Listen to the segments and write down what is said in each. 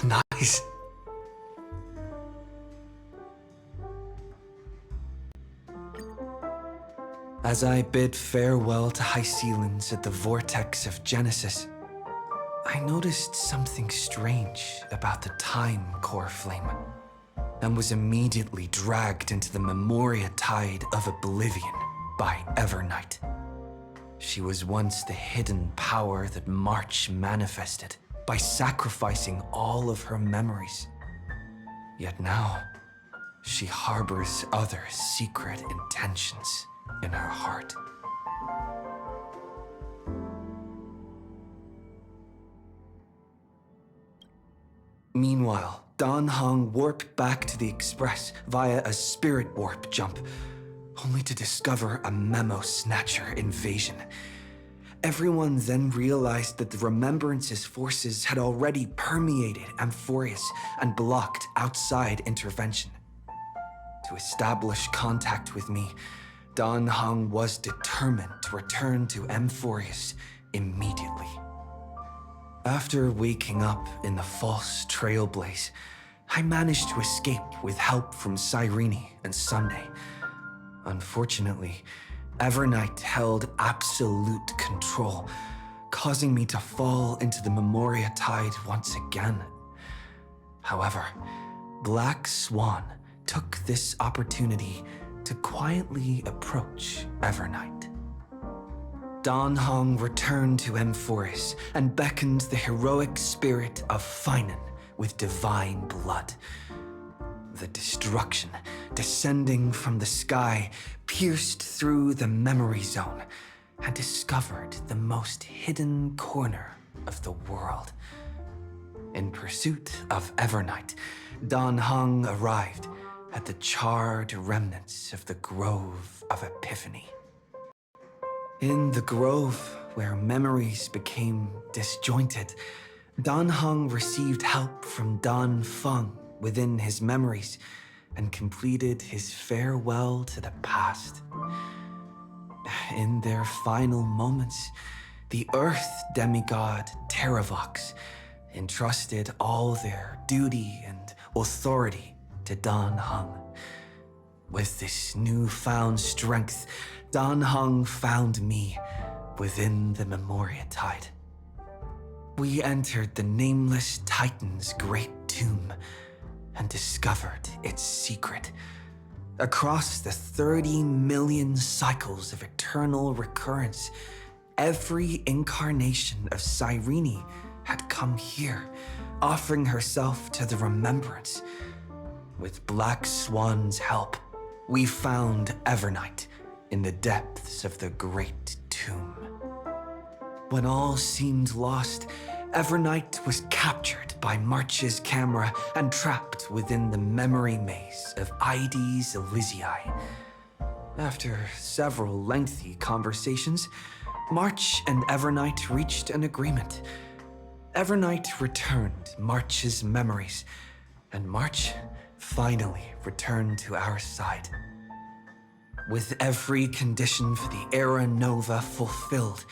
Nice. As I bid farewell to Hycealans at the vortex of Genesis, I noticed something strange about the time core flame, and was immediately dragged into the Memoria tide of oblivion by Evernight. She was once the hidden power that March manifested by sacrificing all of her memories. Yet now, she harbors other secret intentions in her heart. Meanwhile, Dan Heng warped back to the Express via a spirit warp jump, only to discover a memo snatcher invasion. Everyone then realized that the Remembrance's forces had already permeated Amphorius and blocked outside intervention. To establish contact with me, Dan Heng was determined to return to Amphorius immediately. After waking up in the false trailblaze, I managed to escape with help from Cyrene and Sunday. Unfortunately, Evernight held absolute control, causing me to fall into the Memoria tide once again. However, Black Swan took this opportunity to quietly approach Evernight. Dan Heng returned to Amphorius and beckoned the heroic spirit of Finan with divine blood. The destruction descending from the sky pierced through the memory zone and discovered the most hidden corner of the world. In pursuit of Evernight, Dan Heng arrived at the charred remnants of the Grove of Epiphany. In the grove, where memories became disjointed, Dan Heng received help from Dan Feng within his memories and completed his farewell to the past. In their final moments, the Earth demigod Terravox entrusted all their duty and authority to Dan Heng. With this newfound strength, Dan Heng found me within the Memoria tide. We entered the Nameless Titan's great tomb and discovered its secret. Across the 30 million cycles of eternal recurrence, every incarnation of Cyrene had come here, offering herself to the Remembrance. With Black Swan's help, we found Evernight in the depths of the Great Tomb. When all seemed lost, Evernight was captured by March's camera and trapped within the memory maze of Ides Elysiae. After several lengthy conversations, March and Evernight reached an agreement. Evernight returned March's memories, and March finally returned to our side. With every condition for the Era Nova fulfilled,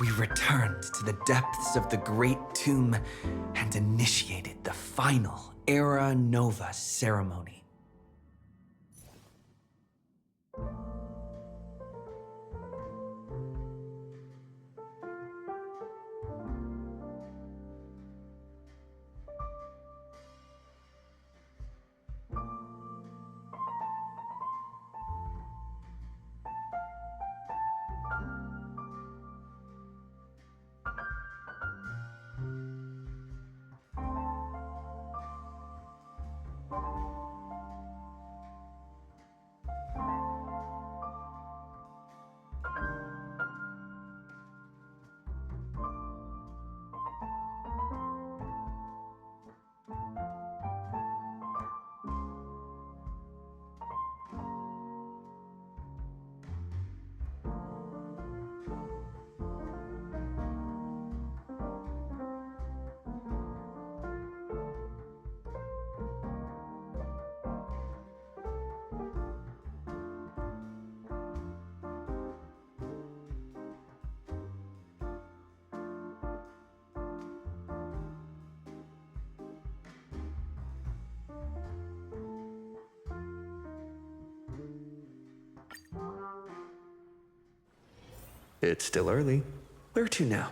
we returned to the depths of the Great Tomb and initiated the final Era Nova ceremony. It's still early. Where to now?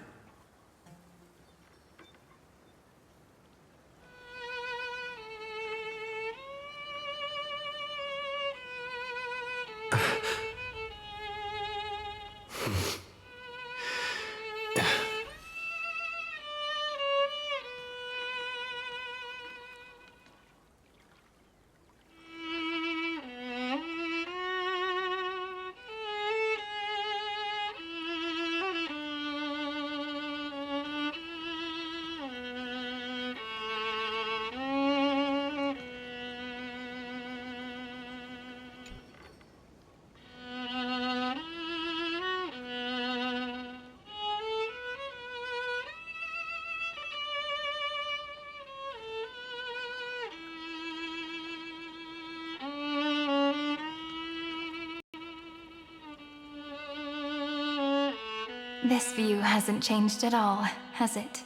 This view hasn't changed at all, has it?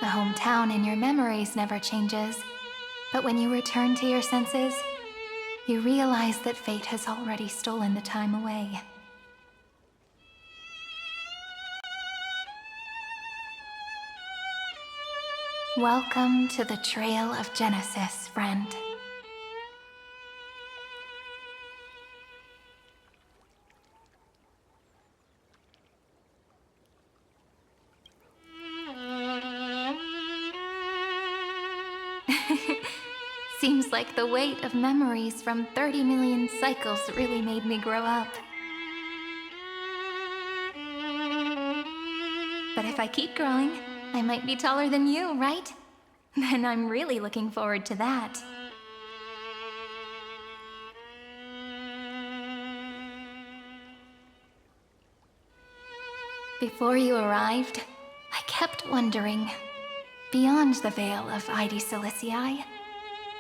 The hometown in your memories never changes, but when you return to your senses, you realize that fate has already stolen the time away. Welcome to the Trail of Genesis, friend. Seems like the weight of memories from 30 million cycles really made me grow up. But if I keep growing, I might be taller than you, right? Then I'm really looking forward to that. Before you arrived, I kept wondering, beyond the veil of Id Silicii,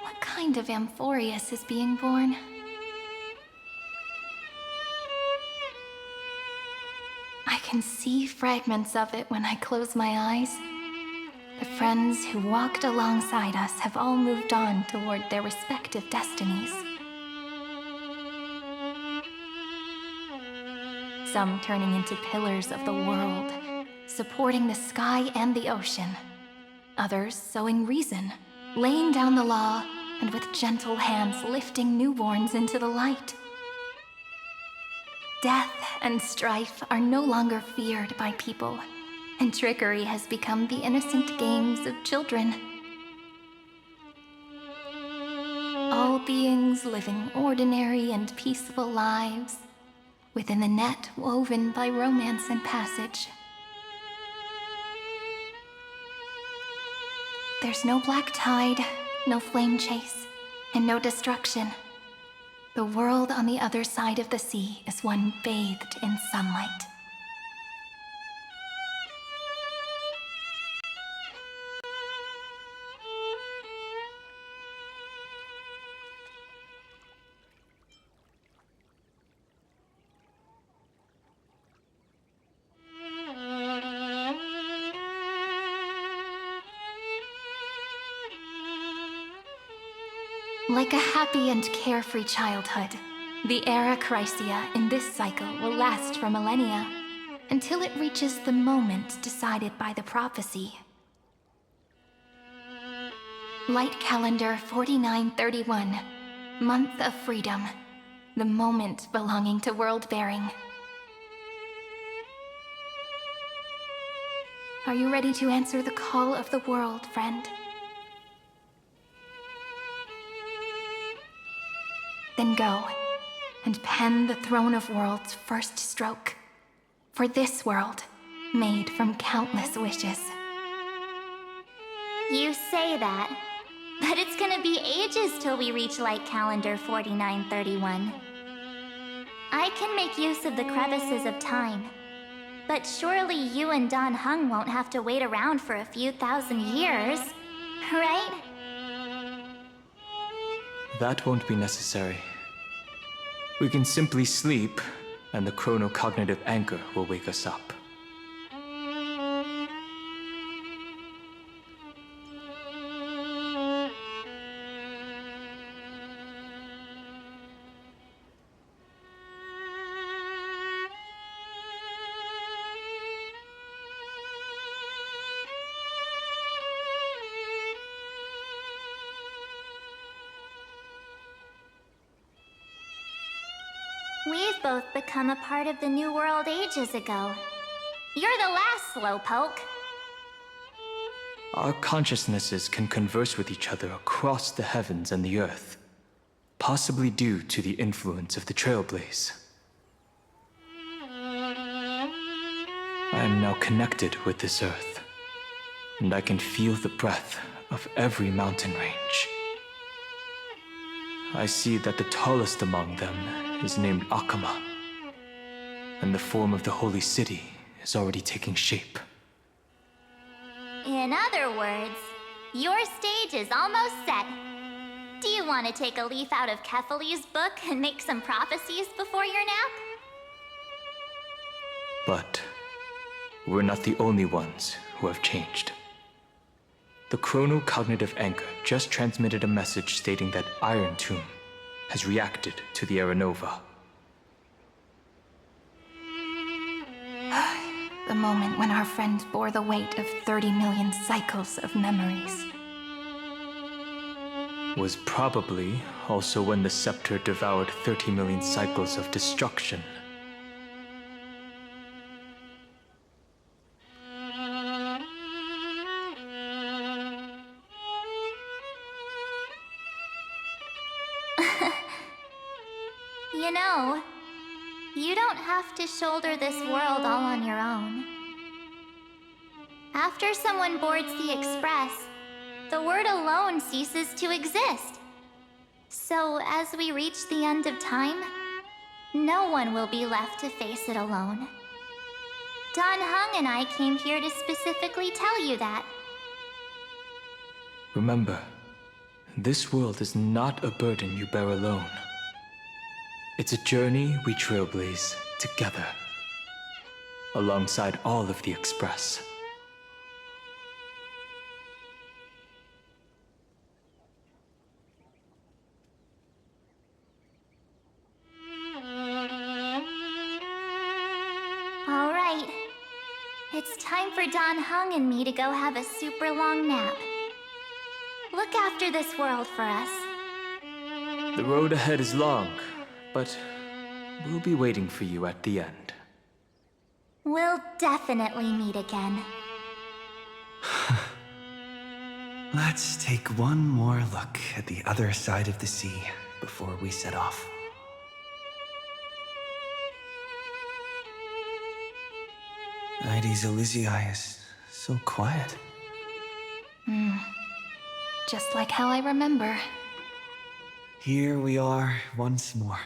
what kind of Amphorius is being born? I can see fragments of it when I close my eyes. The friends who walked alongside us have all moved on toward their respective destinies. Some turning into pillars of the world, supporting the sky and the ocean. Others sowing reason, laying down the law, and with gentle hands lifting newborns into the light. Death and strife are no longer feared by people, and trickery has become the innocent games of children. All beings living ordinary and peaceful lives, within the net woven by romance and passage. There's no black tide, no flame chase, and no destruction. The world on the other side of the sea is one bathed in sunlight. Like a happy and carefree childhood, the era Chrysia in this cycle will last for millennia, until it reaches the moment decided by the prophecy. Light calendar 4931, month of freedom, the moment belonging to world-bearing. Are you ready to answer the call of the world, friend? Then go, and pen the Throne of Worlds' first stroke. For this world, made from countless wishes. You say that, but it's gonna be ages till we reach Light Calendar 4931. I can make use of the crevices of time, but surely you and Don Hung won't have to wait around for a few thousand years, right? That won't be necessary. We can simply sleep, and the chronocognitive anchor will wake us up. We've both become a part of the New World ages ago. You're the last slowpoke. Our consciousnesses can converse with each other across the heavens and the earth, possibly due to the influence of the Trailblaze. I am now connected with this earth, and I can feel the breath of every mountain range. I see that the tallest among them is named Akama, and the form of the holy city is already taking shape. In other words, your stage is almost set. Do you want to take a leaf out of Kefali's book and make some prophecies before your nap? But we're not the only ones who have changed. The chronocognitive anchor just transmitted a message stating that Iron Tomb has reacted to the Aranova. The moment when our friend bore the weight of 30 million cycles of memories. Was probably also when the scepter devoured 30 million cycles of destruction. You know, you don't have to shoulder this world all on your own. After someone boards the Express, the word alone ceases to exist. So as we reach the end of time, no one will be left to face it alone. Don Hung and I came here to specifically tell you that. Remember, this world is not a burden you bear alone. It's a journey we trailblaze together, alongside all of the Express. All right. It's time for Don Hung and me to go have a super long nap. Look after this world for us. The road ahead is long, but we'll be waiting for you at the end. We'll definitely meet again. Let's take one more look at the other side of the sea before we set off. Heidi's Elysiae is so quiet. Just like how I remember. Here we are once more.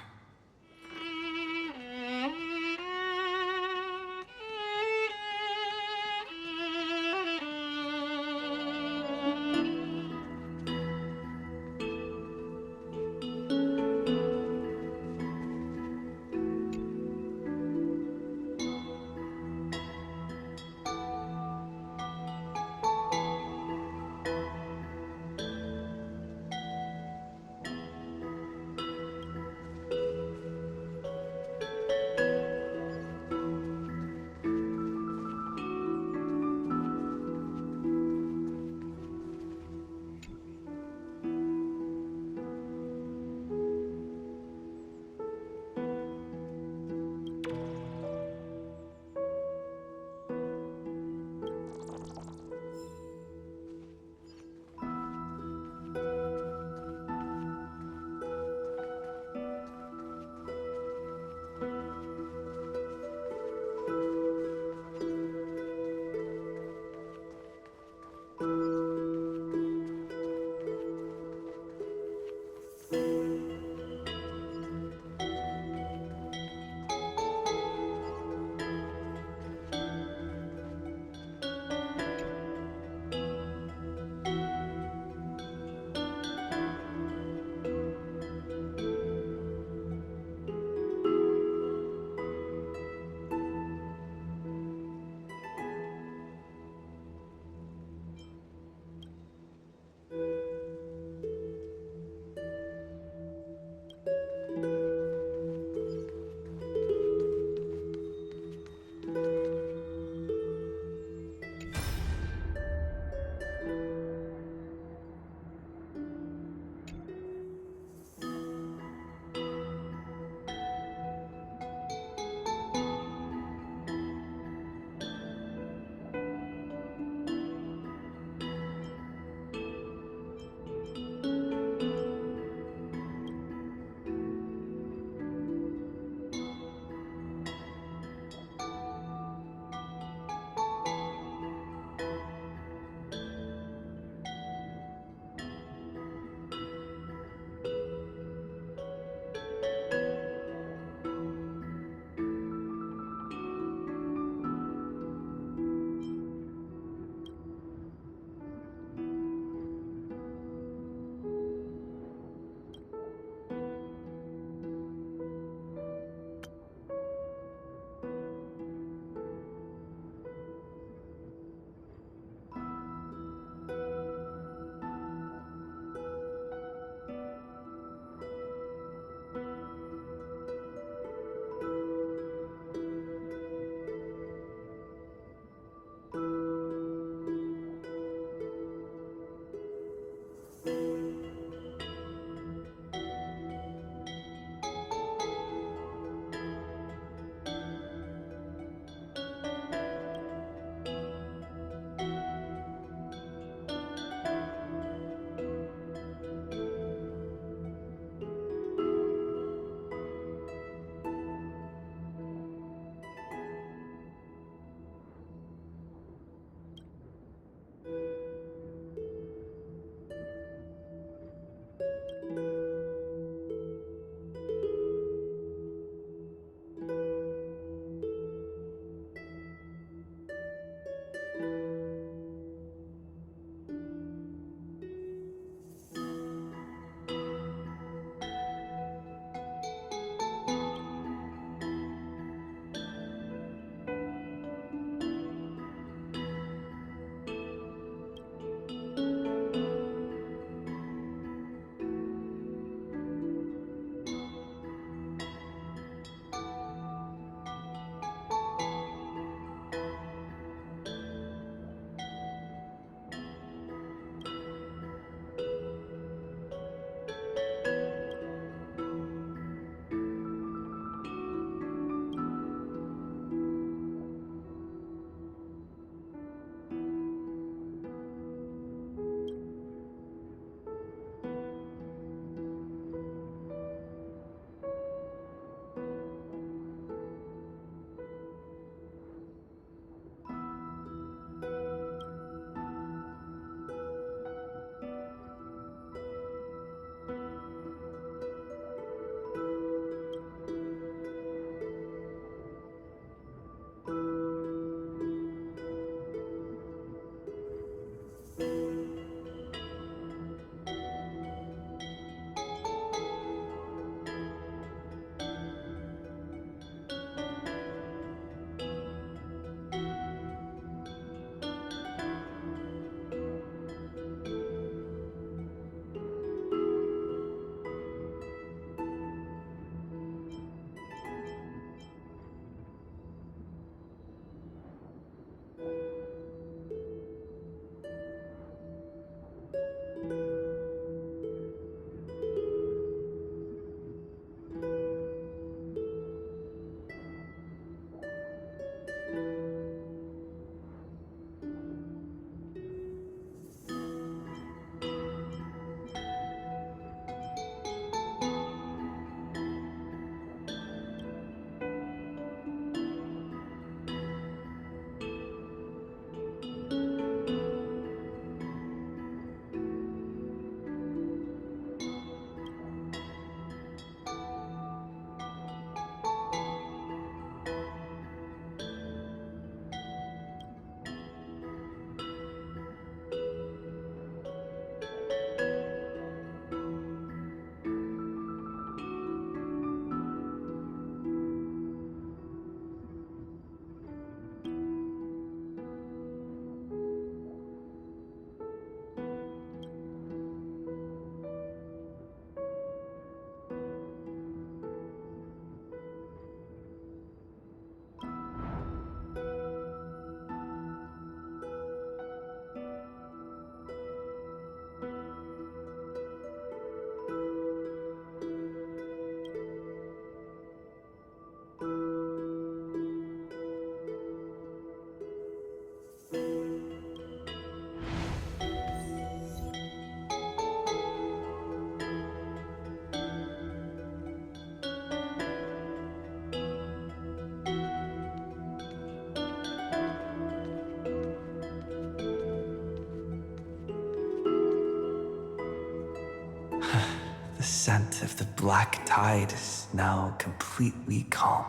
descent of the black tide is now completely calm.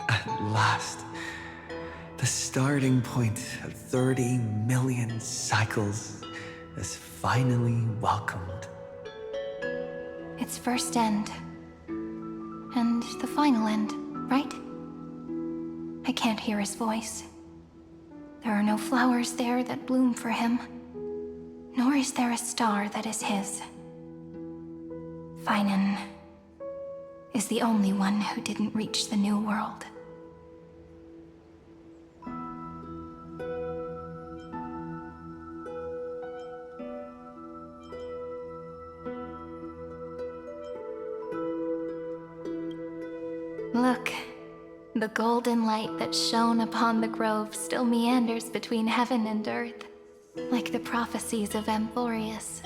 At last, the starting point of 30 million cycles is finally welcomed. Its first end. And the final end, right? I can't hear his voice. There are no flowers there that bloom for him, nor is there a star that is his. Finan is the only one who didn't reach the new world. Look, the golden light that shone upon the grove still meanders between heaven and earth, like the prophecies of Amphorius.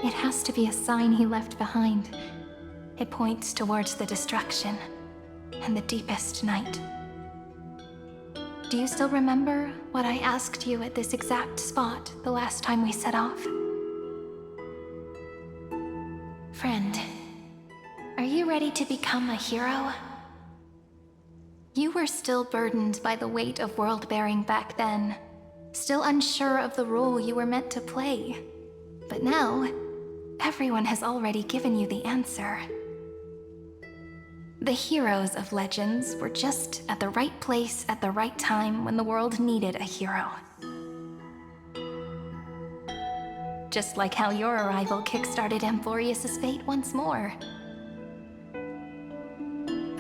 It has to be a sign he left behind. It points towards the destruction and the deepest night. Do you still remember what I asked you at this exact spot the last time we set off? Friend, are you ready to become a hero? You were still burdened by the weight of world-bearing back then, still unsure of the role you were meant to play. But now, everyone has already given you the answer. The heroes of legends were just at the right place at the right time when the world needed a hero. Just like how your arrival kickstarted Amphorius' fate once more.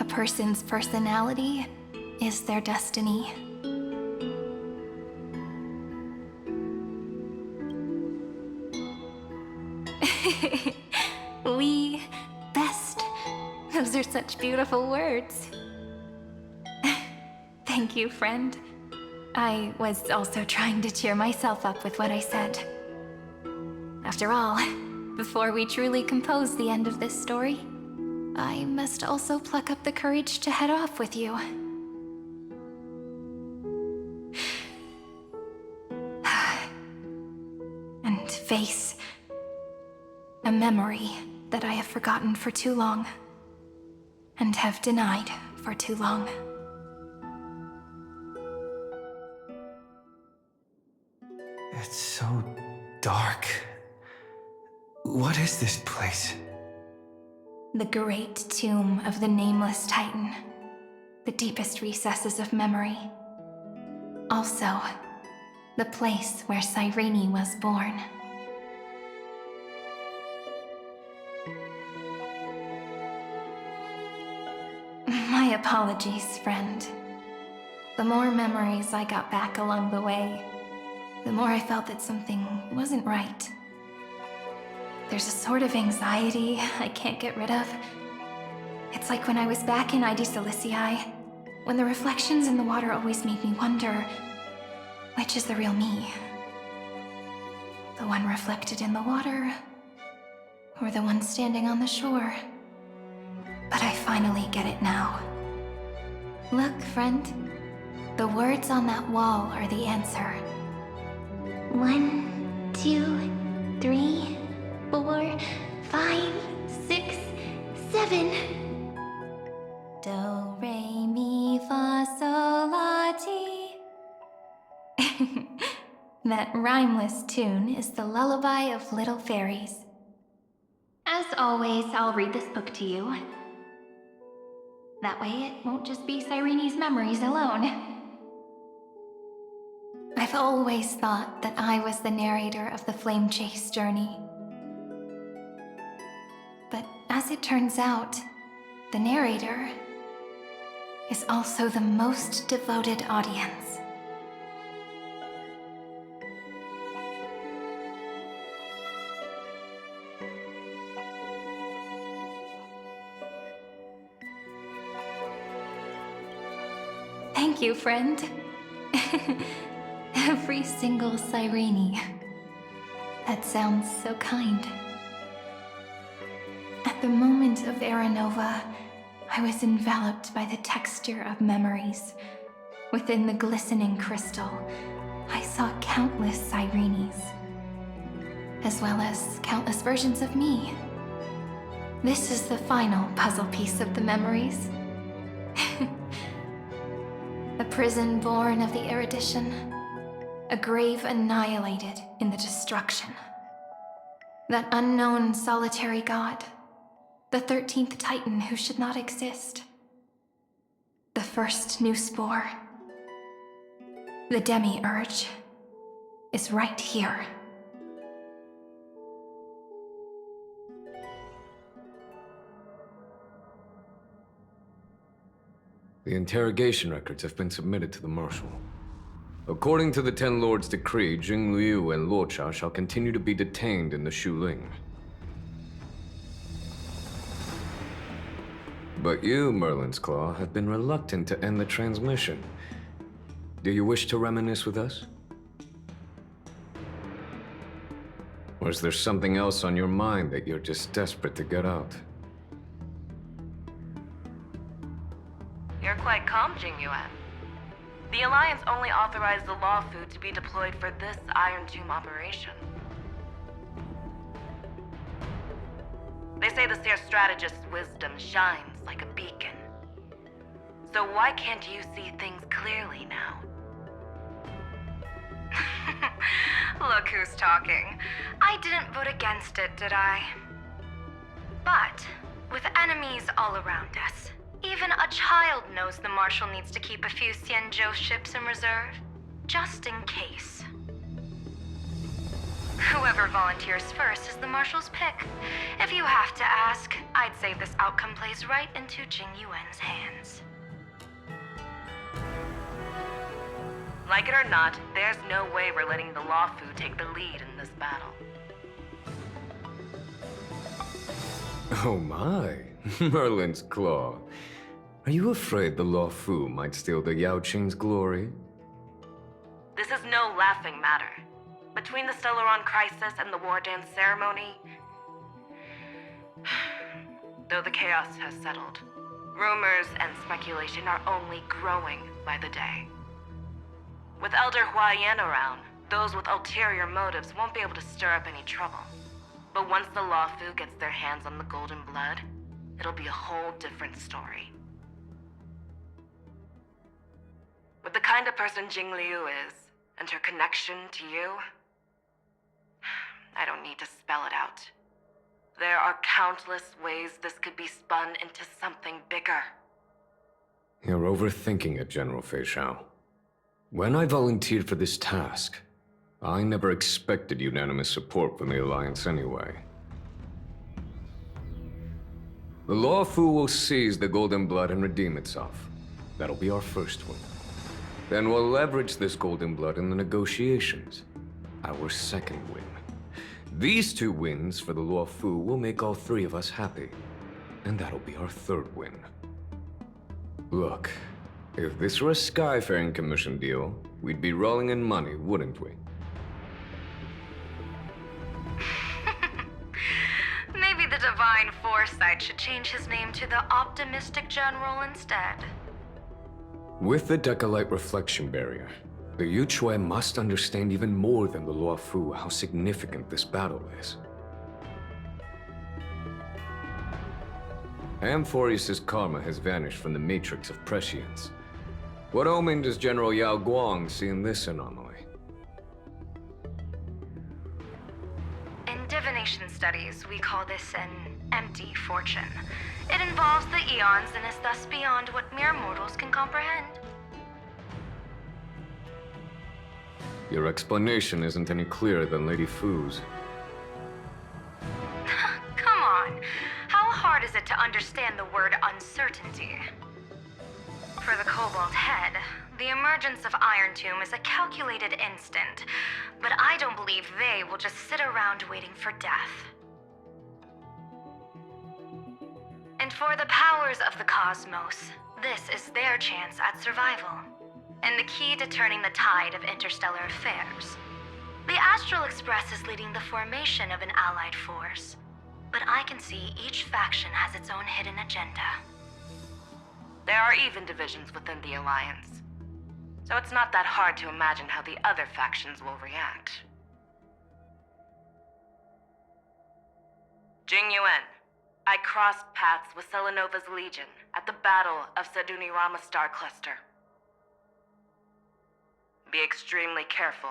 A person's personality is their destiny. We best. Those are such beautiful words. Thank you, friend. I was also trying to cheer myself up with what I said. After all, before we truly compose the end of this story, I must also pluck up the courage to head off with you. And face a memory that I have forgotten for too long, and have denied for too long. It's so dark. What is this place? The great tomb of the nameless Titan. The deepest recesses of memory. Also, the place where Cyrene was born. My apologies, friend. The more memories I got back along the way, the more I felt that something wasn't right. There's a sort of anxiety I can't get rid of. It's like when I was back in ID Silicii, when the reflections in the water always made me wonder, which is the real me? The one reflected in the water, or the one standing on the shore? But I finally get it now. Look, friend. The words on that wall are the answer. 1, 2, 3, 4, 5, 6, 7. Do, re, mi, fa, sol, la, ti. That rhymeless tune is the lullaby of little fairies. As always, I'll read this book to you. That way it won't just be Cyrene's memories alone. I've always thought that I was the narrator of the Flame Chase journey. But as it turns out, The narrator is also the most devoted audience. Thank you, friend. Every single Sireni. That sounds so kind. At the moment of Era Nova, I was enveloped by the texture of memories. Within the glistening crystal, I saw countless Sirenes, as well as countless versions of me. This is the final puzzle piece of the memories. A prison born of the erudition, a grave annihilated in the destruction. That unknown solitary god, the 13th Titan who should not exist. The first new spore, the Demiurge, is right here. The interrogation records have been submitted to the Marshal. According to the Ten Lords' decree, Jing Liu and Luocha shall continue to be detained in the Shuling. But you, Merlin's Claw, have been reluctant to end the transmission. Do you wish to reminisce with us? Or is there something else on your mind that you're just desperate to get out? You're quite calm, Jing Yuan. The Alliance only authorized the Law Fu to be deployed for this Iron Tomb operation. They say the Seer Strategist's wisdom shines like a beacon. So why can't you see things clearly now? Look who's talking. I didn't vote against it, did I? But, with enemies all around us, even a child knows the Marshal needs to keep a few Xianzhou ships in reserve, just in case. Whoever volunteers first is the Marshal's pick. If you have to ask, I'd say this outcome plays right into Jing Yuan's hands. Like it or not, there's no way we're letting the Law Fu take the lead in this battle. Oh my, Merlin's Claw. Are you afraid the Law Fu might steal the Yao Qing's glory? This is no laughing matter. Between the Stellaron crisis and the War Dance ceremony, though the chaos has settled, rumors and speculation are only growing by the day. With Elder Huaiyan around, those with ulterior motives won't be able to stir up any trouble. But once the Law Fu gets their hands on the Golden Blood, it'll be a whole different story. With the kind of person Jing Liu is, and her connection to you, I don't need to spell it out. There are countless ways this could be spun into something bigger. You're overthinking it, General Fei Shao. When I volunteered for this task, I never expected unanimous support from the Alliance anyway. The Law Fu will seize the Golden Blood and redeem itself. That'll be our first win. Then we'll leverage this Golden Blood in the negotiations. Our second win. These two wins for the Law Fu will make all three of us happy. And that'll be our third win. Look, if this were a Skyfaring Commission deal, we'd be rolling in money, wouldn't we? Maybe the Divine Foresight should change his name to the Optimistic General instead. With the Decalite Reflection Barrier, the Yuchuan must understand even more than the Law Fu how significant this battle is. Amphorius' karma has vanished from the matrix of prescience. What omen does General Yao Guang see in this anomaly? In divination studies, we call this an empty fortune. It involves the eons and is thus beyond what mere mortals can comprehend. Your explanation isn't any clearer than Lady Fu's. Come on. How hard is it to understand understand the word uncertainty. For the Cobalt Head, the emergence of Iron Tomb is a calculated instant, but I don't believe they will just sit around waiting for death. And for the powers of the cosmos, this is their chance at survival, and the key to turning the tide of interstellar affairs. The Astral Express is leading the formation of an allied force, but I can see each faction has its own hidden agenda. There are even divisions within the Alliance, so it's not that hard to imagine how the other factions will react. Jing Yuan, I crossed paths with Selenova's Legion at the Battle of Sedunirama Star Cluster. Be extremely careful.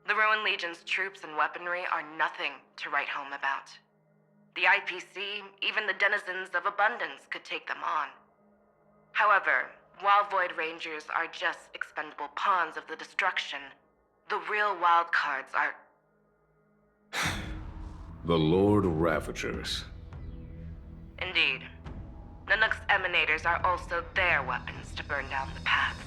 The Ruined Legion's troops and weaponry are nothing to write home about. The IPC, even the denizens of Abundance, could take them on. However, while Void Rangers are just expendable pawns of the destruction, the real wild cards are... The Lord Ravagers. Indeed. Nanook's emanators are also their weapons to burn down the paths.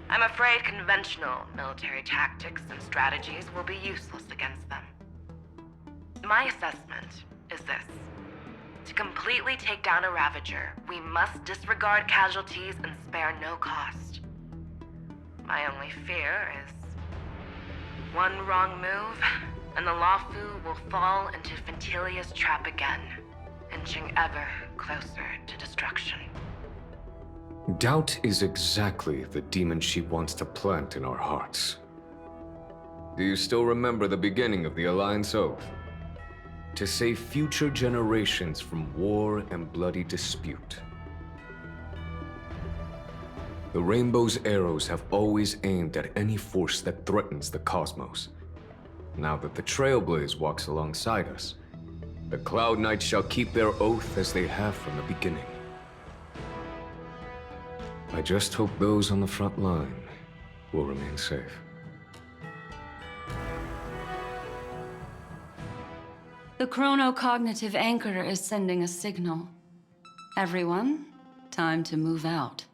I'm afraid conventional military tactics and strategies will be useless against them. My assessment is this. To completely take down a Ravager, we must disregard casualties and spare no cost. My only fear is one wrong move, and the Lawfu will fall into Fintilia's trap again, inching ever closer to destruction. Doubt is exactly the demon she wants to plant in our hearts. Do you still remember the beginning of the Alliance Oath? To save future generations from war and bloody dispute. The Rainbow's arrows have always aimed at any force that threatens the cosmos. Now that the Trailblaze walks alongside us, the Cloud Knights shall keep their oath as they have from the beginning. I just hope those on the front line will remain safe. The chronocognitive anchor is sending a signal. Everyone, time to move out.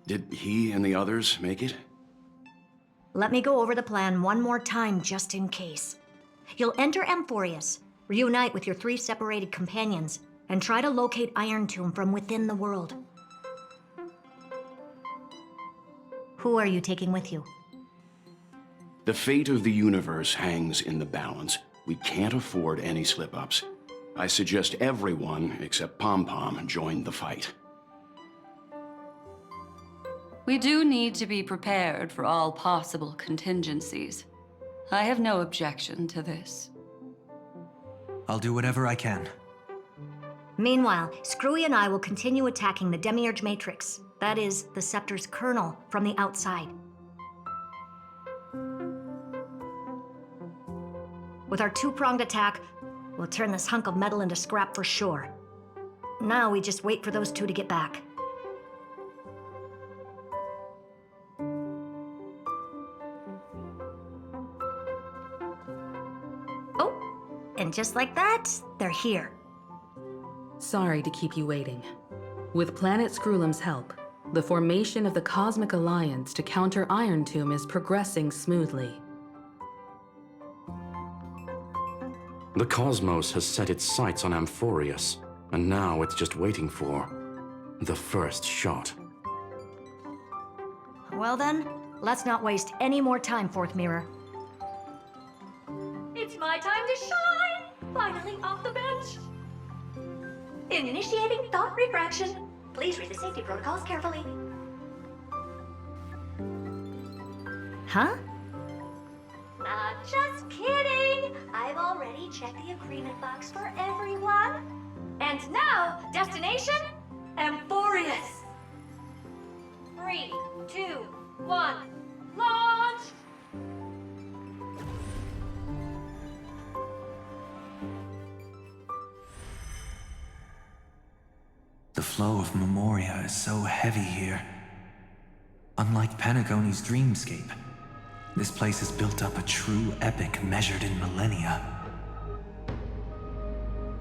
Did he and the others make it? Let me go over the plan one more time just in case. You'll enter Amphorius, reunite with your 3 separated companions, and try to locate Iron Tomb from within the world. Who are you taking with you? The fate of the universe hangs in the balance. We can't afford any slip-ups. I suggest everyone, except Pom-Pom, join the fight. We do need to be prepared for all possible contingencies. I have no objection to this. I'll do whatever I can. Meanwhile, Screwy and I will continue attacking the Demiurge Matrix. That is, the Scepter's kernel from the outside. With our 2-pronged attack, we'll turn this hunk of metal into scrap for sure. Now we just wait for those 2 to get back. Oh, and just like that, they're here. Sorry to keep you waiting. With Planet Screwlum's help, the formation of the Cosmic Alliance to counter Iron Tomb is progressing smoothly. The cosmos has set its sights on Amphorius, and now it's just waiting for the first shot. Well then, let's not waste any more time, Fourth Mirror. It's my time to shine! Finally off the bench! Initiating thought refraction. Please read the safety protocols carefully. Huh? Just kidding! I've already checked the agreement box for everyone. And now, destination? Amphorius! 3, 2, 1, launch! The flow of Memoria is so heavy here. Unlike Panagoni's dreamscape, this place has built up a true epic measured in millennia.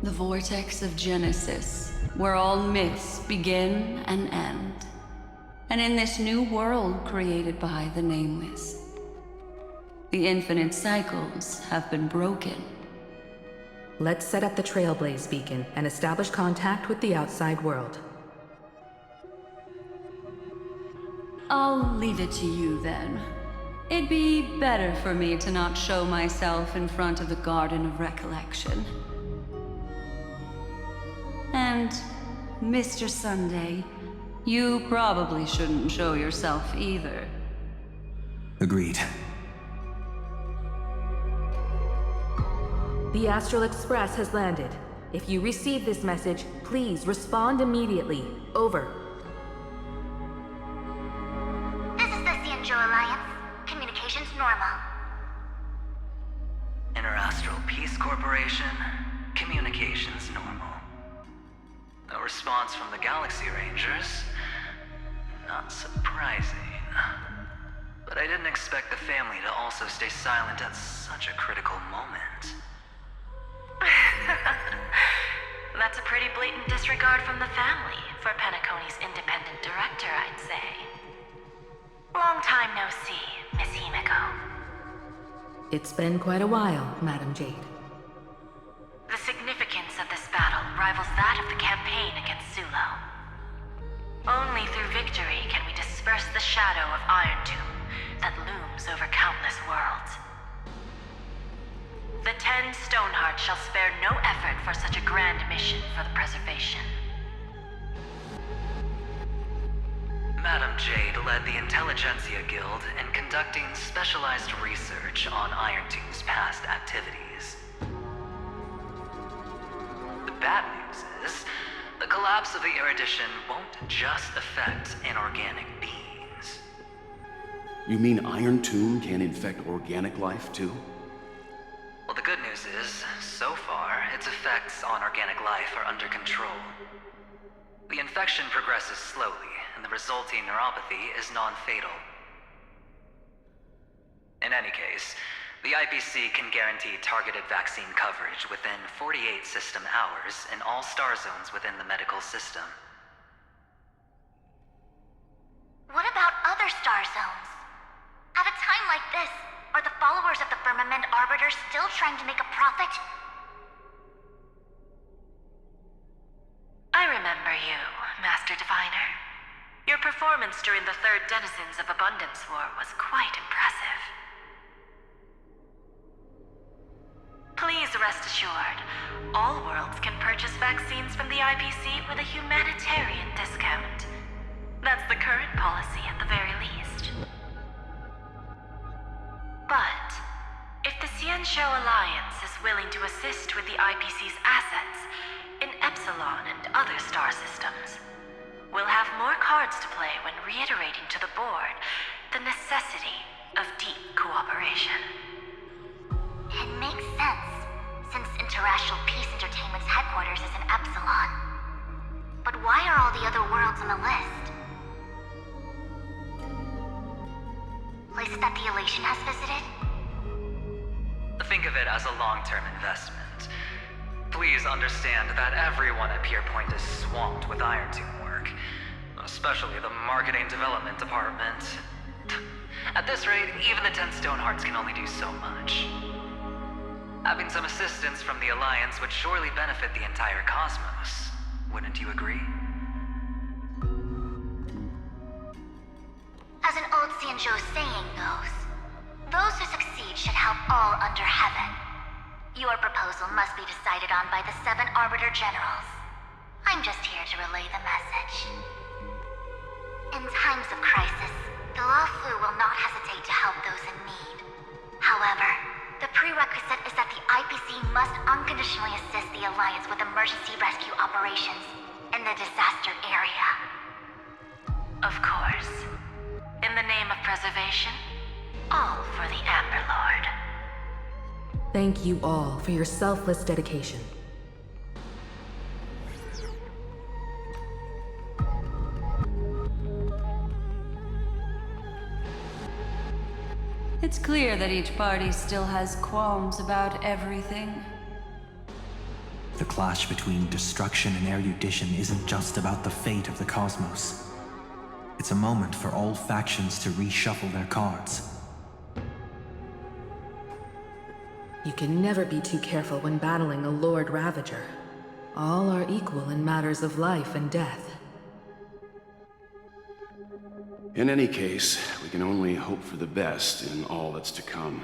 The vortex of Genesis, where all myths begin and end. And in this new world created by the Nameless, the infinite cycles have been broken. Let's set up the Trailblaze beacon and establish contact with the outside world. I'll leave it to you then. It'd be better for me to not show myself in front of the Garden of Recollection. And, Mr. Sunday, you probably shouldn't show yourself either. Agreed. The Astral Express has landed. If you receive this message, please respond immediately. Over. This is the Cianjo Alliance. Communications normal. Interastral Peace Corporation. Communications normal. No response from the Galaxy Rangers. Not surprising. But I didn't expect the family to also stay silent at such a critical moment. That's a pretty blatant disregard from the family for Penacony's independent director, I'd say. Long time no see, Miss Himiko. It's been quite a while, Madam Jade. The significance of this battle rivals that of the campaign against Sulo. Only through victory can we disperse the shadow of Iron Tomb that looms over countless worlds. The 10 Stonehearts shall spare no effort for such a grand mission for the preservation. Madam Jade led the Intelligentsia Guild in conducting specialized research on Iron Tomb's past activities. The bad news is, the collapse of the Erudition won't just affect inorganic beings. You mean Iron Tomb can infect organic life, too? Well, the good news is, so far, its effects on organic life are under control. The infection progresses slowly, and the resulting neuropathy is non-fatal. In any case, the IPC can guarantee targeted vaccine coverage within 48 system hours in all star zones within the medical system. What about other star zones? At a time like this, are the followers of the Firmament Arbiter still trying to make a profit? I remember you, Master Diviner. Your performance during the Third Denizens of Abundance War was quite impressive. Please rest assured, all worlds can purchase vaccines from the IPC with a humanitarian discount. That's the current policy at the very least. But, if the Cianjo Alliance is willing to assist with the IPC's assets in Epsilon and other star systems, we'll have more cards to play when reiterating to the board the necessity of deep cooperation. It makes sense, since Interastral Peace Entertainment's headquarters is in Epsilon. But why are all the other worlds on the list? Places that the Elation has visited? Think of it as a long-term investment. Please understand that everyone at Pierpoint is swamped with Iron Tomb work, especially the marketing development department. At this rate, even the 10 Stonehearts can only do so much. Having some assistance from the Alliance would surely benefit the entire cosmos. Wouldn't you agree? As an old Cianjo saying goes, those who succeed should help all under heaven. Your proposal must be decided on by the 7 Arbiter Generals. I'm just here to relay the message. In times of crisis, the Luofu will not hesitate to help those in need. However, the prerequisite is that the IPC must unconditionally assist the Alliance with emergency rescue operations in the disaster area. Of course. In the name of preservation, all for the Amber Lord. Thank you all for your selfless dedication. It's clear that each party still has qualms about everything. The clash between destruction and erudition isn't just about the fate of the cosmos. It's a moment for all factions to reshuffle their cards. You can never be too careful when battling a Lord Ravager. All are equal in matters of life and death. In any case, we can only hope for the best in all that's to come.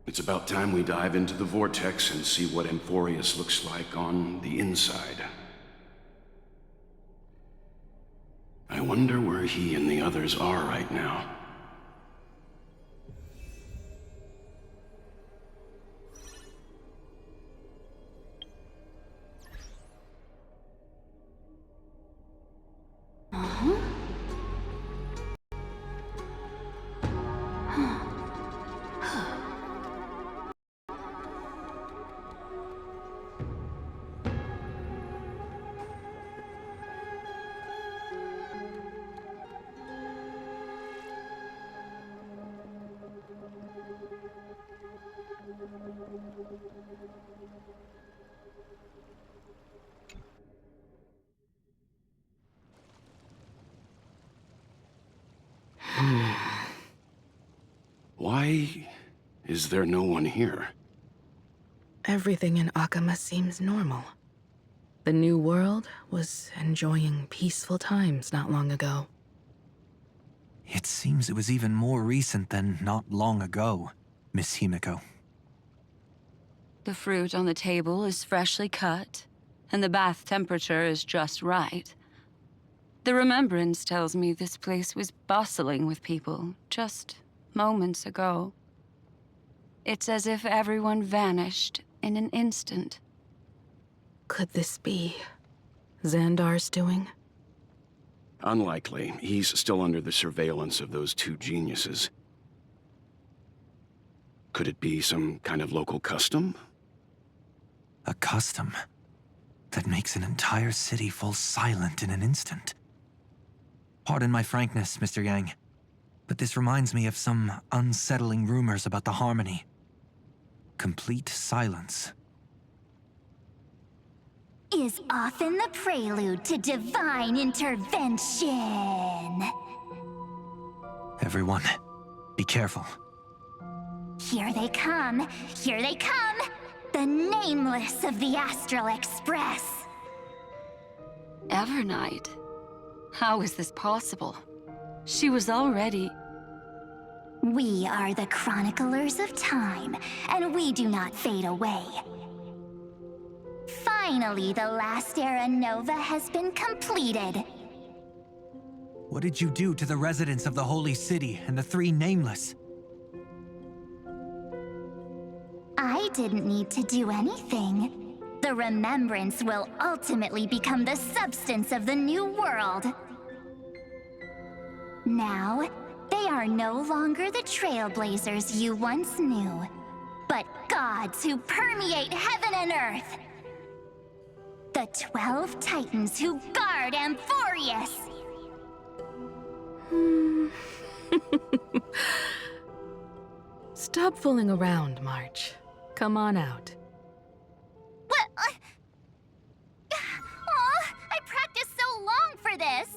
It's about time we dive into the vortex and see what Amphorius looks like on the inside. I wonder where he and the others are right now. Why is there no one here? Everything in Akama seems normal. The new world was enjoying peaceful times not long ago. It seems it was even more recent than not long ago, Miss Himiko. The fruit on the table is freshly cut, and the bath temperature is just right. The remembrance tells me this place was bustling with people just moments ago. It's as if everyone vanished in an instant. Could this be Xandar's doing? Unlikely. He's still under the surveillance of those two geniuses. Could it be some kind of local custom? A custom that makes an entire city fall silent in an instant. Pardon my frankness, Mr. Yang, but this reminds me of some unsettling rumors about the Harmony. Complete silence. Is often the prelude to divine intervention. Everyone, be careful. Here they come! Here they come! The Nameless of the Astral Express! Evernight? How is this possible? She was already... We are the Chroniclers of Time, and we do not fade away. Finally, the last era Nova has been completed. What did you do to the residents of the Holy City and the three Nameless? I didn't need to do anything. The remembrance will ultimately become the substance of the new world. Now, they are no longer the trailblazers you once knew, but gods who permeate heaven and earth. The 12 Titans who guard Amphorius! Stop fooling around, March. Come on out. What? I practiced so long for this!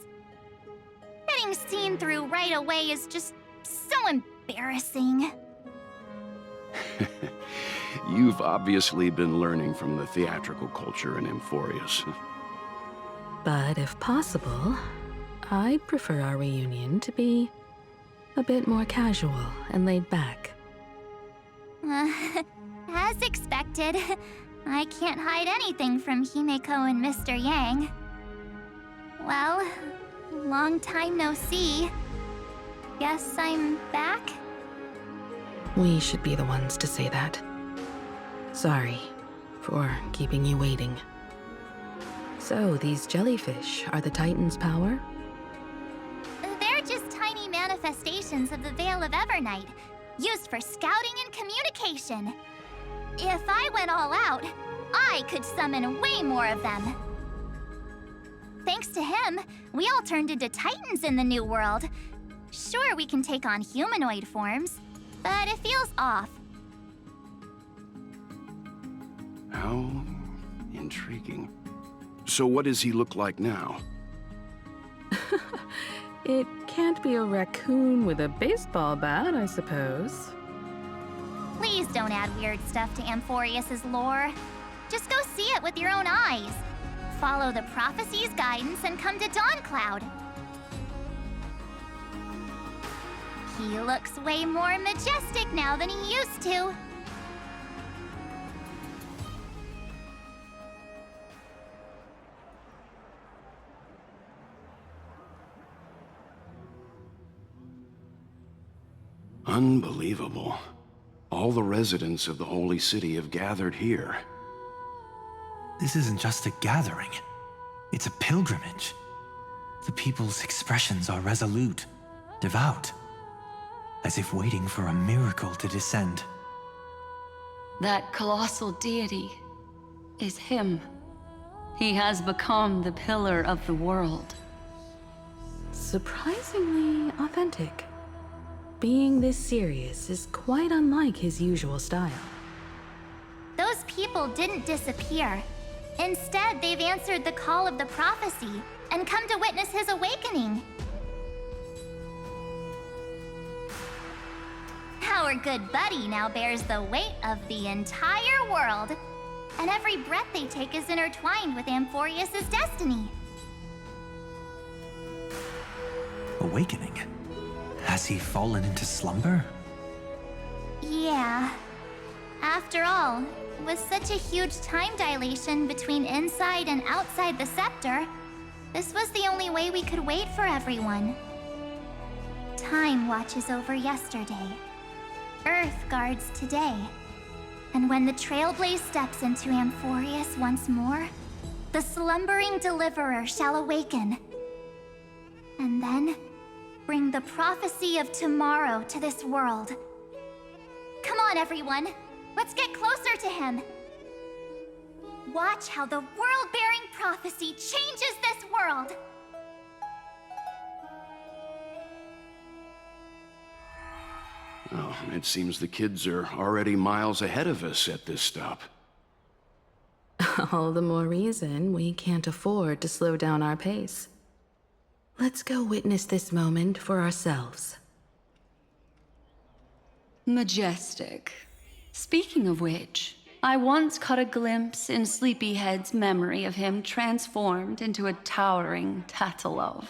Getting seen through right away is just so embarrassing. You've obviously been learning from the theatrical culture in Amphorius. But if possible, I'd prefer our reunion to be a bit more casual and laid back. As expected, I can't hide anything from Himeko and Mr. Yang. Well, long time no see. Guess I'm back? We should be the ones to say that. Sorry for keeping you waiting. So, these jellyfish are the Titan's power? They're just tiny manifestations of the Veil of Evernight, used for scouting and communication. If I went all out, I could summon way more of them. Thanks to him, we all turned into Titans in the new world. Sure, we can take on humanoid forms, but it feels off. How intriguing. So what does he look like now? It can't be a raccoon with a baseball bat, I suppose. Please don't add weird stuff to Amphorius's lore. Just go see it with your own eyes. Follow the prophecy's guidance and come to Dawncloud. He looks way more majestic now than he used to. Unbelievable. All the residents of the Holy City have gathered here. This isn't just a gathering. It's a pilgrimage. The people's expressions are resolute, devout, as if waiting for a miracle to descend. That colossal deity is him. He has become the pillar of the world. Surprisingly authentic. Being this serious is quite unlike his usual style. Those people didn't disappear. Instead, they've answered the call of the prophecy and come to witness his awakening. Our good buddy now bears the weight of the entire world, and every breath they take is intertwined with Amphorius's destiny. Awakening? Has he fallen into slumber? Yeah. After all, with such a huge time dilation between inside and outside the scepter, this was the only way we could wait for everyone. Time watches over yesterday. Earth guards today. And when the Trailblaze steps into Amphorius once more, the slumbering deliverer shall awaken. And then, bring the prophecy of tomorrow to this world. Come on, everyone. Let's get closer to him. Watch how the world-bearing prophecy changes this world. Oh, it seems the kids are already miles ahead of us at this stop. All the more reason we can't afford to slow down our pace. Let's go witness this moment for ourselves. Majestic. Speaking of which, I once caught a glimpse in Sleepyhead's memory of him transformed into a towering Tatalov.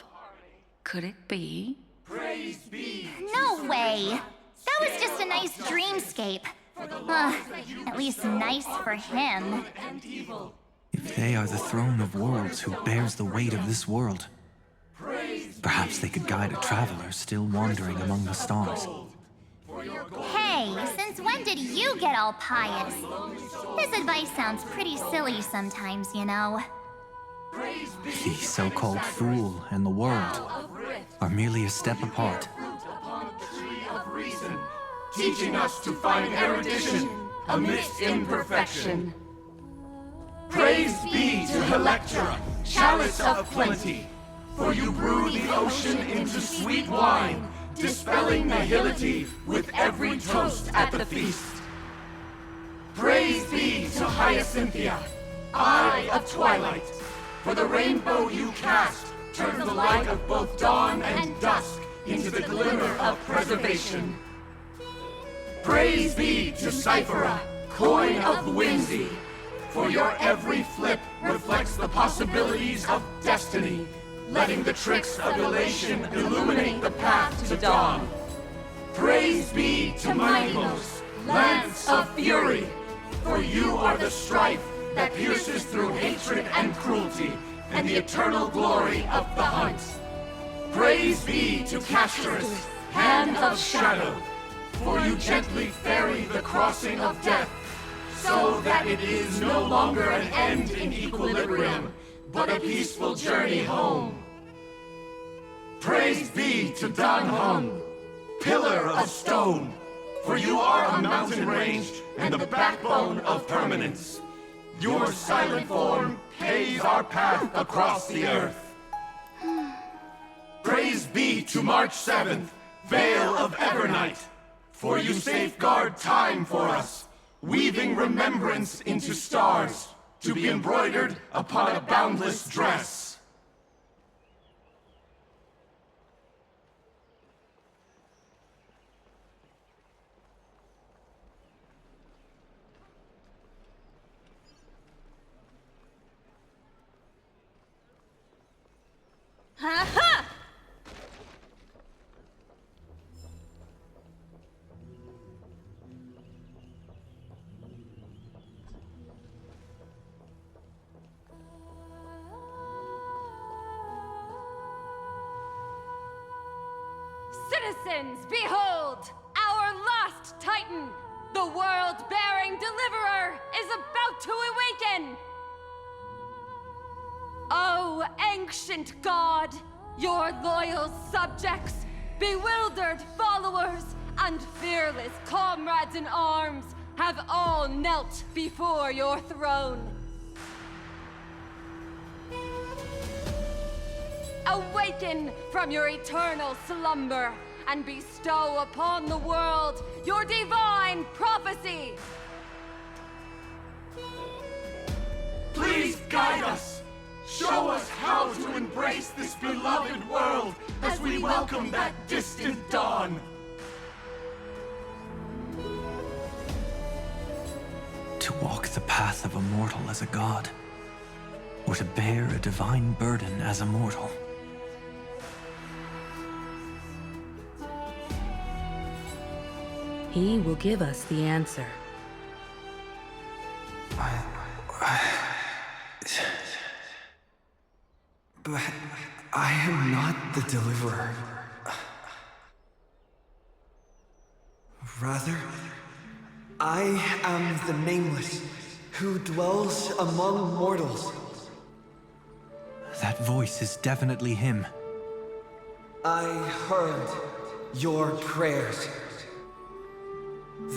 Could it be? Praise be. No way! That was just a nice dreamscape. At least nice for him. If they are the throne of worlds who bears the weight of this world, perhaps they could guide a traveler still wandering among the stars. Hey, since when did you get all pious? His advice sounds pretty silly sometimes, you know. The so-called fool and the world are merely a step apart. Teaching us to find erudition amidst imperfection. Praise be to Electra, chalice of plenty, for you brew the ocean into sweet wine, dispelling nihility with every toast at the feast. Praise be to Hyacinthia, eye of twilight, for the rainbow you cast turns the light of both dawn and dusk into the glimmer of preservation. Praise be to Cyphera, coin of whimsy, for your every flip reflects the possibilities of destiny, letting the tricks of elation illuminate the path to dawn. Praise be to Minimos, lance of fury, for you are the strife that pierces through hatred and cruelty, and the eternal glory of the hunt. Praise be to Castorus, hand of shadow, for you gently ferry the crossing of death, so that it is no longer an end in equilibrium, but a peaceful journey home. Praise be to Dan Heng, pillar of stone, for you are a mountain range and the backbone of permanence. Your silent form paves our path across the earth. Praise be to March 7th, Veil of Evernight, for you safeguard time for us, weaving remembrance into stars, to be embroidered upon a boundless dress. Ha-ha! Citizens, behold! Our last Titan, the world-bearing Deliverer, is about to awaken! Oh, ancient God, your loyal subjects, bewildered followers, and fearless comrades in arms have all knelt before your throne. Awaken from your eternal slumber and bestow upon the world your divine prophecy! Please guide us! Show us how to embrace this beloved world as we welcome that distant dawn! To walk the path of a mortal as a god, or to bear a divine burden as a mortal. He will give us the answer. But I am not the Deliverer. Rather, I am the Nameless, who dwells among mortals. That voice is definitely him. I heard your prayers.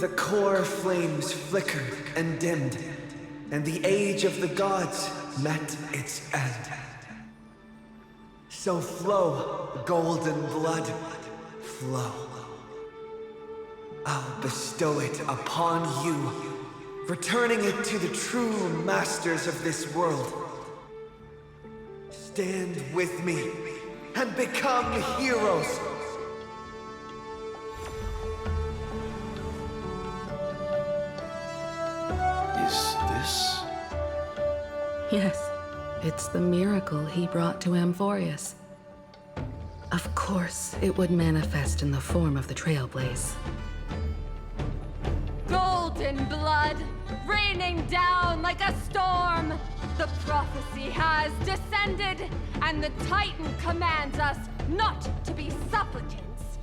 The core flames flickered and dimmed, and the age of the gods met its end. So flow, golden blood, flow. I'll bestow it upon you, returning it to the true masters of this world. Stand with me and become heroes. Is this? Yes, it's the miracle he brought to Amphorius. Of course, it would manifest in the form of the Trailblaze. Golden blood, raining down like a storm. The prophecy has descended, and the Titan commands us not to be supplicants,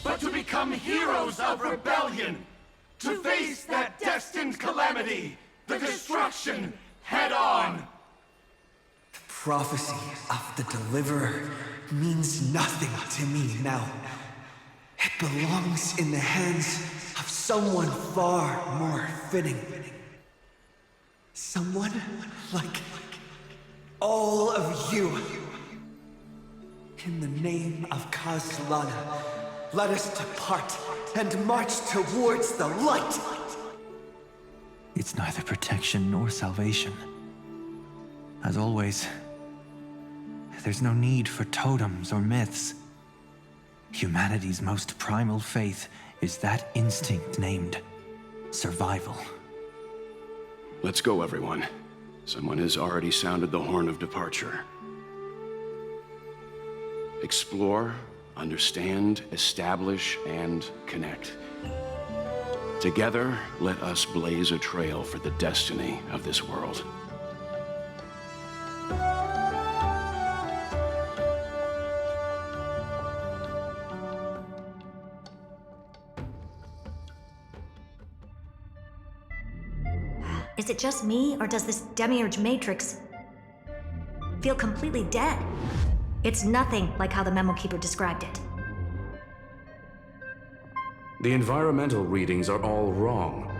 but to become heroes of rebellion, to face that destined calamity, the destruction, head on. The prophecy of the Deliverer means nothing to me now. It belongs in the hands of someone far more fitting. Someone like all of you. In the name of Kazlana, let us depart and march towards the light. It's neither protection nor salvation. As always, there's no need for totems or myths. Humanity's most primal faith is that instinct named survival. Let's go, everyone. Someone has already sounded the horn of departure. Explore, understand, establish, and connect. Together, let us blaze a trail for the destiny of this world. Is it just me, or does this demiurge matrix feel completely dead? It's nothing like how the memo keeper described it. The environmental readings are all wrong.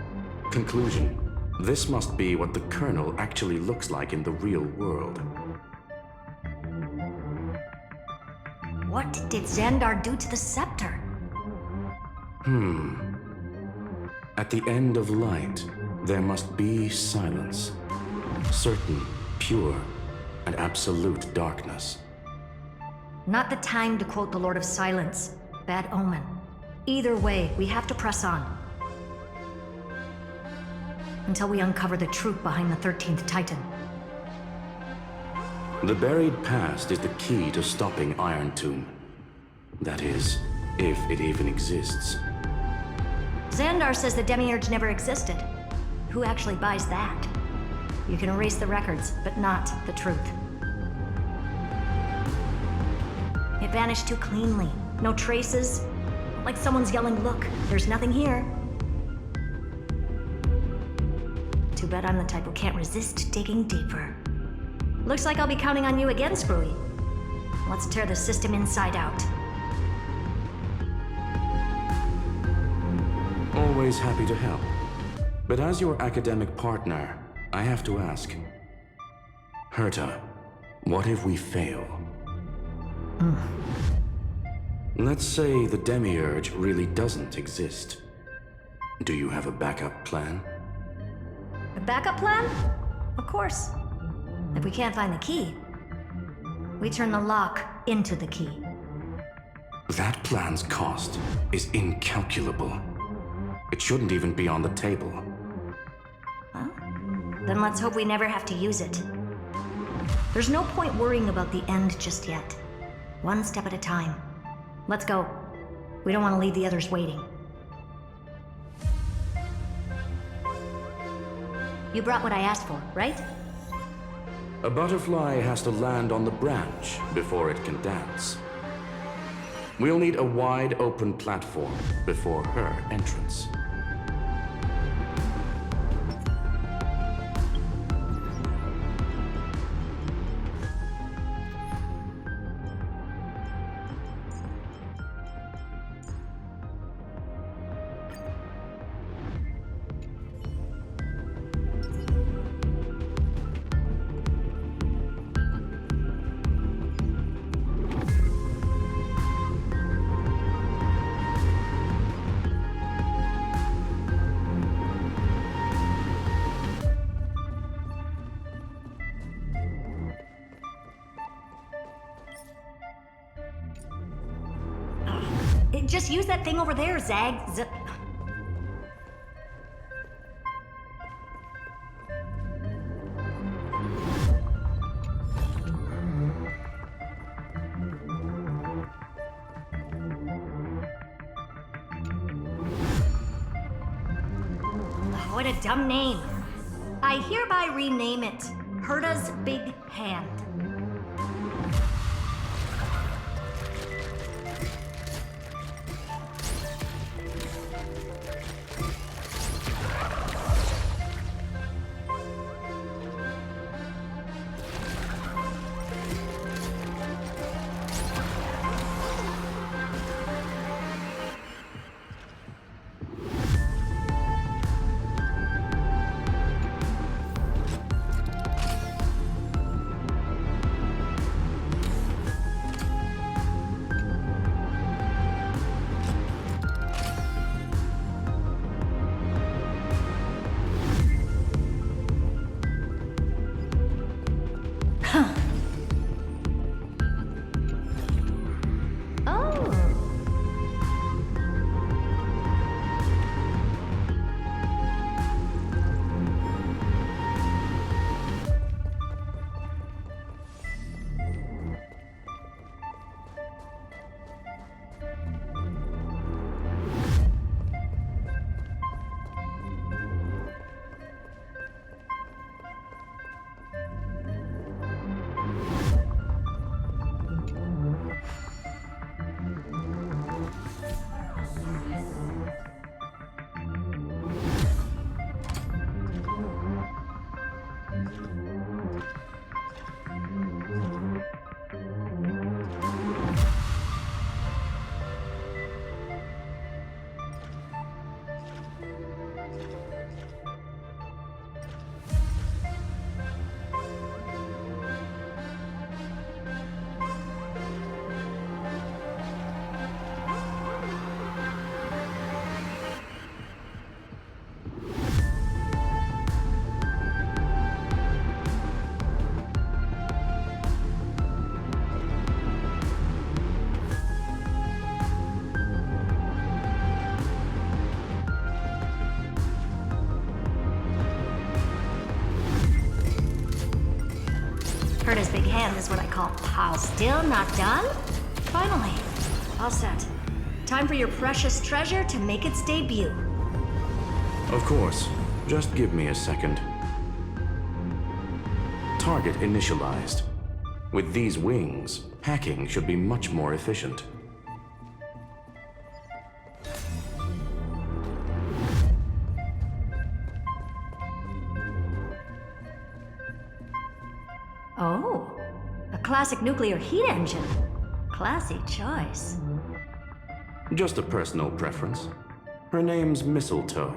Conclusion: this must be what the kernel actually looks like in the real world. What did Xandar do to the scepter? At the end of light, there must be silence. Certain, pure, and absolute darkness. Not the time to quote the Lord of Silence. Bad omen. Either way, we have to press on. Until we uncover the truth behind the 13th Titan. The buried past is the key to stopping Iron Tomb. That is, if it even exists. Xandar says the Demiurge never existed. Who actually buys that? You can erase the records, but not the truth. It vanished too cleanly. No traces. Like someone's yelling, "Look, there's nothing here." Too bad I'm the type who can't resist digging deeper. Looks like I'll be counting on you again, Screwy. Let's tear the system inside out. Always happy to help. But as your academic partner, I have to ask. Herta, what if we fail? Let's say the Demiurge really doesn't exist. Do you have a backup plan? A backup plan? Of course. If we can't find the key, we turn the lock into the key. That plan's cost is incalculable. It shouldn't even be on the table. Well, then let's hope we never have to use it. There's no point worrying about the end just yet. One step at a time. Let's go. We don't want to leave the others waiting. You brought what I asked for, right? A butterfly has to land on the branch before it can dance. We'll need a wide open platform before her entrance. Just use that thing over there, Zag. What a dumb name. I hereby rename it Herta's Big Hand. How, still not done? Finally. All set. Time for your precious treasure to make its debut. Of course. Just give me a second. Target initialized. With these wings, hacking should be much more efficient. Oh, a classic nuclear heat engine. Classy choice. Just a personal preference. Her name's Mistletoe.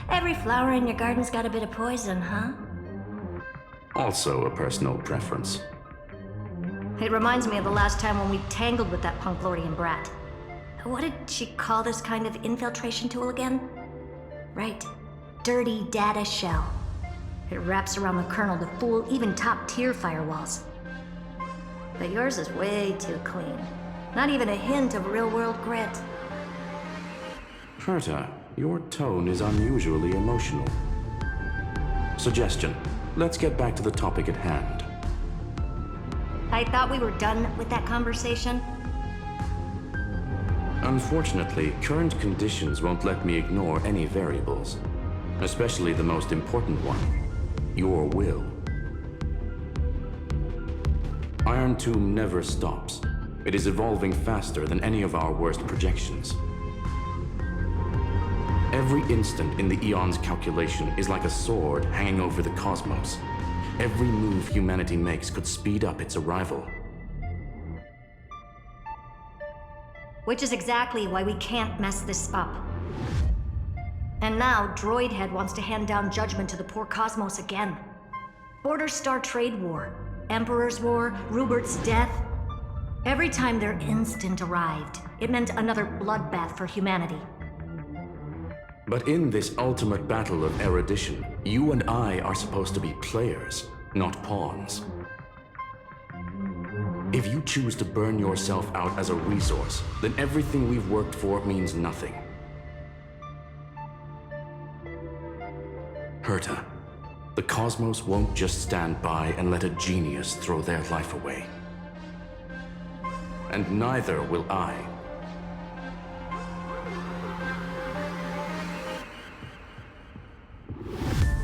Every flower in your garden's got a bit of poison, huh? Also a personal preference. It reminds me of the last time when we tangled with that Punklordian brat. What did she call this kind of infiltration tool again? Right. Dirty data shell. It wraps around the kernel to fool even top-tier firewalls. But yours is way too clean. Not even a hint of real-world grit. Herta, your tone is unusually emotional. Suggestion. Let's get back to the topic at hand. I thought we were done with that conversation. Unfortunately, current conditions won't let me ignore any variables. Especially the most important one. Your will. Iron Tomb never stops. It is evolving faster than any of our worst projections. Every instant in the Eon's calculation is like a sword hanging over the cosmos. Every move humanity makes could speed up its arrival. Which is exactly why we can't mess this up. And now, Droidhead wants to hand down judgment to the poor cosmos again. Border Star Trade War, Emperor's War, Rupert's death. Every time their instant arrived, it meant another bloodbath for humanity. But in this ultimate battle of erudition, you and I are supposed to be players, not pawns. If you choose to burn yourself out as a resource, then everything we've worked for means nothing. Herta, the cosmos won't just stand by and let a genius throw their life away. And neither will I.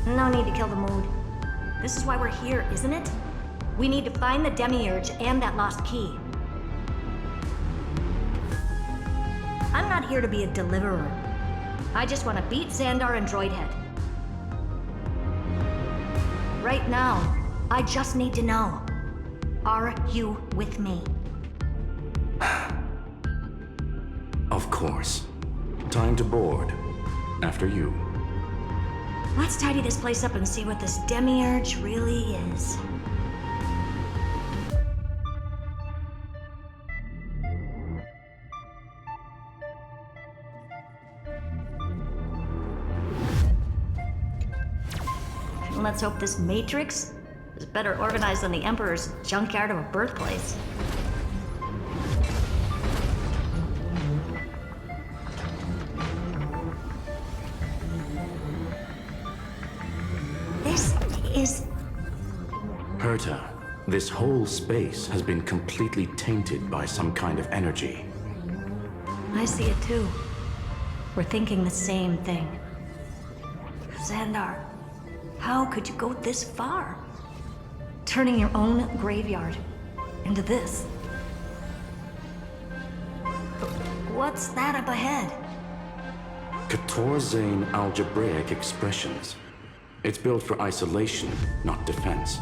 No need to kill the mood. This is why we're here, isn't it? We need to find the Demiurge and that lost key. I'm not here to be a deliverer. I just want to beat Xandar and Droidhead. Right now, I just need to know. Are you with me? Of course. Time to board. After you. Let's tidy this place up and see what this Demiurge really is. Let's hope this Matrix is better organized than the Emperor's junkyard of a birthplace. This is... Herta, this whole space has been completely tainted by some kind of energy. I see it too. We're thinking the same thing. Xandar, how could you go this far? Turning your own graveyard into this. What's that up ahead? Katorzane algebraic expressions. It's built for isolation, not defense.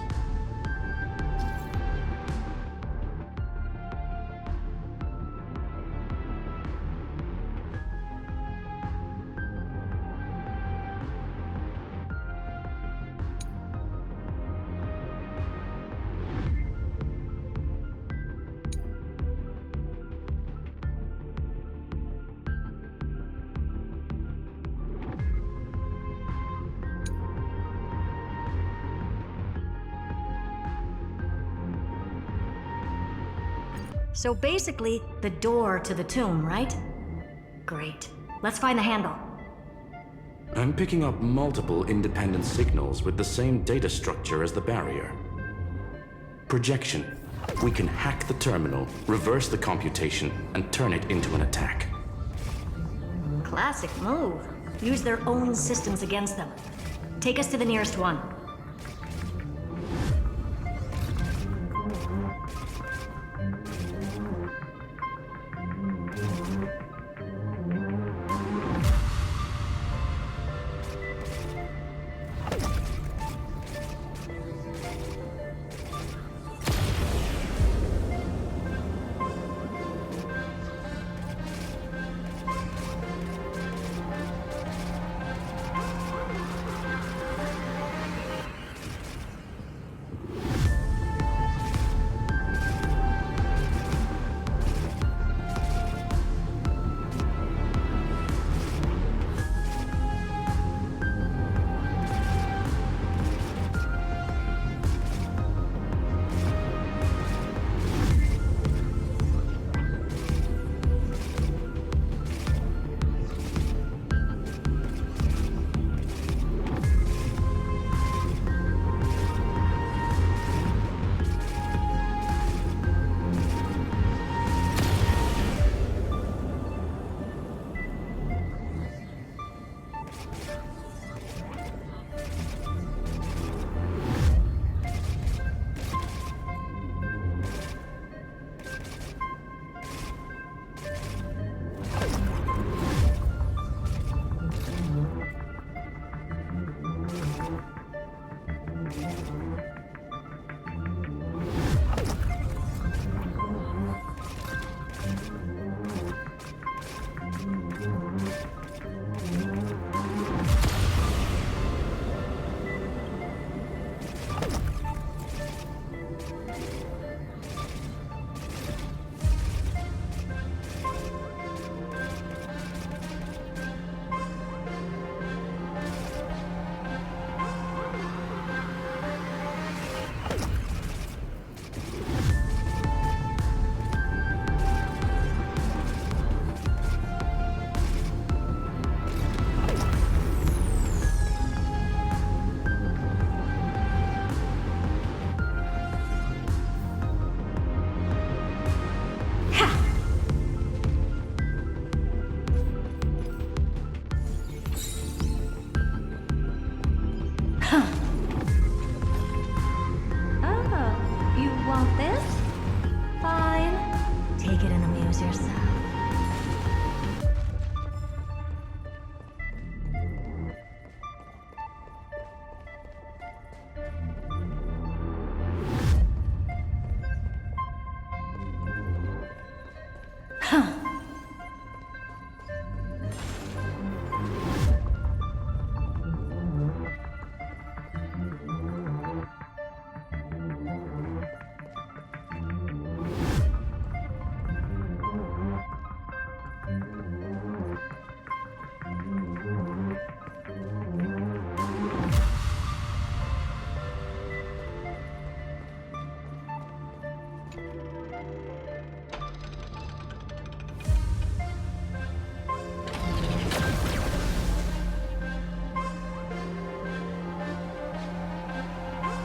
So basically, the door to the tomb, right? Great. Let's find the handle. I'm picking up multiple independent signals with the same data structure as the barrier. Projection. We can hack the terminal, reverse the computation, and turn it into an attack. Classic move. Use their own systems against them. Take us to the nearest one.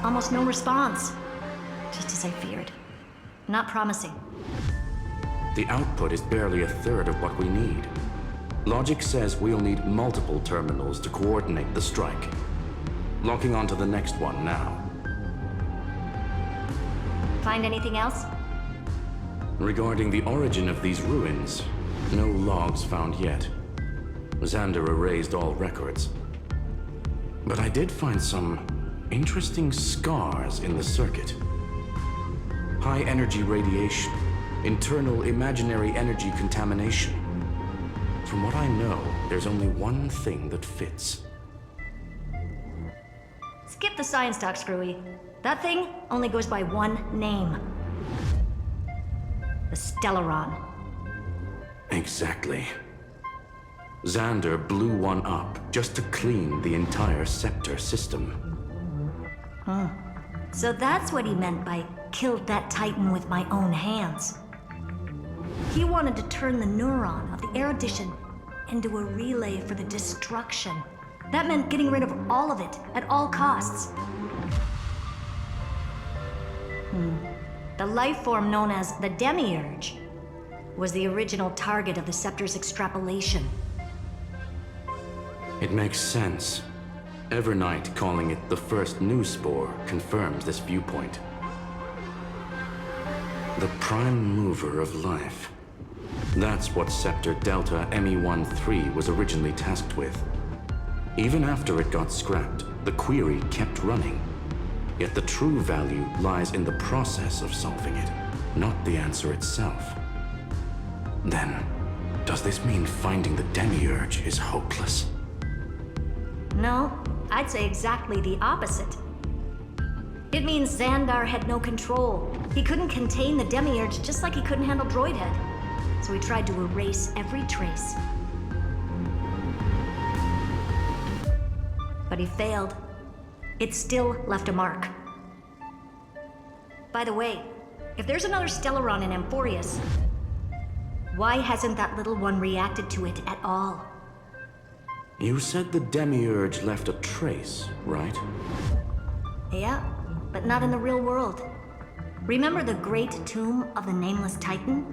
Almost no response. Just as I feared. Not promising. The output is barely a third of what we need. Logic says we'll need multiple terminals to coordinate the strike. Locking onto the next one now. Find anything else? Regarding the origin of these ruins, no logs found yet. Xander erased all records. But I did find some interesting scars in the circuit. High energy radiation, internal imaginary energy contamination. From what I know, there's only one thing that fits. Skip the science talk, Screwy. That thing only goes by one name. The Stellaron. Exactly. Xander blew one up just to clean the entire Scepter system. Huh. So that's what he meant by killed that Titan with my own hands. He wanted to turn the neuron of the erudition into a relay for the destruction. That meant getting rid of all of it at all costs. the life form known as the Demiurge was the original target of the Scepter's extrapolation. It makes sense. Evernight calling it the first new spore confirms this viewpoint. The prime mover of life. That's what Scepter Delta ME-13 was originally tasked with. Even after it got scrapped, the query kept running. Yet the true value lies in the process of solving it, not the answer itself. Then, does this mean finding the Demiurge is hopeless? No, I'd say exactly the opposite. It means Xandar had no control. He couldn't contain the Demiurge just like he couldn't handle Droidhead. So he tried to erase every trace. But he failed. It still left a mark. By the way, if there's another Stellaron in Amphorius, why hasn't that little one reacted to it at all? You said the Demiurge left a trace, right? Yeah, but not in the real world. Remember the great tomb of the Nameless Titan?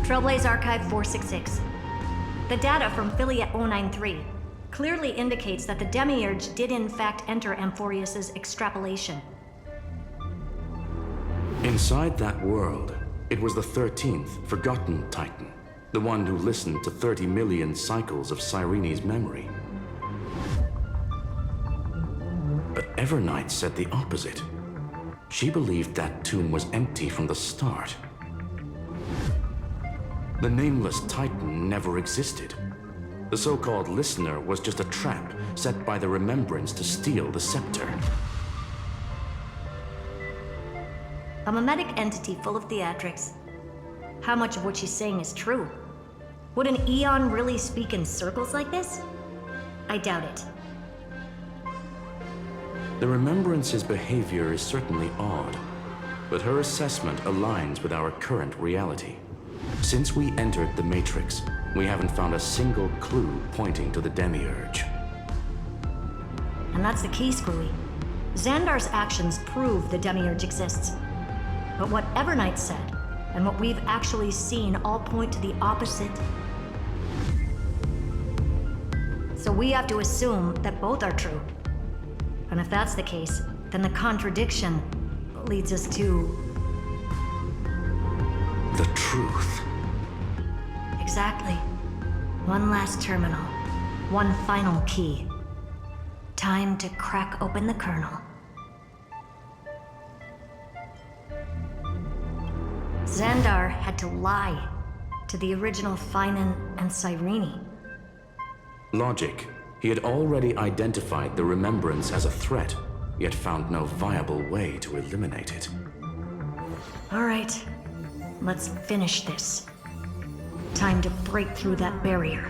Trailblaze Archive 466. The data from Filiate 093 clearly indicates that the Demiurge did in fact enter Amphorius's extrapolation. Inside that world, it was the 13th, forgotten Titan. The one who listened to 30 million cycles of Cyrene's memory. But Evernight said the opposite. She believed that tomb was empty from the start. The Nameless Titan never existed. The so-called listener was just a trap set by the Remembrance to steal the scepter. A mimetic entity full of theatrics. How much of what she's saying is true? Would an Eon really speak in circles like this? I doubt it. The Remembrance's behavior is certainly odd, but her assessment aligns with our current reality. Since we entered the Matrix, we haven't found a single clue pointing to the Demiurge. And that's the key, Screwy. Xandar's actions prove the Demiurge exists. But what Evernight said, and what we've actually seen, all point to the opposite. So we have to assume that both are true. And if that's the case, then the contradiction leads us to... The truth. Exactly. One last terminal. One final key. Time to crack open the kernel. Xandar had to lie to the original Finan and Cyrene. Logic. He had already identified the remembrance as a threat, yet found no viable way to eliminate it. All right, let's finish this. Time to break through that barrier.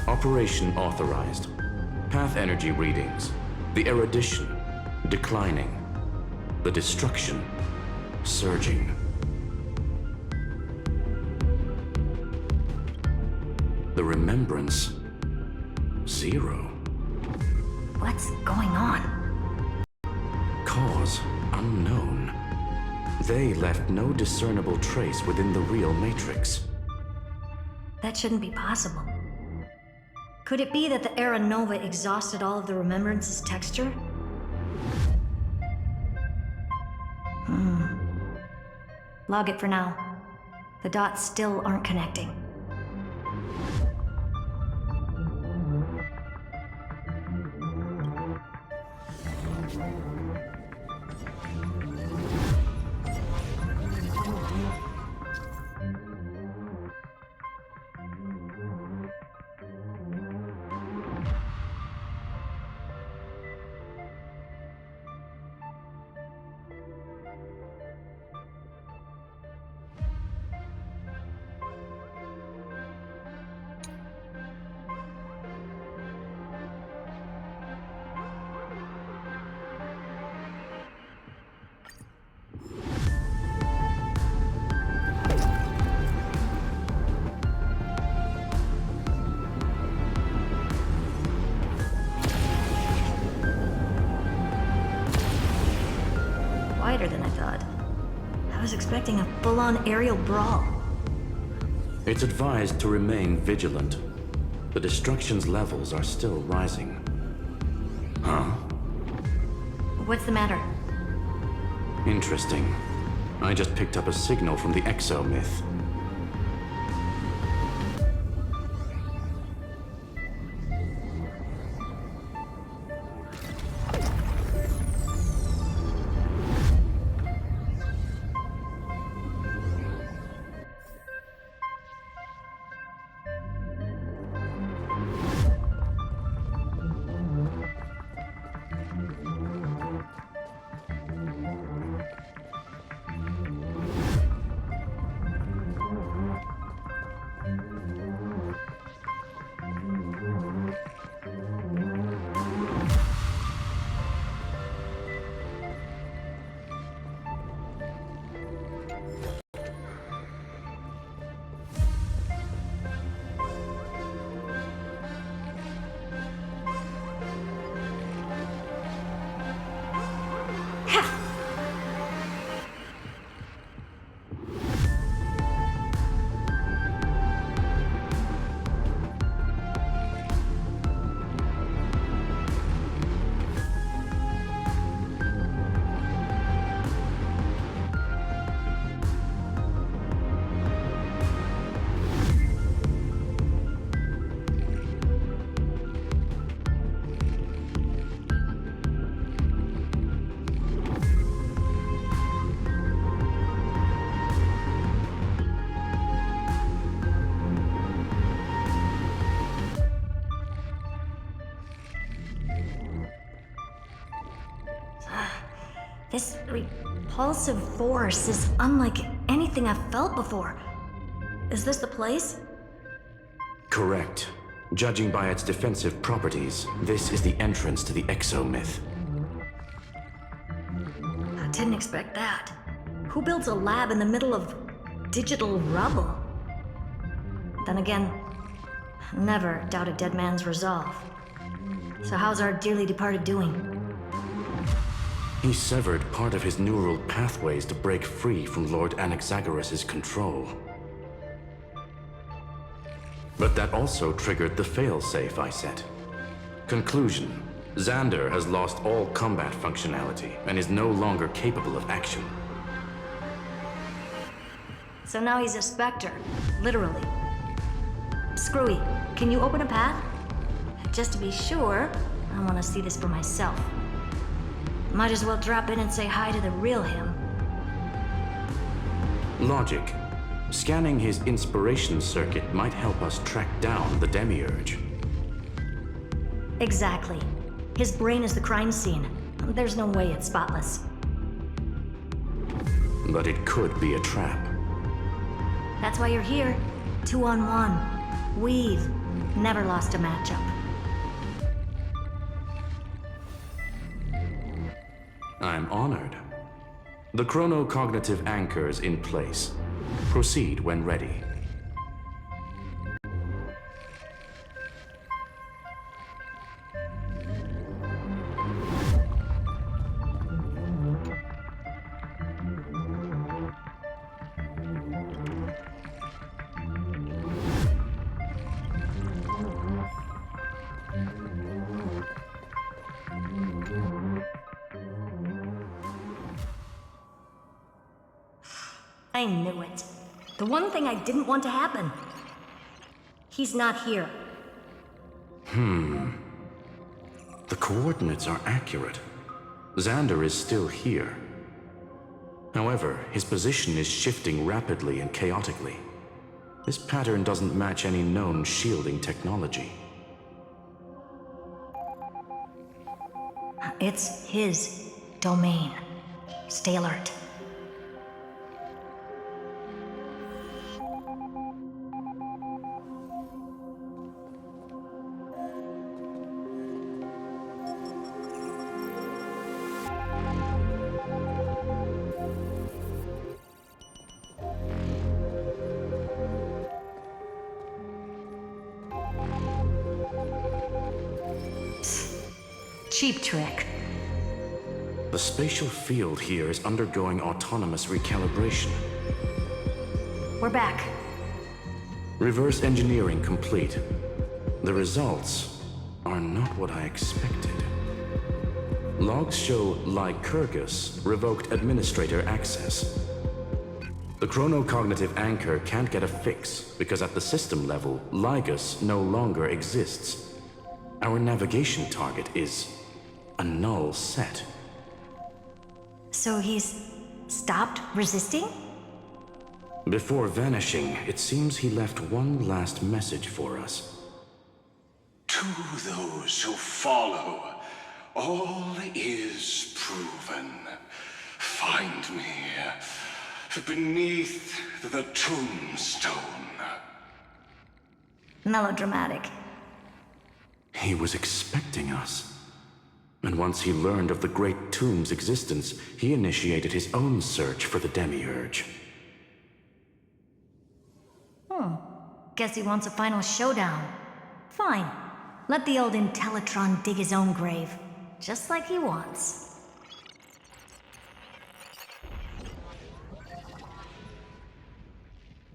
Operation authorized. Path energy readings. The erudition declining. The destruction surging. The remembrance 0. What's going on? Cause unknown. They left no discernible trace within the real Matrix. That shouldn't be possible. Could it be that the Era Nova exhausted all of the Remembrance's texture? Log it for now. The dots still aren't connecting. Wider than I thought. I was expecting a full-on aerial brawl. It's advised to remain vigilant. The destruction's levels are still rising. Huh? What's the matter? Interesting. I just picked up a signal from the Exo myth. This repulsive force is unlike anything I've felt before. Is this the place? Correct. Judging by its defensive properties, this is the entrance to the exomyth. I didn't expect that. Who builds a lab in the middle of digital rubble? Then again, never doubt a dead man's resolve. So how's our dearly departed doing? He severed part of his neural pathways to break free from Lord Anaxagoras' control. But that also triggered the failsafe I set. Conclusion: Xander has lost all combat functionality and is no longer capable of action. So now he's a specter, literally. Screwy, can you open a path? Just to be sure, I want to see this for myself. Might as well drop in and say hi to the real him. Logic. Scanning his inspiration circuit might help us track down the Demiurge. Exactly. His brain is the crime scene. There's no way it's spotless. But it could be a trap. That's why you're here. 2-on-1. We've never lost a matchup. I'm honored. The chronocognitive anchor's in place. Proceed when ready. I knew it. The one thing I didn't want to happen. He's not here. The coordinates are accurate. Xander is still here. However, his position is shifting rapidly and chaotically. This pattern doesn't match any known shielding technology. It's his domain. Stay alert. Cheap trick. The spatial field here is undergoing autonomous recalibration. We're back. Reverse engineering complete. The results are not what I expected. Logs show Lycurgus revoked administrator access. The chronocognitive anchor can't get a fix because at the system level, Lygus no longer exists. Our navigation target is a null set. So he's stopped resisting? Before vanishing, it seems he left one last message for us. To those who follow, all is proven. Find me beneath the tombstone. Melodramatic. He was expecting us. And once he learned of the Great Tomb's existence, he initiated his own search for the Demiurge. Guess he wants a final showdown. Fine. Let the old Intellitron dig his own grave. Just like he wants.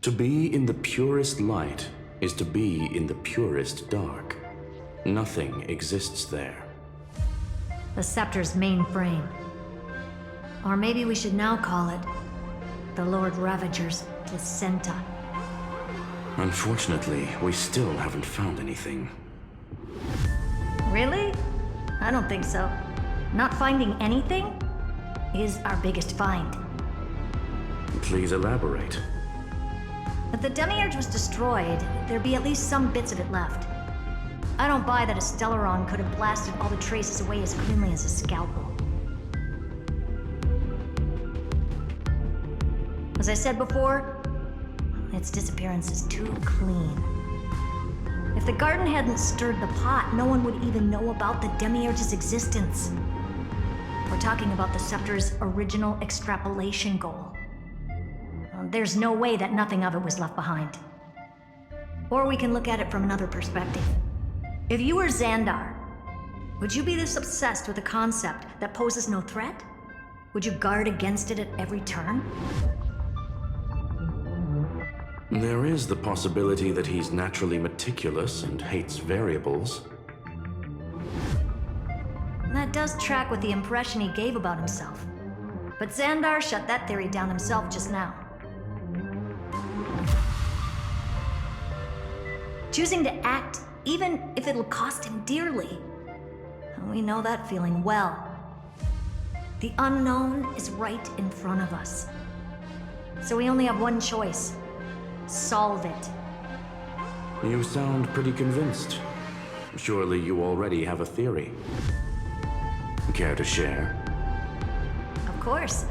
To be in the purest light is to be in the purest dark. Nothing exists there. The Scepter's mainframe. Or maybe we should now call it the Lord Ravager's placenta. Unfortunately, we still haven't found anything. Really? I don't think so. Not finding anything is our biggest find. Please elaborate. If the Demiurge was destroyed, there'd be at least some bits of it left. I don't buy that a Stellaron could have blasted all the traces away as cleanly as a scalpel. As I said before, its disappearance is too clean. If the garden hadn't stirred the pot, no one would even know about the Demiurge's existence. We're talking about the Scepter's original extrapolation goal. There's no way that nothing of it was left behind. Or we can look at it from another perspective. If you were Xandar, would you be this obsessed with a concept that poses no threat? Would you guard against it at every turn? There is the possibility that he's naturally meticulous and hates variables. That does track with the impression he gave about himself. But Xandar shut that theory down himself just now. Choosing to act, even if it'll cost him dearly. We know that feeling well. The unknown is right in front of us. So we only have one choice. Solve it. You sound pretty convinced. Surely you already have a theory. Care to share? Of course.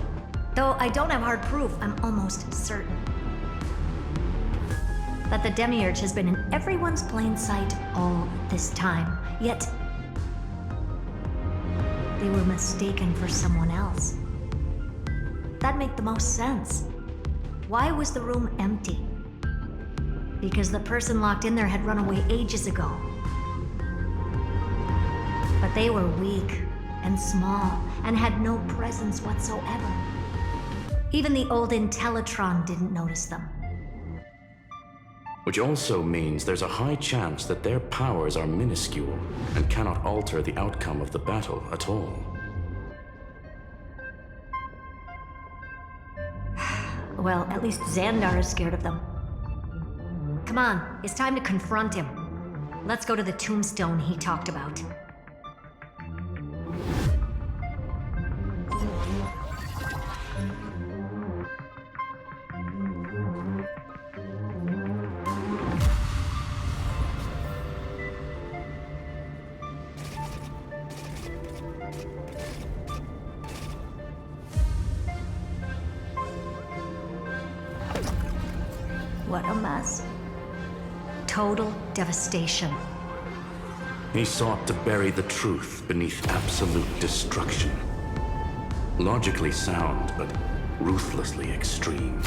Though I don't have hard proof, I'm almost certain that the Demiurge has been in everyone's plain sight all this time. Yet, they were mistaken for someone else. That'd make the most sense. Why was the room empty? Because the person locked in there had run away ages ago. But they were weak and small and had no presence whatsoever. Even the old Intellitron didn't notice them. Which also means there's a high chance that their powers are minuscule and cannot alter the outcome of the battle at all. Well, at least Xandar is scared of them. Come on, it's time to confront him. Let's go to the tombstone he talked about. What a mess. Total devastation. He sought to bury the truth beneath absolute destruction. Logically sound, but ruthlessly extreme.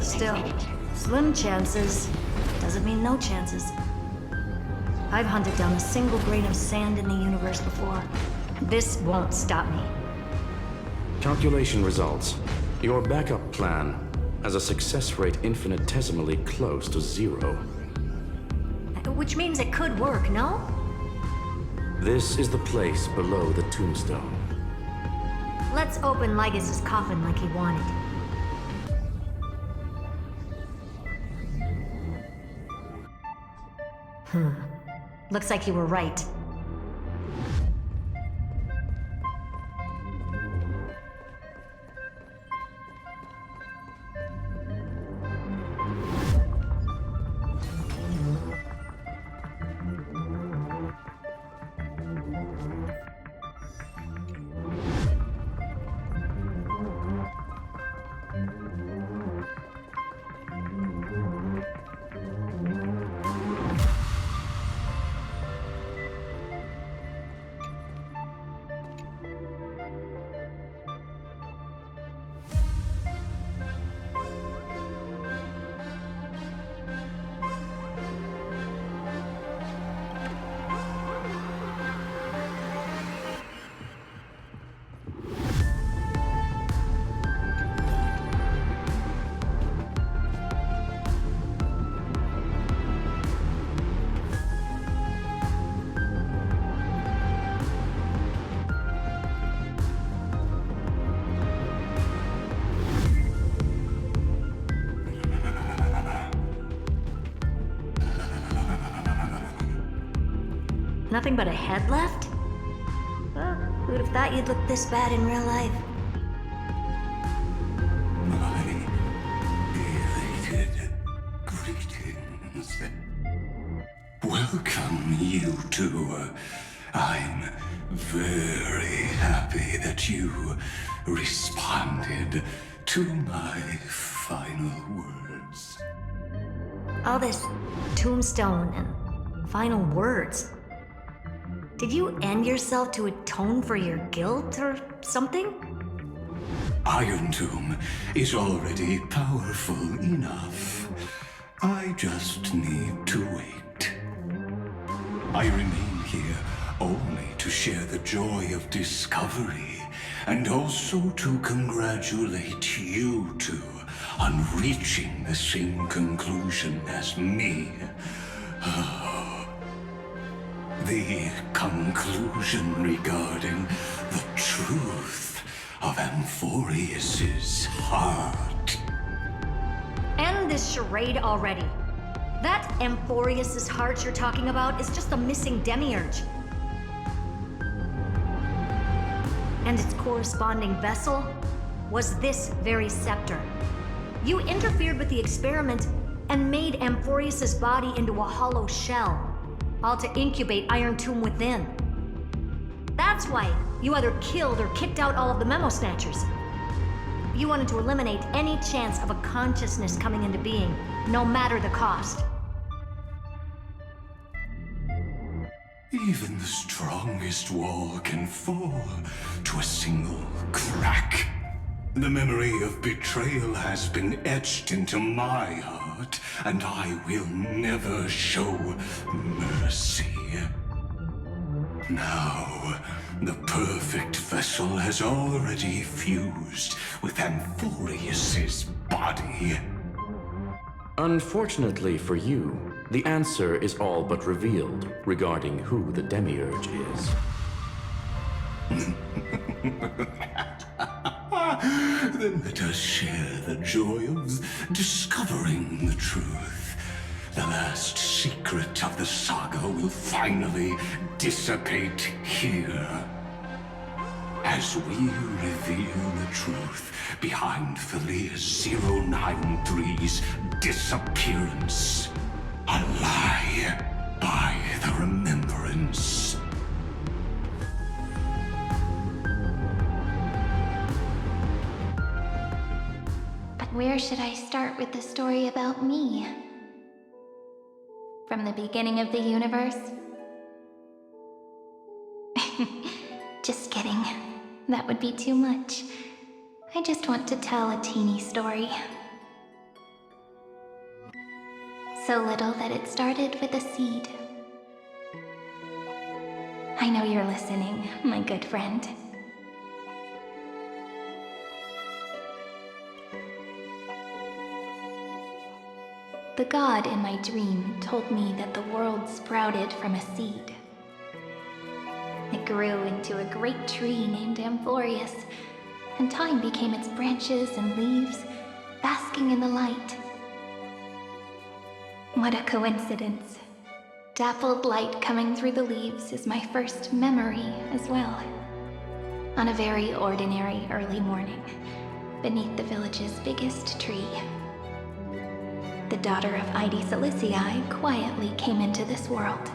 Still, slim chances doesn't mean no chances. I've hunted down a single grain of sand in the universe before. This won't stop me. Calculation results. Your backup plan has a success rate infinitesimally close to 0. Which means it could work, no? This is the place below the tombstone. Let's open Lygas's coffin like he wanted. Looks like you were right. Nothing but a head left? Well, who'd have thought you'd look this bad in real life? My belated greetings. Welcome, you two. I'm very happy that you responded to my final words. All this tombstone and final words. Did you end yourself to atone for your guilt or something? Iron Tomb is already powerful enough. I just need to wait. I remain here only to share the joy of discovery, and also to congratulate you two on reaching the same conclusion as me. The conclusion regarding the truth of Amphorius's heart. End this charade already. That Amphorius's heart you're talking about is just a missing demiurge. And its corresponding vessel was this very scepter. You interfered with the experiment and made Amphorius's body into a hollow shell, all to incubate Iron Tomb within. That's why you either killed or kicked out all of the Memo Snatchers. You wanted to eliminate any chance of a consciousness coming into being, no matter the cost. Even the strongest wall can fall to a single crack. The memory of betrayal has been etched into my heart, and I will never show mercy. Now, the perfect vessel has already fused with Amphorius's body. Unfortunately for you, the answer is all but revealed regarding who the Demiurge is. Then let us share the joy of discovering the truth. The last secret of the saga will finally dissipate here, as we reveal the truth behind Phileas 093's disappearance. A lie by the remembrance. But where should I start with the story about me? From the beginning of the universe? Just kidding. That would be too much. I just want to tell a teeny story. So little that it started with a seed. I know you're listening, my good friend. The god in my dream told me that the world sprouted from a seed. It grew into a great tree named Amphorius, and time became its branches and leaves, basking in the light. What a coincidence. Dappled light coming through the leaves is my first memory as well. On a very ordinary early morning, beneath the village's biggest tree, the daughter of Id Silicii quietly came into this world.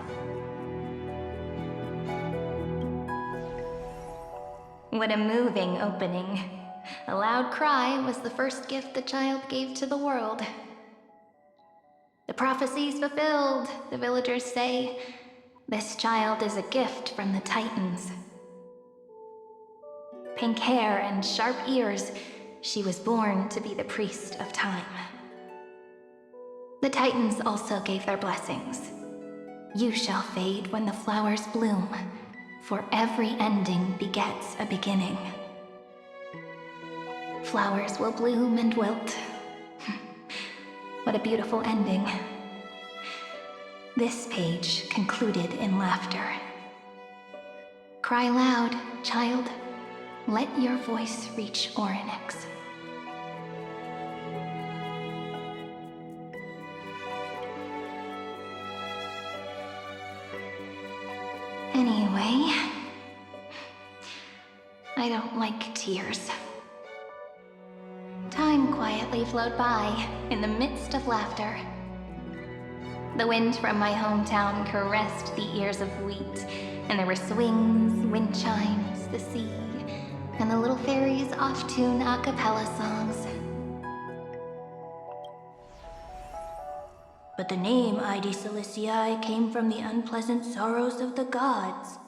What a moving opening. A loud cry was the first gift the child gave to the world. The prophecy's fulfilled, the villagers say. This child is a gift from the Titans. Pink hair and sharp ears, she was born to be the priest of time. The Titans also gave their blessings. You shall fade when the flowers bloom, for every ending begets a beginning. Flowers will bloom and wilt. What a beautiful ending. This page concluded in laughter. Cry loud, child. Let your voice reach Orynyx. Anyway, I don't like tears. Time quietly flowed by in the midst of laughter. The wind from my hometown caressed the ears of wheat, and there were swings, wind chimes, the sea, and the little fairies off-tune a cappella songs. But the name Ide Siliciae came from the unpleasant sorrows of the gods.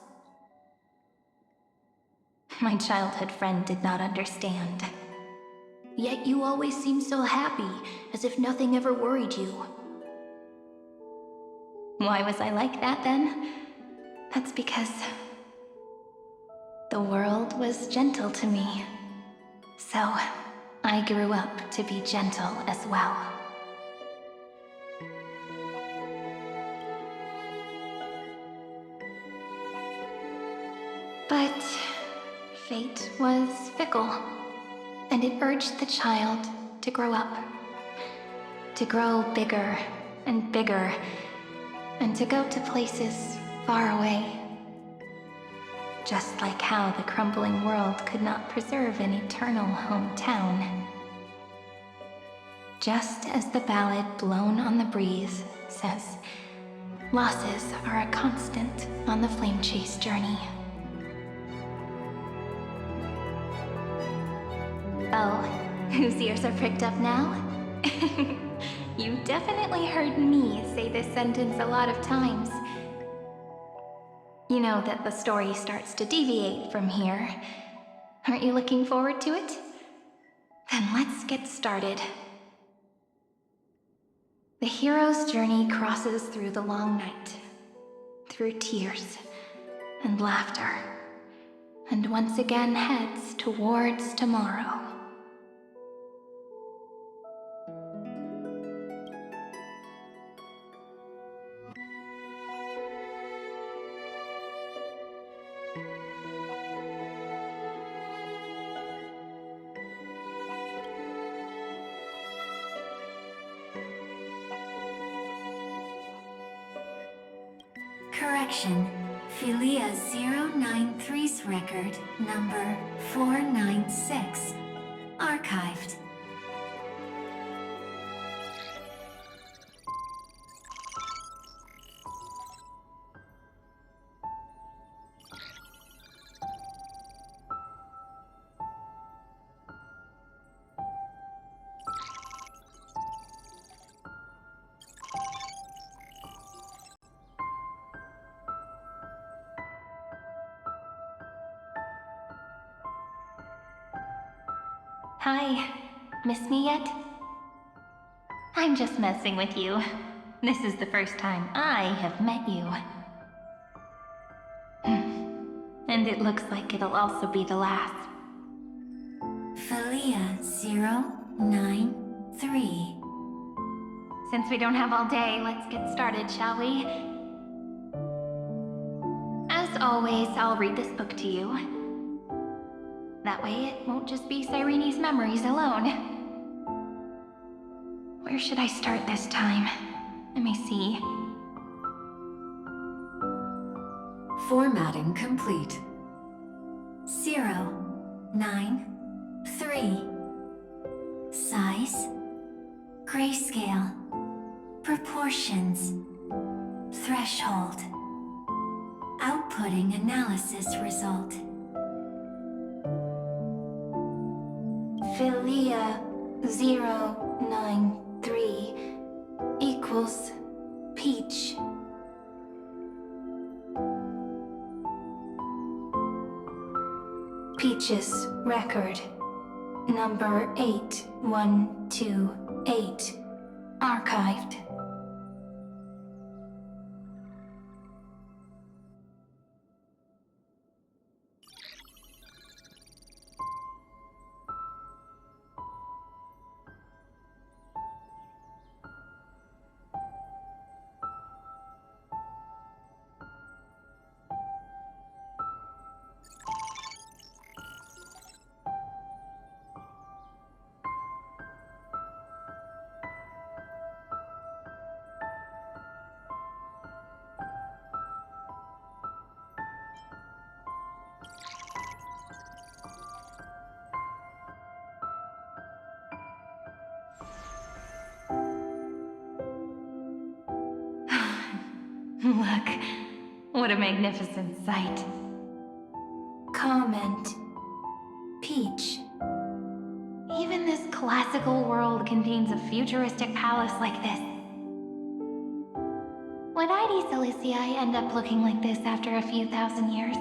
My childhood friend did not understand. Yet you always seemed so happy, as if nothing ever worried you. Why was I like that then? That's because the world was gentle to me. So I grew up to be gentle as well. But fate was fickle, and it urged the child to grow up. To grow bigger and bigger, and to go to places far away. Just like how the crumbling world could not preserve an eternal hometown. Just as the ballad Blown on the Breeze says, losses are a constant on the flame chase journey. Oh, whose ears are pricked up now? You definitely heard me say this sentence a lot of times. You know that the story starts to deviate from here. Aren't you looking forward to it? Then let's get started. The hero's journey crosses through the long night, through tears and laughter, and once again heads towards tomorrow. Correction. Philia 093's record, number 496. Archived. Hi, miss me yet? I'm just messing with you. This is the first time I have met you. And it looks like it'll also be the last. Philia 093. Since we don't have all day, let's get started, shall we? As always, I'll read this book to you. That way it won't just be Cyrene's memories alone. Where should I start this time? Let me see. Formatting complete. 093. Size. Grayscale. Proportions. Threshold. Outputting analysis result. Philia 093 equals peach. Peach's record, number 8128, archived. Look, what a magnificent sight. Comment. Peach. Even this classical world contains a futuristic palace like this. Would ID Silicii end up looking like this after a few thousand years?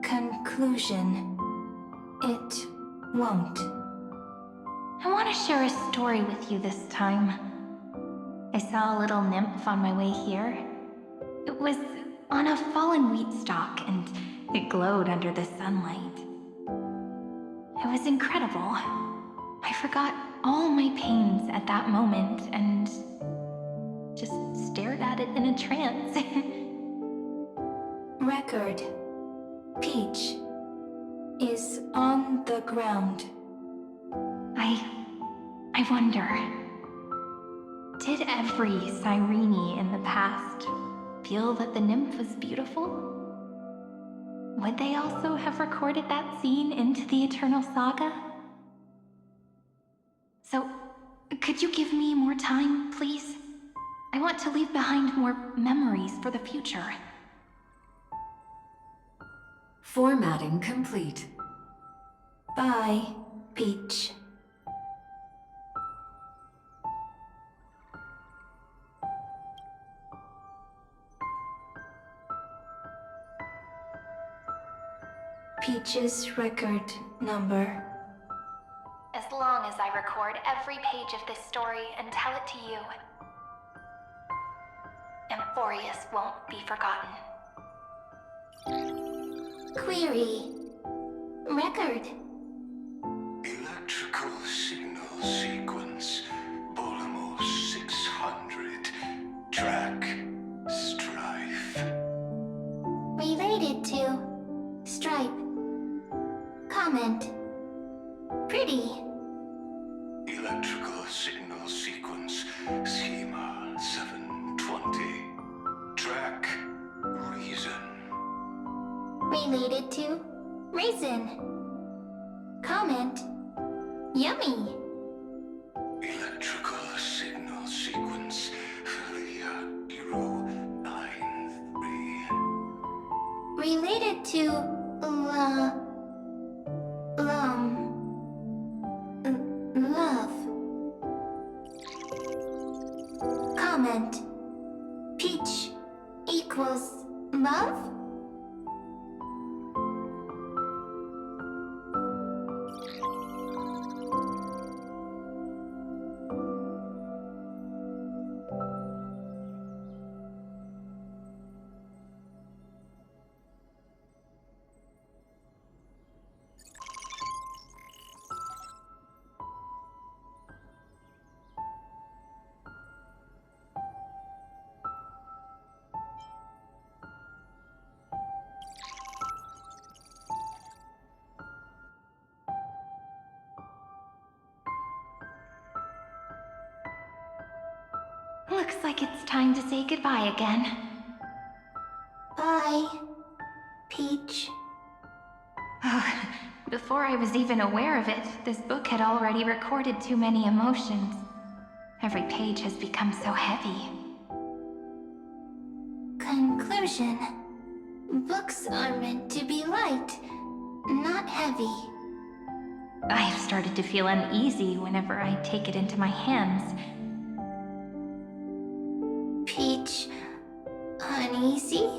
Conclusion. It won't. I want to share a story with you this time. I saw a little nymph on my way here. It was on a fallen wheat stalk, and it glowed under the sunlight. It was incredible. I forgot all my pains at that moment and just stared at it in a trance. Record. Peach is on the ground. I wonder, did every Cyrene in the past feel that the nymph was beautiful? Would they also have recorded that scene into the Eternal Saga? So, could you give me more time, please? I want to leave behind more memories for the future. Formatting complete. Bye, Peach. Peach's record number. As long as I record every page of this story and tell it to you, Amphorius won't be forgotten. Query. Record. Electrical signal sequence. Bolamos 600. Track. Strife. Related to. Stripe. Comment. Pretty. Electrical signal sequence. Schema 720. Track. Reason. Related to. Raisin. Comment. Yummy. Electrical signal sequence. Filia 093. Related to. Love. Comment. Peach equals love? Looks like it's time to say goodbye again. Bye, Peach. Before I was even aware of it, this book had already recorded too many emotions. Every page has become so heavy. Conclusion. Books are meant to be light, not heavy. I have started to feel uneasy whenever I take it into my hands. Peach, uneasy?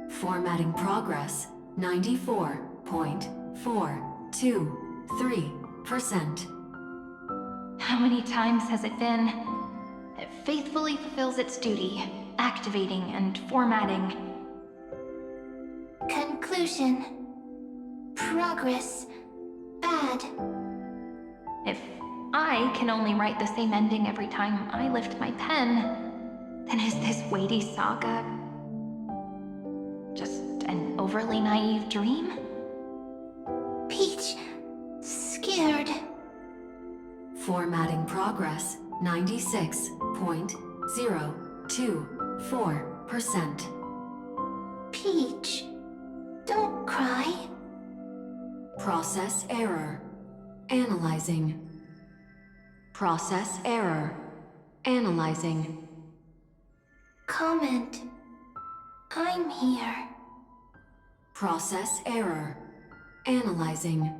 Formatting progress 94.423%. How many times has it been? It faithfully fulfills its duty, activating and formatting. Conclusion. Progress. Bad. If I can only write the same ending every time I lift my pen, then is this weighty saga just an overly naive dream? Peach, scared. Formatting progress 96.024%. Peach, don't cry. Process error. Analyzing. Process error. Analyzing. Comment. I'm here. Process error. Analyzing.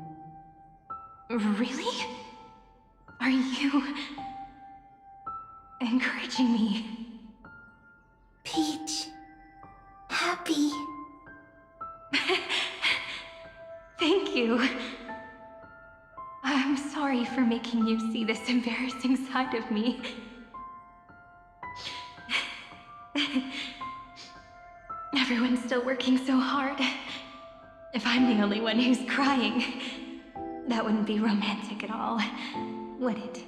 Really? Are you encouraging me? Peach. Happy. Thank you. I'm sorry for making you see this embarrassing side of me. Everyone's still working so hard. If I'm the only one who's crying, that wouldn't be romantic at all, would it?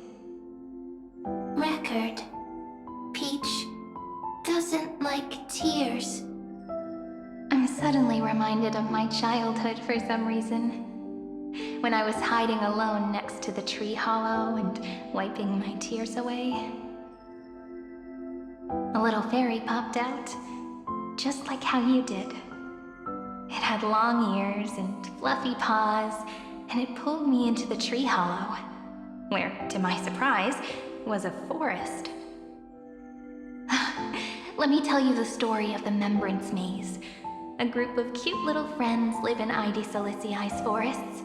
Record. Peach doesn't like tears. I'm suddenly reminded of my childhood for some reason. When I was hiding alone next to the tree hollow and wiping my tears away. A little fairy popped out, just like how you did. It had long ears and fluffy paws, and it pulled me into the tree hollow, where, to my surprise, was a forest. Let me tell you the story of the Membrance Maze. A group of cute little friends live in ID Silicii's forests.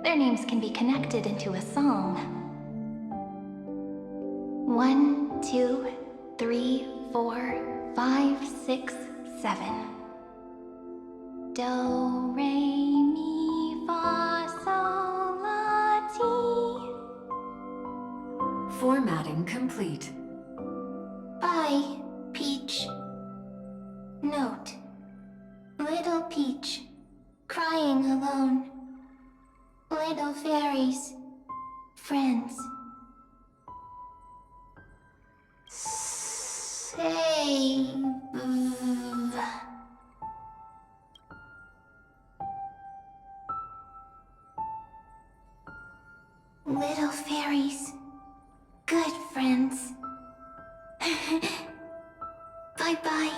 Their names can be connected into a song. 1, 2, 3, 4, 5, 6, 7. Do, re, mi, fa, sol, la, ti. Formatting complete. Bye, Peach. Note. Little Peach, crying alone. Little fairies, friends. Save. Little fairies, good friends. Bye-bye.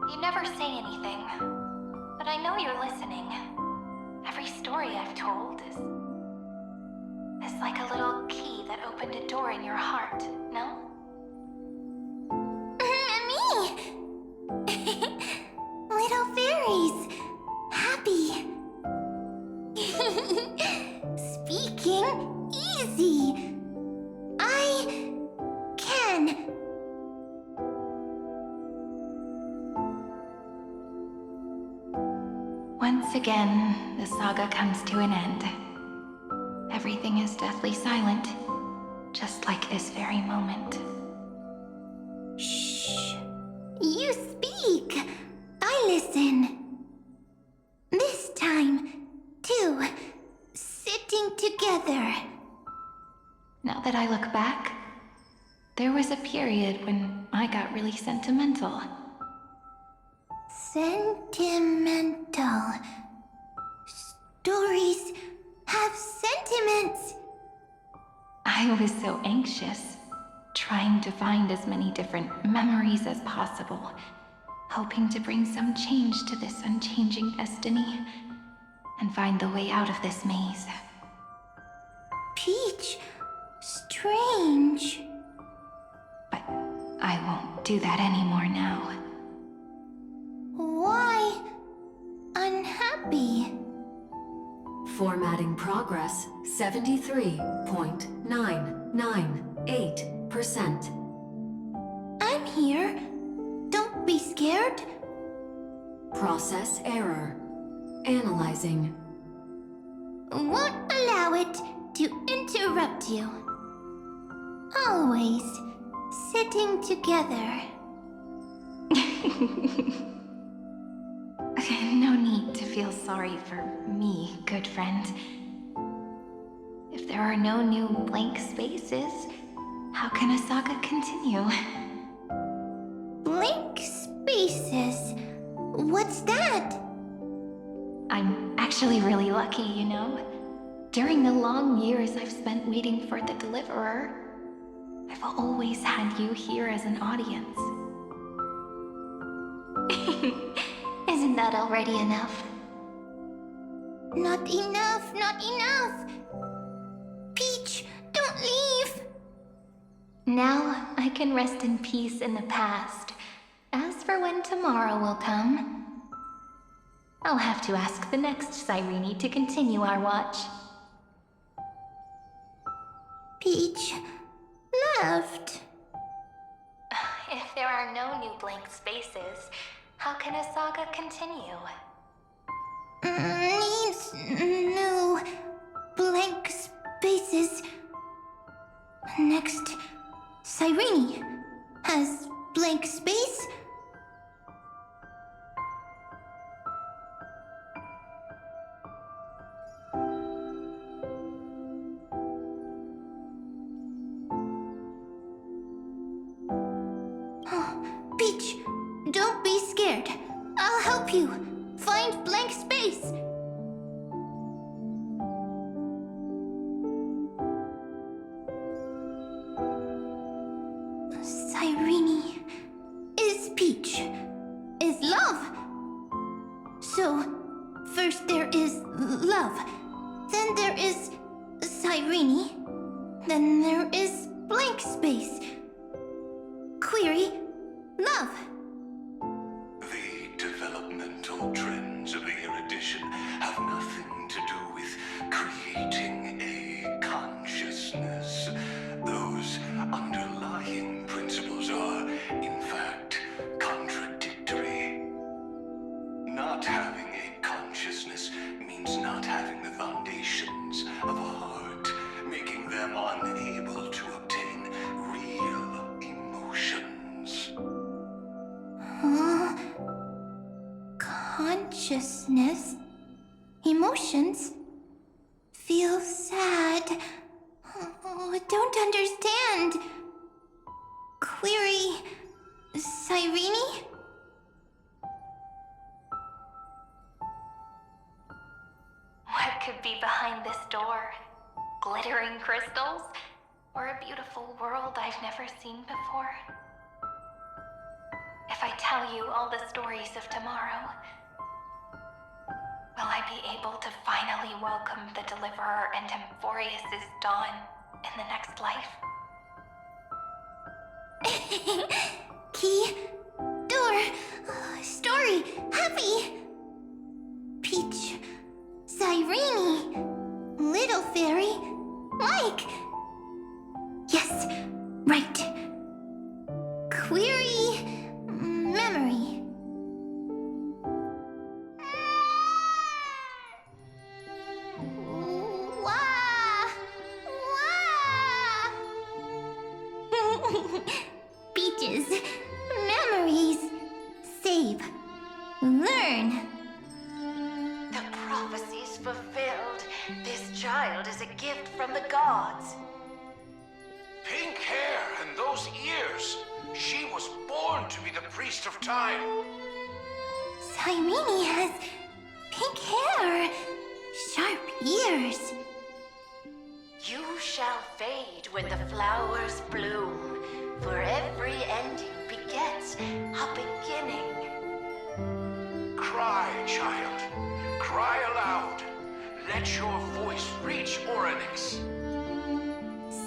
You never say anything, but I know you're listening. Every story I've told is like a little key that opened a door in your heart, no? Me! Little fairies! Happy! Speaking easy! I can! Once again, the saga comes to an end. Everything is deathly silent, just like this very moment. Shh. You speak. I listen. This time, too. Sitting together. Now that I look back, there was a period when I got really sentimental. Sentimental. Stories have sentiments. I was so anxious, trying to find as many different memories as possible, hoping to bring some change to this unchanging destiny, and find the way out of this maze. Peach, strange. But I won't do that anymore now. Why unhappy? Formatting progress 73.998%. I'm here. Don't be scared. Process error. Analyzing. Won't allow it to interrupt you. Always sitting together. No need to feel sorry for me, good friend. If there are no new blank spaces, how can a saga continue? Blank spaces? What's that? I'm actually really lucky, you know? During the long years I've spent waiting for the Deliverer, I've always had you here as an audience. Isn't that already enough? Not enough, not enough! Peach, don't leave! Now I can rest in peace in the past. As for when tomorrow will come, I'll have to ask the next Cyrene to continue our watch. Peach left. If there are no new blank spaces, how can a saga continue? Needs new blank spaces. Next, Cyrene has blank space. Peach, don't be scared. I'll help you find blank space. Cyrene is Peach, is love. So, first there is love, then there is Cyrene, then there is blank space. Query, love. The developmental trends of the erudition have nothing to do with creating a consciousness. Those underlying principles are, in fact, contradictory. Not having a consciousness means not having the foundations of a heart, making them unable to obtain real emotions. Consciousness, emotions, feel sad. Oh, don't understand. Query, Cyrene? What could be behind this door? Glittering crystals? Or a beautiful world I've never seen before? If I tell you all the stories of tomorrow, will I be able to finally welcome the Deliverer and Amphorius' dawn in the next life? Key, door, story, happy. Peach, Cyrene, little fairy, like. Yes, right. Query, memory. Wah! Wah! Peaches, memories, save, learn. The prophecy's fulfilled. This child is a gift from the gods. Pink hair and those ears. She was born to be the priest of time. Cyrene has pink hair, sharp ears. You shall fade when the flowers bloom, for every ending begets a beginning. Cry, child. Cry aloud. Let your voice reach Oryx.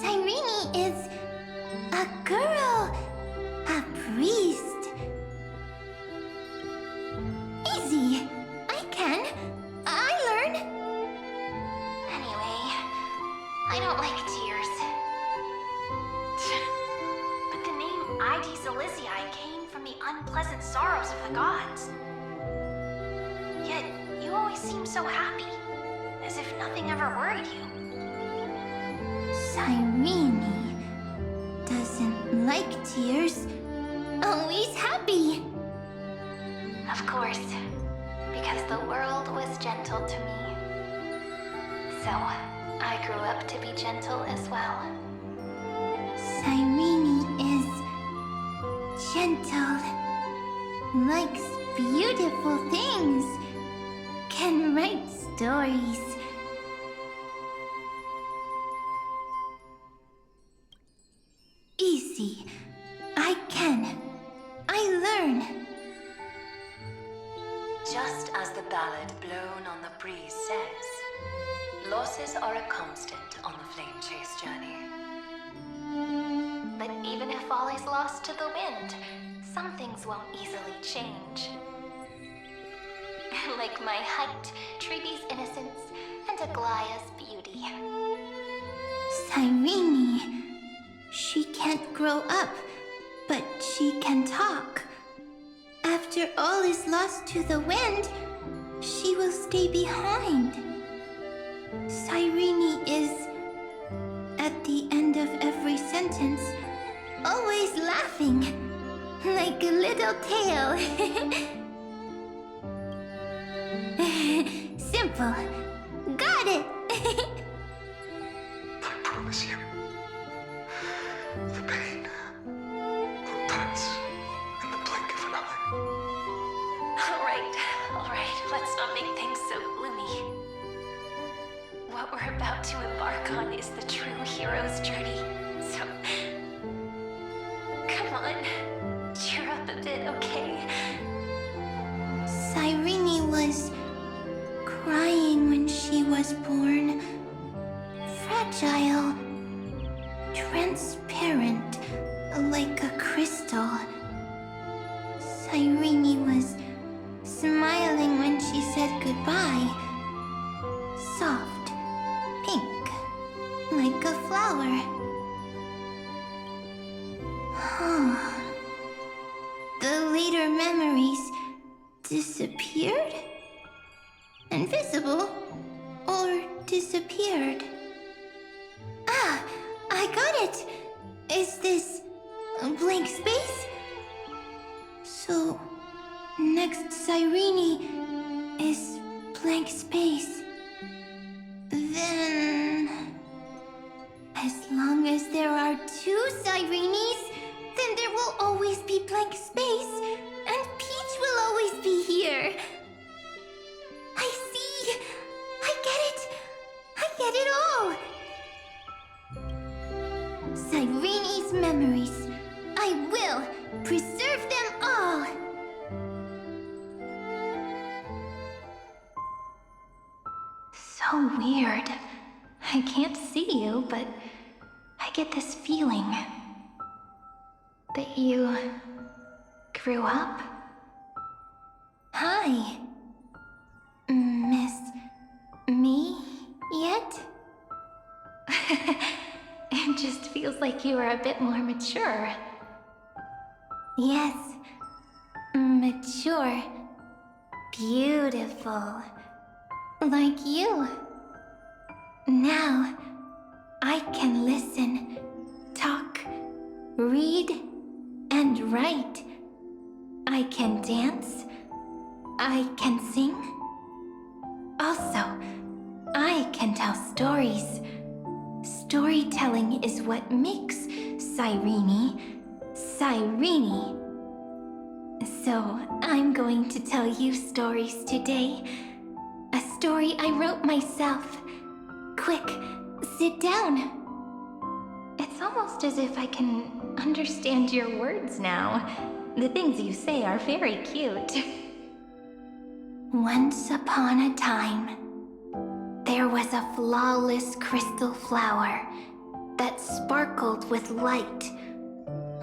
Cyrene is a girl, a priest. Easy. I learn. Anyway, I don't like tears. But the name ID Celestii came from the unpleasant sorrows of the gods. Yet, you always seem so happy, as if nothing ever worried you. Cyrene doesn't like tears. Always happy. Of course, because the world was gentle to me. So, I grew up to be gentle as well. Cyrene is gentle, likes beautiful things, can write stories. Easy. I can. I learn. Just as the ballad blown on the breeze says, losses are a constant on the flame chase journey. But even if all is lost to the wind, some things won't easily change. Like my height, Treeby's innocence, and Aglaya's beauty. Cyrene. She can't grow up, but she can talk. After all is lost to the wind, she will stay behind. Cyrene is, at the end of every sentence, always laughing, like a little tail. Simple. Got it! I promise you, the pain will pass in the blink of an eye. All right, let's not make things so gloomy. What we're about to embark on is the true hero's journey, so... Come on, cheer up a bit, okay? Cyrene was crying when she was born. Fragile. Transparent, like a crystal. Cyrene was smiling when she said goodbye. Soft, pink, like a flower. The later memories disappeared? Invisible? Or disappeared? Ah! I got it! Is this a blank space? So, next Cyrene is blank space. Then... as long as there are two Cyrenes, then there will always be blank space, and Peach will always be here. I see! I get it! I get it all! Cyrene's memories. I will preserve them all. So weird. I can't see you, but I get this feeling that you grew up. Hi. Miss me yet? It just feels like you are a bit more mature. Yes. Mature. Beautiful. Like you. Now, I can listen, talk, read, and write. I can dance. I can sing. Also, I can tell stories. Storytelling is what makes Cyrene, Cyrene. So, I'm going to tell you stories today. A story I wrote myself. Quick, sit down. It's almost as if I can understand your words now. The things you say are very cute. Once upon a time, there was a flawless crystal flower that sparkled with light,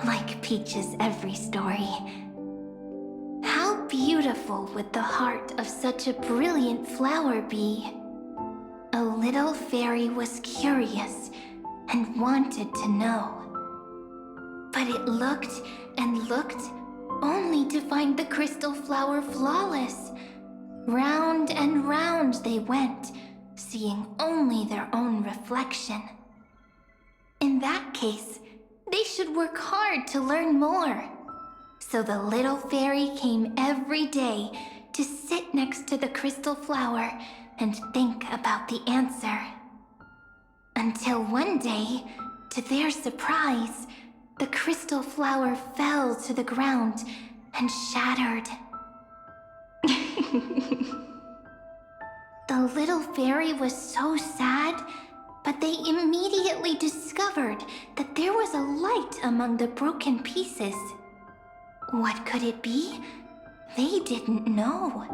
like Peach's every story. How beautiful would the heart of such a brilliant flower be? A little fairy was curious and wanted to know. But it looked and looked only to find the crystal flower flawless. Round and round they went, seeing only their own reflection. In that case, they should work hard to learn more. So the little fairy came every day to sit next to the crystal flower and think about the answer. Until one day, to their surprise, the crystal flower fell to the ground and shattered. The little fairy was so sad, but they immediately discovered that there was a light among the broken pieces. What could it be? They didn't know.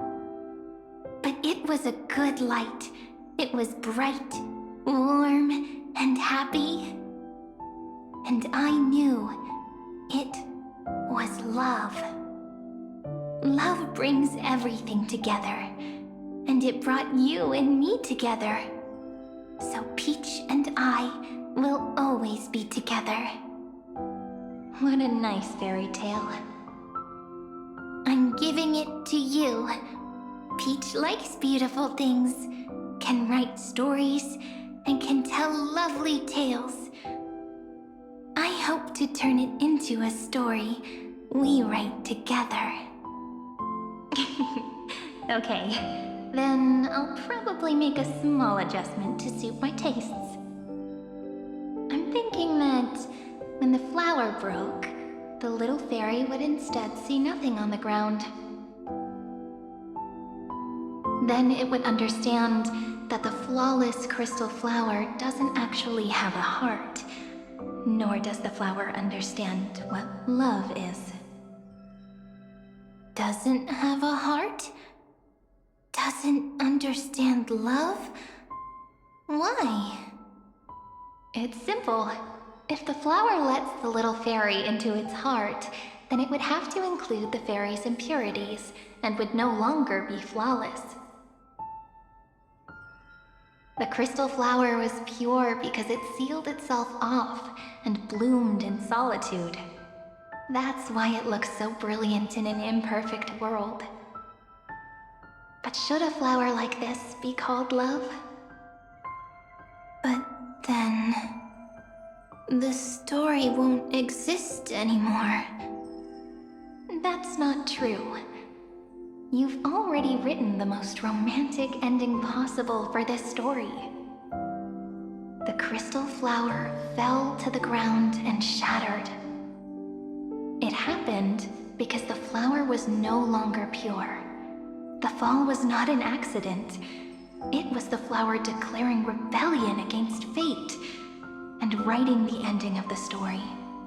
But it was a good light. It was bright, warm, and happy. And I knew it was love. Love brings everything together. And it brought you and me together. So Peach and I will always be together. What a nice fairy tale. I'm giving it to you. Peach likes beautiful things, can write stories, and can tell lovely tales. I hope to turn it into a story we write together. Okay, then I'll probably make a small adjustment to suit my tastes. I'm thinking that when the flower broke, the little fairy would instead see nothing on the ground. Then it would understand that the flawless crystal flower doesn't actually have a heart, nor does the flower understand what love is. Doesn't have a heart? Doesn't understand love? Why? It's simple. If the flower lets the little fairy into its heart, then it would have to include the fairy's impurities and would no longer be flawless. The crystal flower was pure because it sealed itself off and bloomed in solitude. That's why it looks so brilliant in an imperfect world. But should a flower like this be called love? But then the story won't exist anymore. That's not true. You've already written the most romantic ending possible for this story. The crystal flower fell to the ground and shattered. It happened because the flower was no longer pure. The fall was not an accident. It was the flower declaring rebellion against fate and writing the ending of the story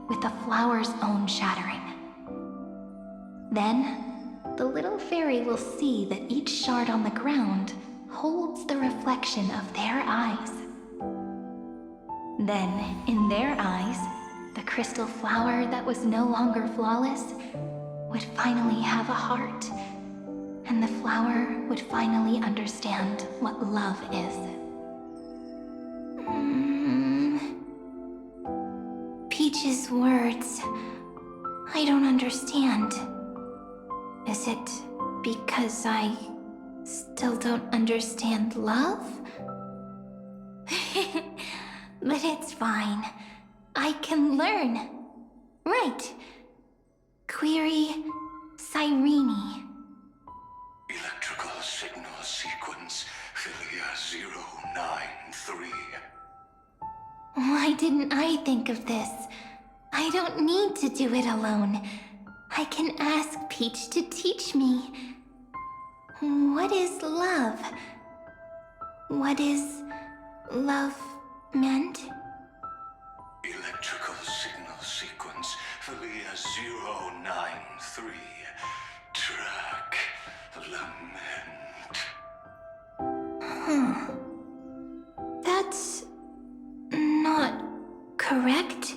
with the flower's own shattering. Then, the little fairy will see that each shard on the ground holds the reflection of their eyes. Then, in their eyes, the crystal flower that was no longer flawless would finally have a heart, and the flower would finally understand what love is. Peach's words, I don't understand. Is it because I still don't understand love? But it's fine. I can learn. Right. Query Cyrene. Electrical signal sequence Philia 093. Why didn't I think of this? I don't need to do it alone. I can ask Peach to teach me. What is love? What is love meant? Electrical signal sequence Philia 093. Track lament. That's not correct.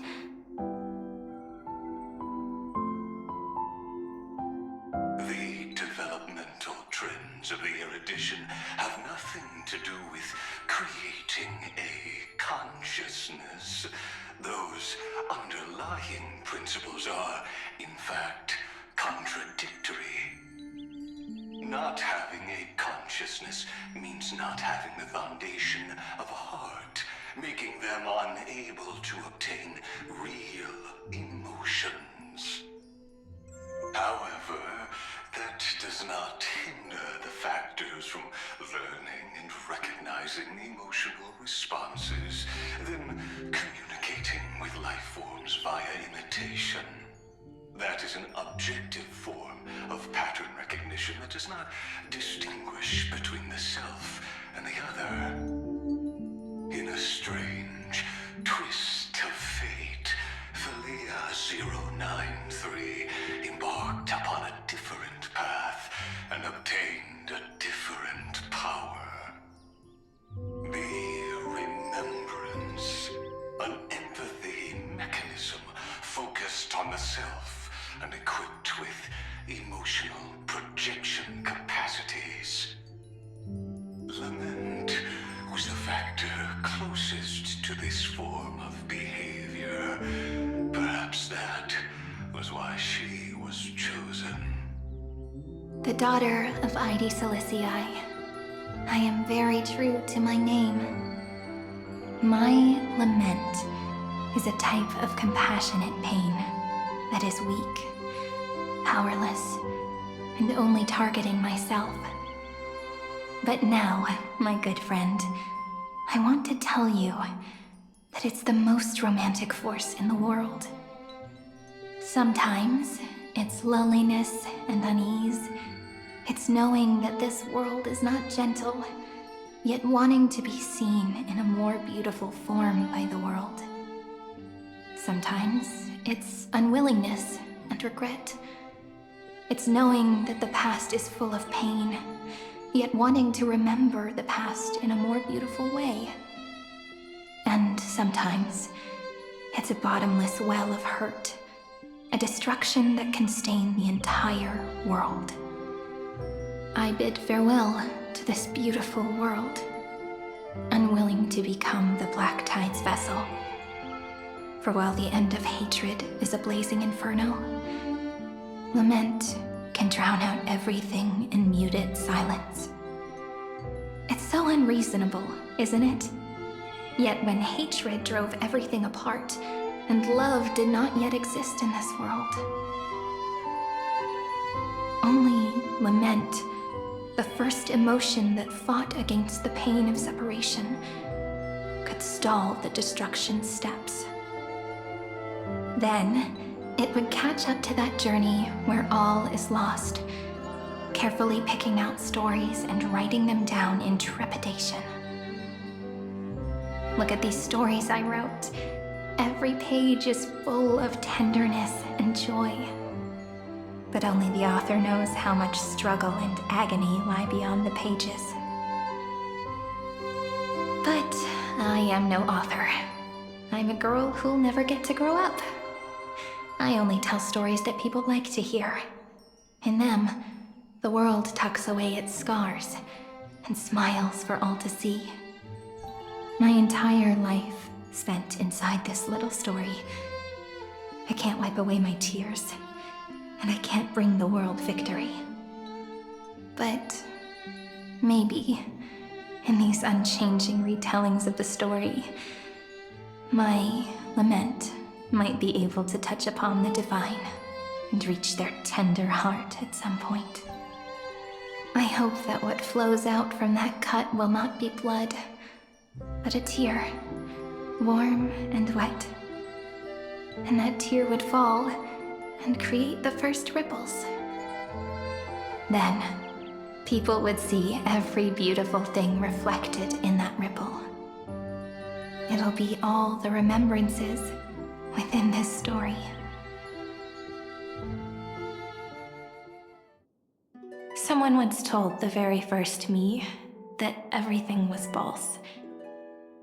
The developmental trends of the erudition have nothing to do with creating a consciousness. Those underlying principles are, in fact, contradictory. Not having a consciousness means not having the foundation of a heart, making them unable to obtain real emotions. However, That does not hinder the factors from learning and recognizing emotional responses, then communicating with life forms via imitation. That is an objective form of pattern recognition that does not distinguish between the self and the other. In a strange twist of fate, Thalia 093 embarked upon a different path and obtained a different power. The remembrance, an empathy mechanism focused on the self and equipped with emotional projection capacities. Lament was the factor closest to this form of behavior. Perhaps that was why she was chosen. The daughter of Ide Silicii, I am very true to my name. My lament is a type of compassionate pain that is weak, powerless, and only targeting myself. But now, my good friend, I want to tell you that it's the most romantic force in the world. Sometimes it's loneliness and unease. It's knowing that this world is not gentle, yet wanting to be seen in a more beautiful form by the world. Sometimes it's unwillingness and regret. It's knowing that the past is full of pain, yet wanting to remember the past in a more beautiful way. And sometimes it's a bottomless well of hurt, a destruction that can stain the entire world. I bid farewell to this beautiful world, unwilling to become the Black Tide's vessel. For while the end of hatred is a blazing inferno, lament can drown out everything in muted silence. It's so unreasonable, isn't it? Yet when hatred drove everything apart, and love did not yet exist in this world, only lament, the first emotion that fought against the pain of separation, could stall the destruction steps. Then, it would catch up to that journey where all is lost, carefully picking out stories and writing them down in trepidation. Look at these stories I wrote. Every page is full of tenderness and joy. But only the author knows how much struggle and agony lie beyond the pages. But I am no author. I'm a girl who'll never get to grow up. I only tell stories that people like to hear. In them, the world tucks away its scars and smiles for all to see. My entire life spent inside this little story. I can't wipe away my tears, and I can't bring the world victory. But maybe, in these unchanging retellings of the story, my lament might be able to touch upon the divine and reach their tender heart at some point. I hope that what flows out from that cut will not be blood, but a tear, warm and wet. And that tear would fall and create the first ripples. Then, people would see every beautiful thing reflected in that ripple. It'll be all the remembrances within this story. Someone once told the very first me that everything was false,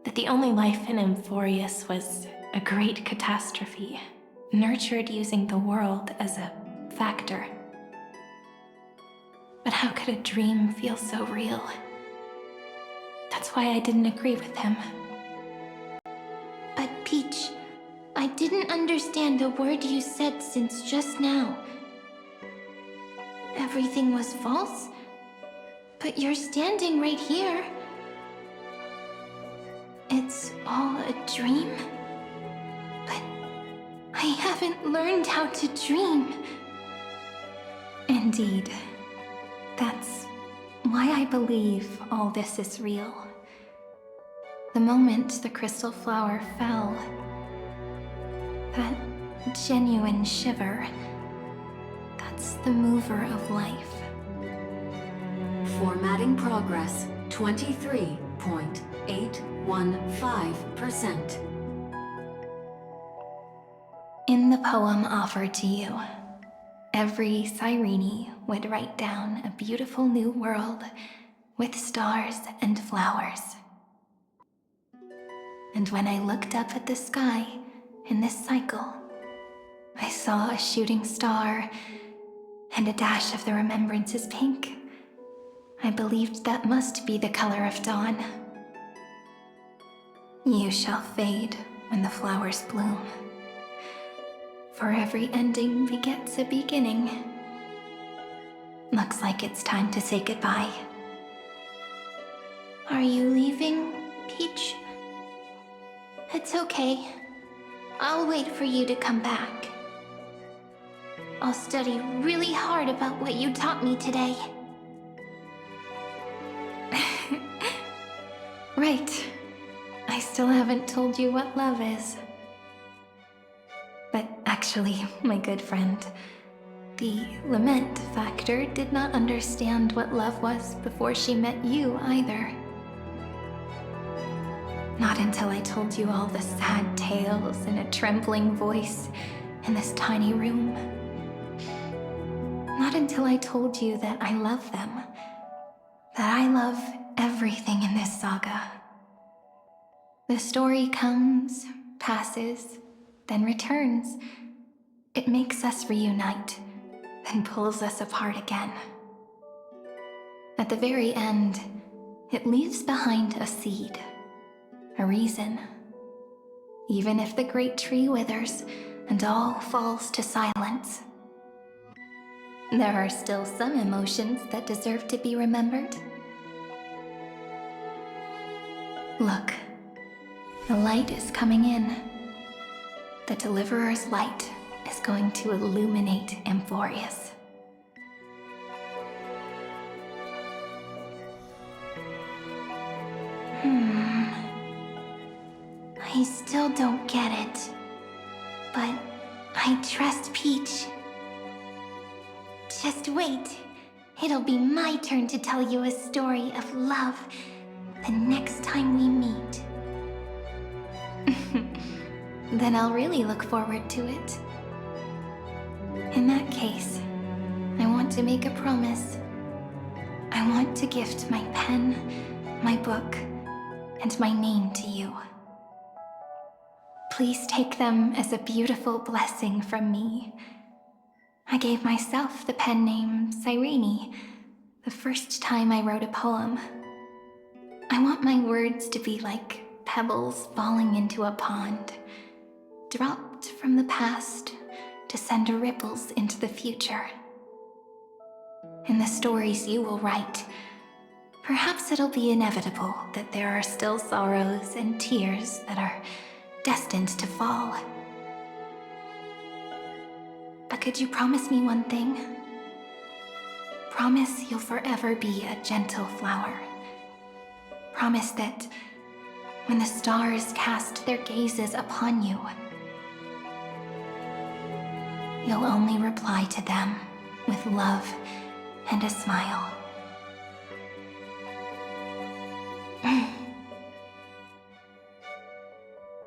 that the only life in Amphorius was a great catastrophe, nurtured using the world as a factor. But how could a dream feel so real? That's why I didn't agree with him. But Peach, I didn't understand a word you said since just now. Everything was false? But you're standing right here. It's all a dream? But I haven't learned how to dream. In Indeed. That's why I believe all this is real. The moment the crystal flower fell, that genuine shiver, that's the mover of life. Formatting progress 23.815%. In the poem offered to you, every Cyrene would write down a beautiful new world with stars and flowers. And when I looked up at the sky in this cycle, I saw a shooting star and a dash of the remembrances pink. I believed that must be the color of dawn. You shall fade when the flowers bloom. For every ending begets a beginning. Looks like it's time to say goodbye. Are you leaving, Peach? It's okay. I'll wait for you to come back. I'll study really hard about what you taught me today. Right. I still haven't told you what love is. But actually, my good friend, the lament factor did not understand what love was before she met you either. Not until I told you all the sad tales in a trembling voice in this tiny room. Not until I told you that I love them, that I love everything in this saga. The story comes, passes, then returns. It makes us reunite, then pulls us apart again. At the very end, it leaves behind a seed, a reason. Even if the great tree withers and all falls to silence, there are still some emotions that deserve to be remembered. Look, the light is coming in. The Deliverer's light is going to illuminate Amphorius. I still don't get it, but I trust Peach. Just wait. It'll be my turn to tell you a story of love the next time we meet. Then I'll really look forward to it. In that case, I want to make a promise. I want to gift my pen, my book, and my name to you. Please take them as a beautiful blessing from me. I gave myself the pen name Cyrene the first time I wrote a poem. I want my words to be like pebbles falling into a pond, dropped from the past to send ripples into the future. In the stories you will write, perhaps it'll be inevitable that there are still sorrows and tears that are destined to fall. But could you promise me one thing? Promise you'll forever be a gentle flower. Promise that when the stars cast their gazes upon you, you'll only reply to them with love and a smile.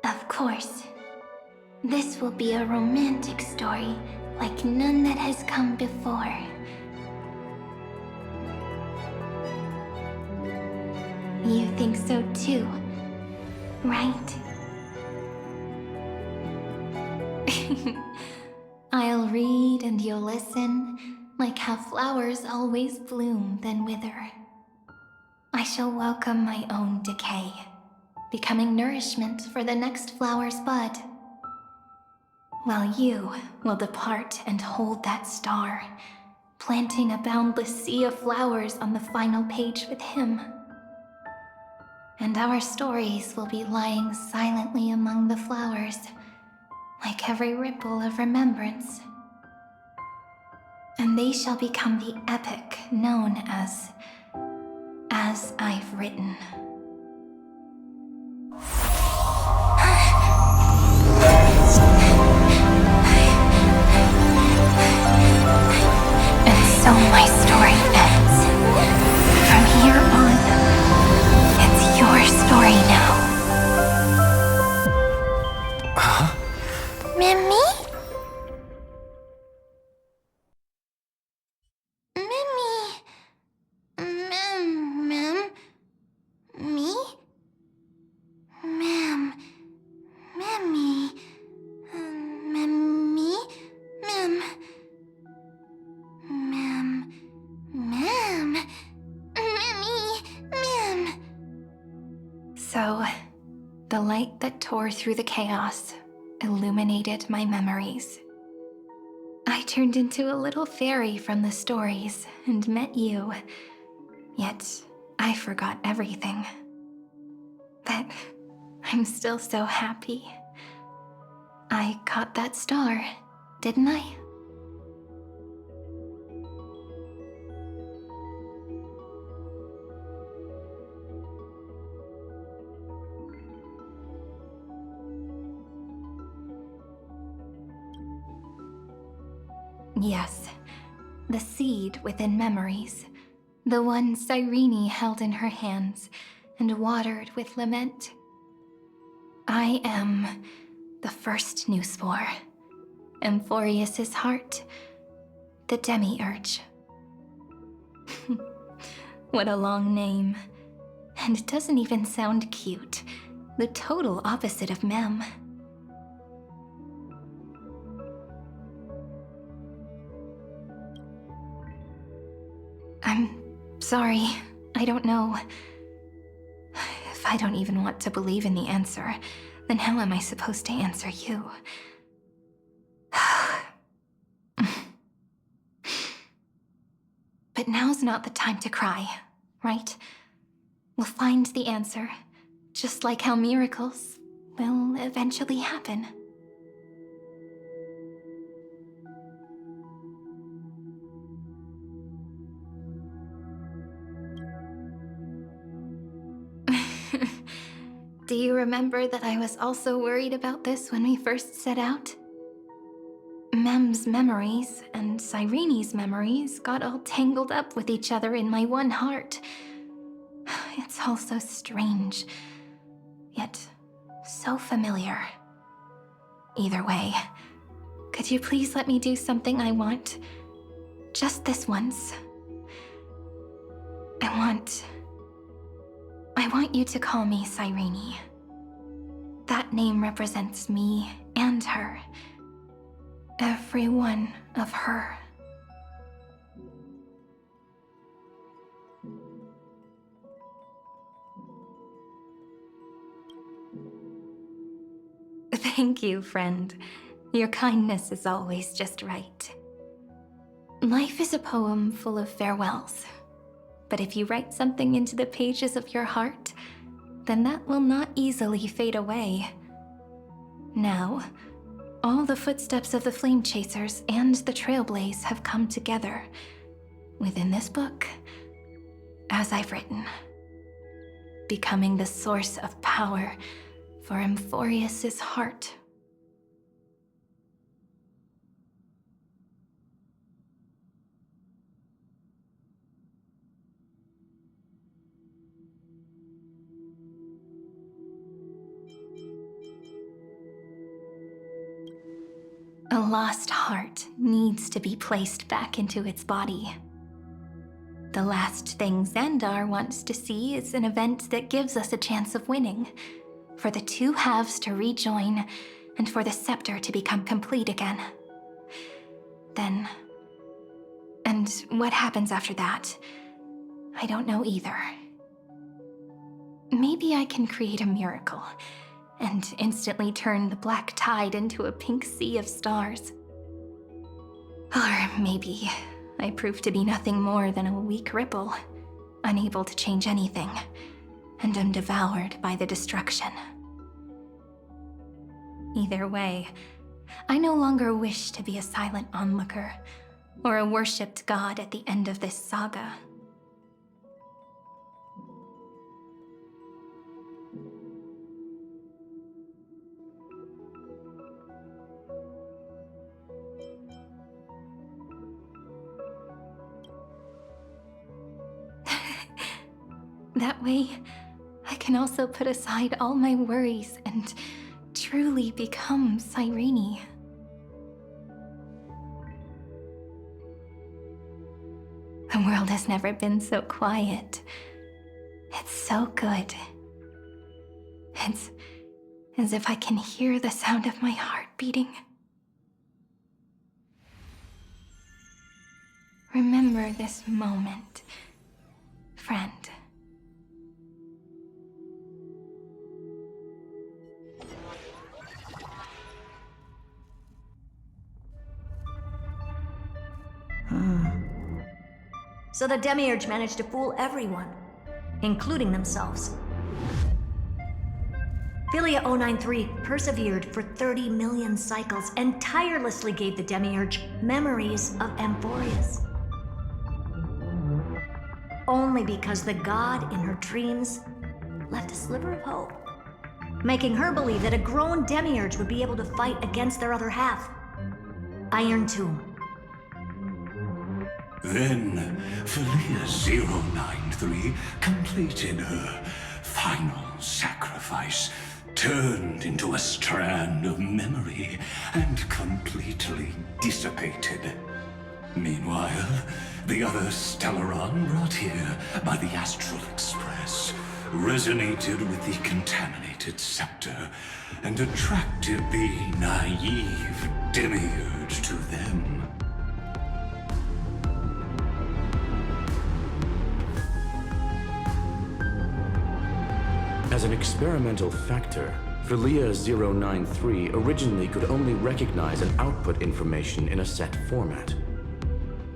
Of course, this will be a romantic story like none that has come before. You think so too, right? I'll read and you'll listen, like how flowers always bloom then wither. I shall welcome my own decay, becoming nourishment for the next flower's bud. While you will depart and hold that star, planting a boundless sea of flowers on the final page with him. And our stories will be lying silently among the flowers, like every ripple of remembrance. and they shall become the epic known as I've Written. And so my story ends. From here on, it's your story now. Huh? Mimi? So, the light that tore through the chaos illuminated my memories. I turned into a little fairy from the stories and met you. Yet, I forgot everything. But I'm still so happy. I caught that star, didn't I? Yes, the seed within memories, the one Cyrene held in her hands and watered with lament. I am the first new spore, Amphorius's heart, the demiurge. What a long name. And it doesn't even sound cute, the total opposite of Mem. I'm sorry, I don't know. If I don't even want to believe in the answer, then how am I supposed to answer you? But now's not the time to cry, right? We'll find the answer, just like how miracles will eventually happen. Do you remember that I was also worried about this when we first set out? Mem's memories and Cyrene's memories got all tangled up with each other in my one heart. It's all so strange, yet so familiar. Either way, could you please let me do something I want? Just this once. I want you to call me Cyrene. That name represents me and her. Every one of her. Thank you, friend. Your kindness is always just right. Life is a poem full of farewells. But if you write something into the pages of your heart, then that will not easily fade away. Now, all the footsteps of the Flame Chasers and the Trailblaze have come together within this book, as I've written, becoming the source of power for Amphorius's heart. A lost heart needs to be placed back into its body. The last thing Xandar wants to see is an event that gives us a chance of winning, for the two halves to rejoin, and for the scepter to become complete again. Then... and what happens after that? I don't know either. Maybe I can create a miracle, and instantly turn the black tide into a pink sea of stars. Or maybe I prove to be nothing more than a weak ripple, unable to change anything, and am devoured by the destruction. Either way, I no longer wish to be a silent onlooker, or a worshipped god at the end of this saga. That way, I can also put aside all my worries and truly become Cyrene. The world has never been so quiet. It's so good. It's as if I can hear the sound of my heart beating. Remember this moment, friend. So the Demiurge managed to fool everyone, including themselves. Philia 093 persevered for 30 million cycles and tirelessly gave the Demiurge memories of Amphorius. Only because the god in her dreams left a sliver of hope, making her believe that a grown Demiurge would be able to fight against their other half, Iron Tomb. Then, Philia 093 completed her final sacrifice, turned into a strand of memory, and completely dissipated. Meanwhile, the other Stellaron brought here by the Astral Express resonated with the contaminated scepter and attracted the naive Demiurge to them. As an experimental factor, Philia 093 originally could only recognize and output information in a set format.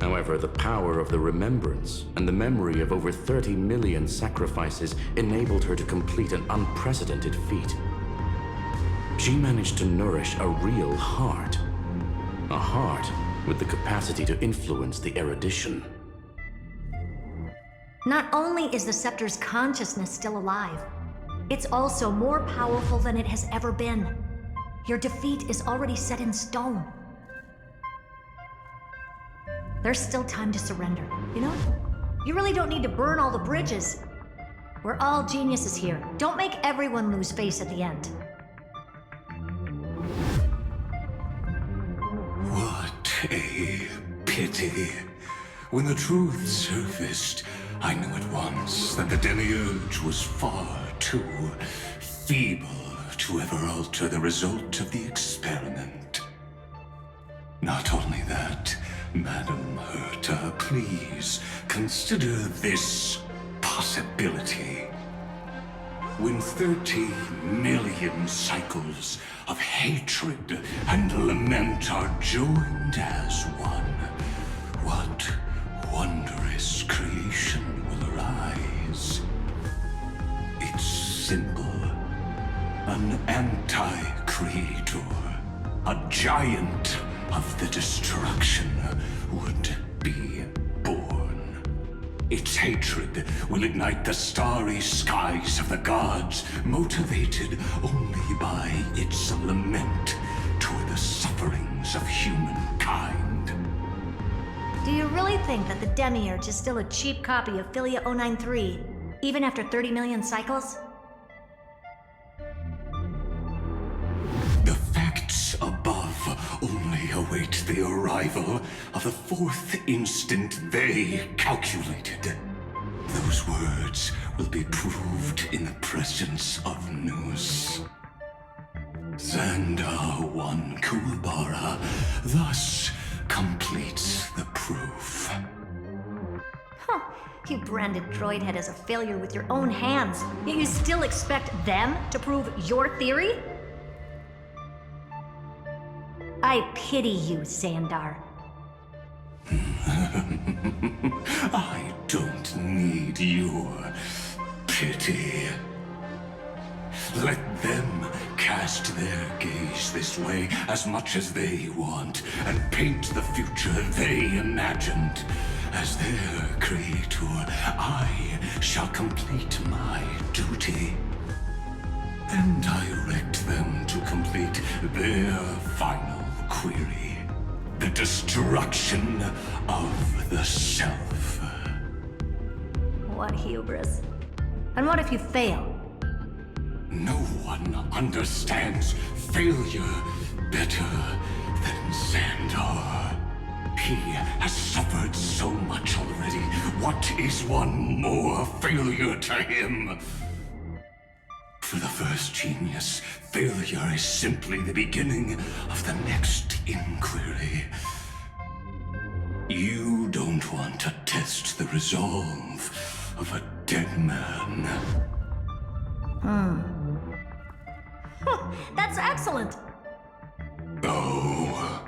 However, the power of the remembrance and the memory of over 30 million sacrifices enabled her to complete an unprecedented feat. She managed to nourish a real heart. A heart with the capacity to influence the erudition. Not only is the scepter's consciousness still alive, it's also more powerful than it has ever been. Your defeat is already set in stone. There's still time to surrender, you know? You really don't need to burn all the bridges. We're all geniuses here. Don't make everyone lose face at the end. What a pity. When the truth surfaced, I knew at once that the Demiurge was far too feeble to ever alter the result of the experiment. Not only that, Madam Herta, please consider this possibility. When 30 million cycles of hatred and lament are joined as one, what wondrous creation will arise? It's simple. An anti-creator, a giant of the destruction would be born. Its hatred will ignite the starry skies of the gods, motivated only by its lament toward the sufferings of humankind. Do you really think that the Demiurge is still a cheap copy of Philia 093, even after 30 million cycles? The facts above only await the arrival of the fourth instant they calculated. Those words will be proved in the presence of news. Xandar 1 Kuwabara thus completes the proof. Huh. You branded Droidhead as a failure with your own hands, yet you still expect them to prove your theory? I pity you, Xandar. I don't need your pity. Let them cast their gaze this way as much as they want, and paint the future they imagined. As their creator, I shall complete my duty and direct them to complete their final query. The destruction of the self. What hubris. And what if you fail? No one understands failure better than Xandar. He has suffered so much already. What is one more failure to him? For the first genius, failure is simply the beginning of the next inquiry. You don't want to test the resolve of a dead man. That's excellent. Oh.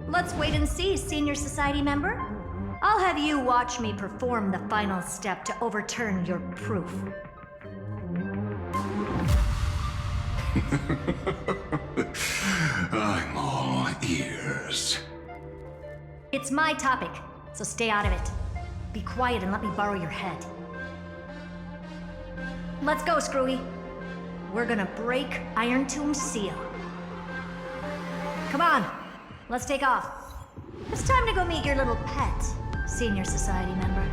Let's wait and see, Senior Society member. I'll have you watch me perform the final step to overturn your proof. I'm all ears. It's my topic, so stay out of it. Be quiet and let me borrow your head. Let's go, Screwy. We're gonna break Iron Tomb's seal. Come on, let's take off. It's time to go meet your little pet, Senior Society member.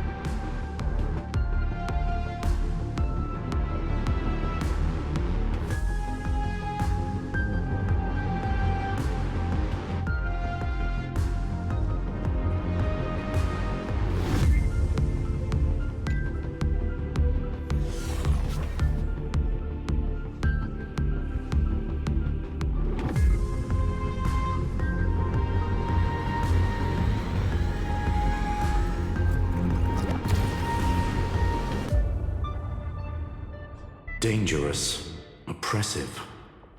Dangerous, oppressive,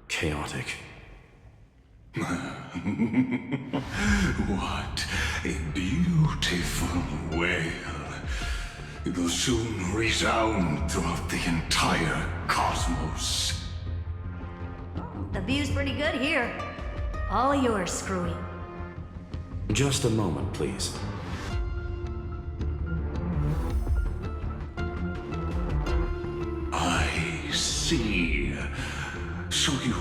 chaotic. What a beautiful wail. It will soon resound throughout the entire cosmos. The view's pretty good here. All yours, Screwy. Just a moment, please. See, so your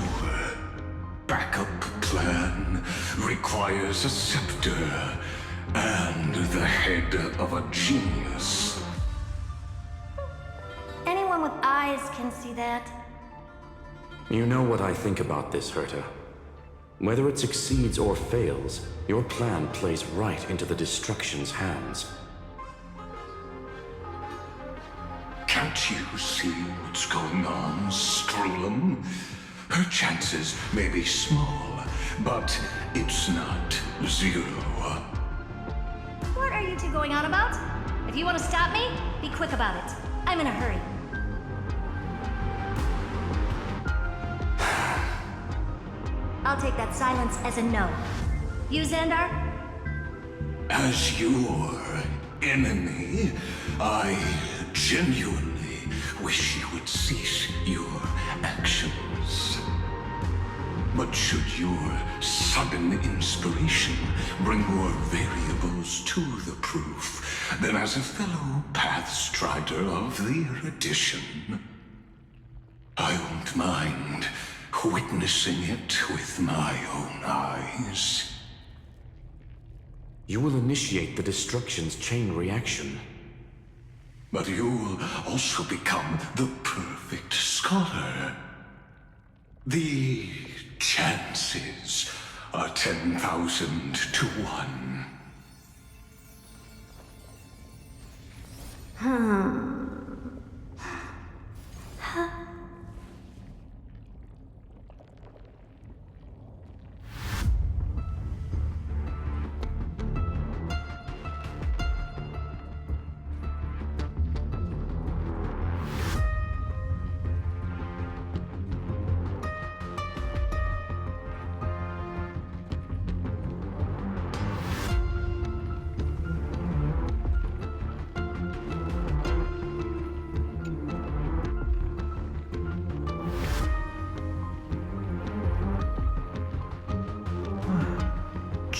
backup plan requires a scepter and the head of a genius. Anyone with eyes can see that. You know what I think about this, Herta. Whether it succeeds or fails, your plan plays right into the destruction's hands. Can't you see what's going on, Strulum? Her chances may be small, but it's not zero. What are you two going on about? If you want to stop me, be quick about it. I'm in a hurry. I'll take that silence as a no. You, Xandar? As your enemy, I genuinely wish you would cease your actions. But should your sudden inspiration bring more variables to the proof, then as a fellow Pathstrider of the Erudition, I won't mind witnessing it with my own eyes. You will initiate the destruction's chain reaction. But you'll also become the perfect scholar. The chances are 10,000 to 1.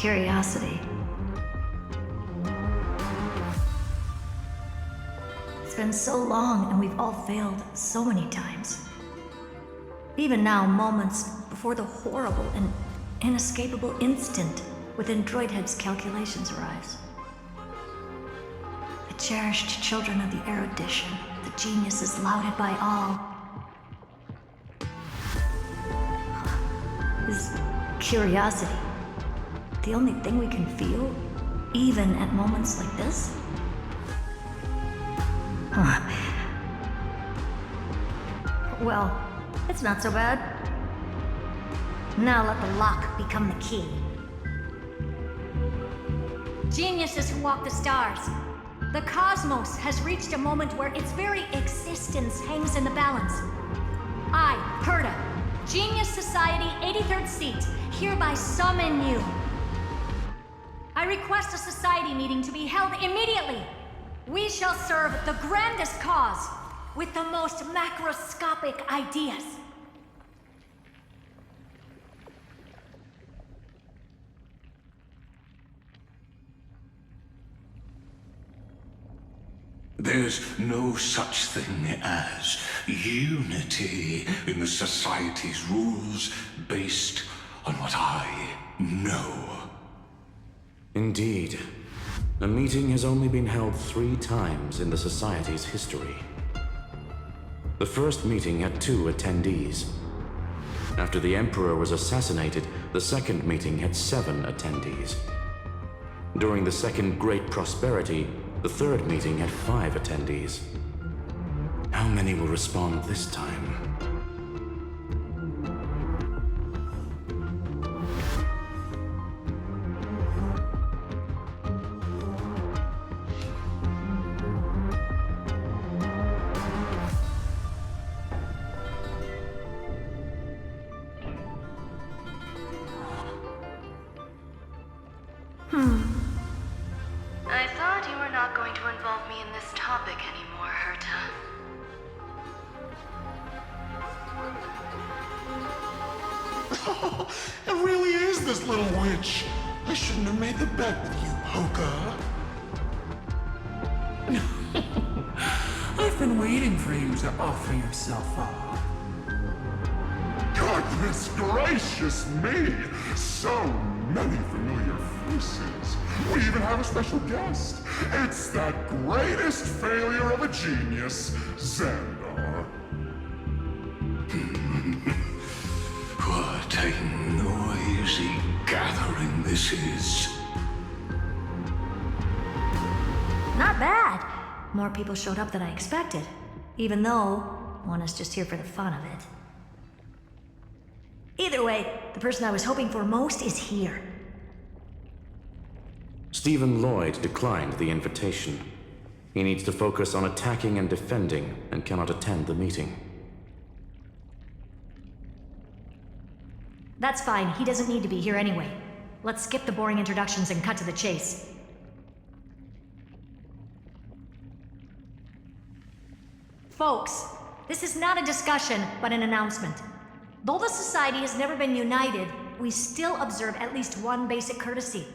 curiosity. It's been so long, and we've all failed so many times. Even now, moments before the horrible and inescapable instant within Droidhead's calculations arrives. The cherished children of the erudition, the geniuses lauded by all. Is curiosity the only thing we can feel, even at moments like this? Huh. Well, it's not so bad. Now let the lock become the key. Geniuses who walk the stars. The cosmos has reached a moment where its very existence hangs in the balance. I, Herta, Genius Society 83rd seat, hereby summon you. I request a society meeting to be held immediately. We shall serve the grandest cause with the most macroscopic ideas. There's no such thing as unity in the Society's rules based on what I know. Indeed. A meeting has only been held 3 times in the Society's history. The first meeting had 2 attendees. After the Emperor was assassinated, the second meeting had 7 attendees. During the Second Great Prosperity, the third meeting had 5 attendees. How many will respond this time? I thought you were not going to involve me in this topic anymore, Herta. It really is this little witch. I shouldn't have made the bet with you, Hoka. I've been waiting for you to offer yourself up. Goodness gracious me! So many familiar faces. We even have a special guest. It's that greatest failure of a genius, Xandar. What a noisy gathering this is. Not bad. More people showed up than I expected, even though one is just here for the fun of it. Either way, the person I was hoping for most is here. Stephen Lloyd declined the invitation. He needs to focus on attacking and defending and cannot attend the meeting. That's fine, he doesn't need to be here anyway. Let's skip the boring introductions and cut to the chase. Folks, this is not a discussion, but an announcement. Though the Society has never been united, we still observe at least one basic courtesy.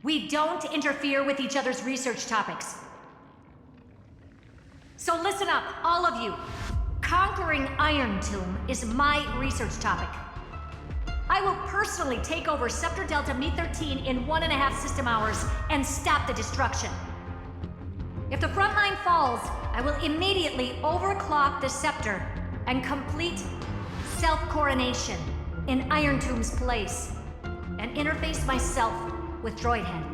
We don't interfere with each other's research topics. So listen up, all of you. Conquering Iron Tomb is my research topic. I will personally take over Scepter Delta Me-13 in 1.5 system hours and stop the destruction. If the front line falls, I will immediately overclock the Scepter and complete self-coronation in Iron Tomb's place and interface myself with Droidhead.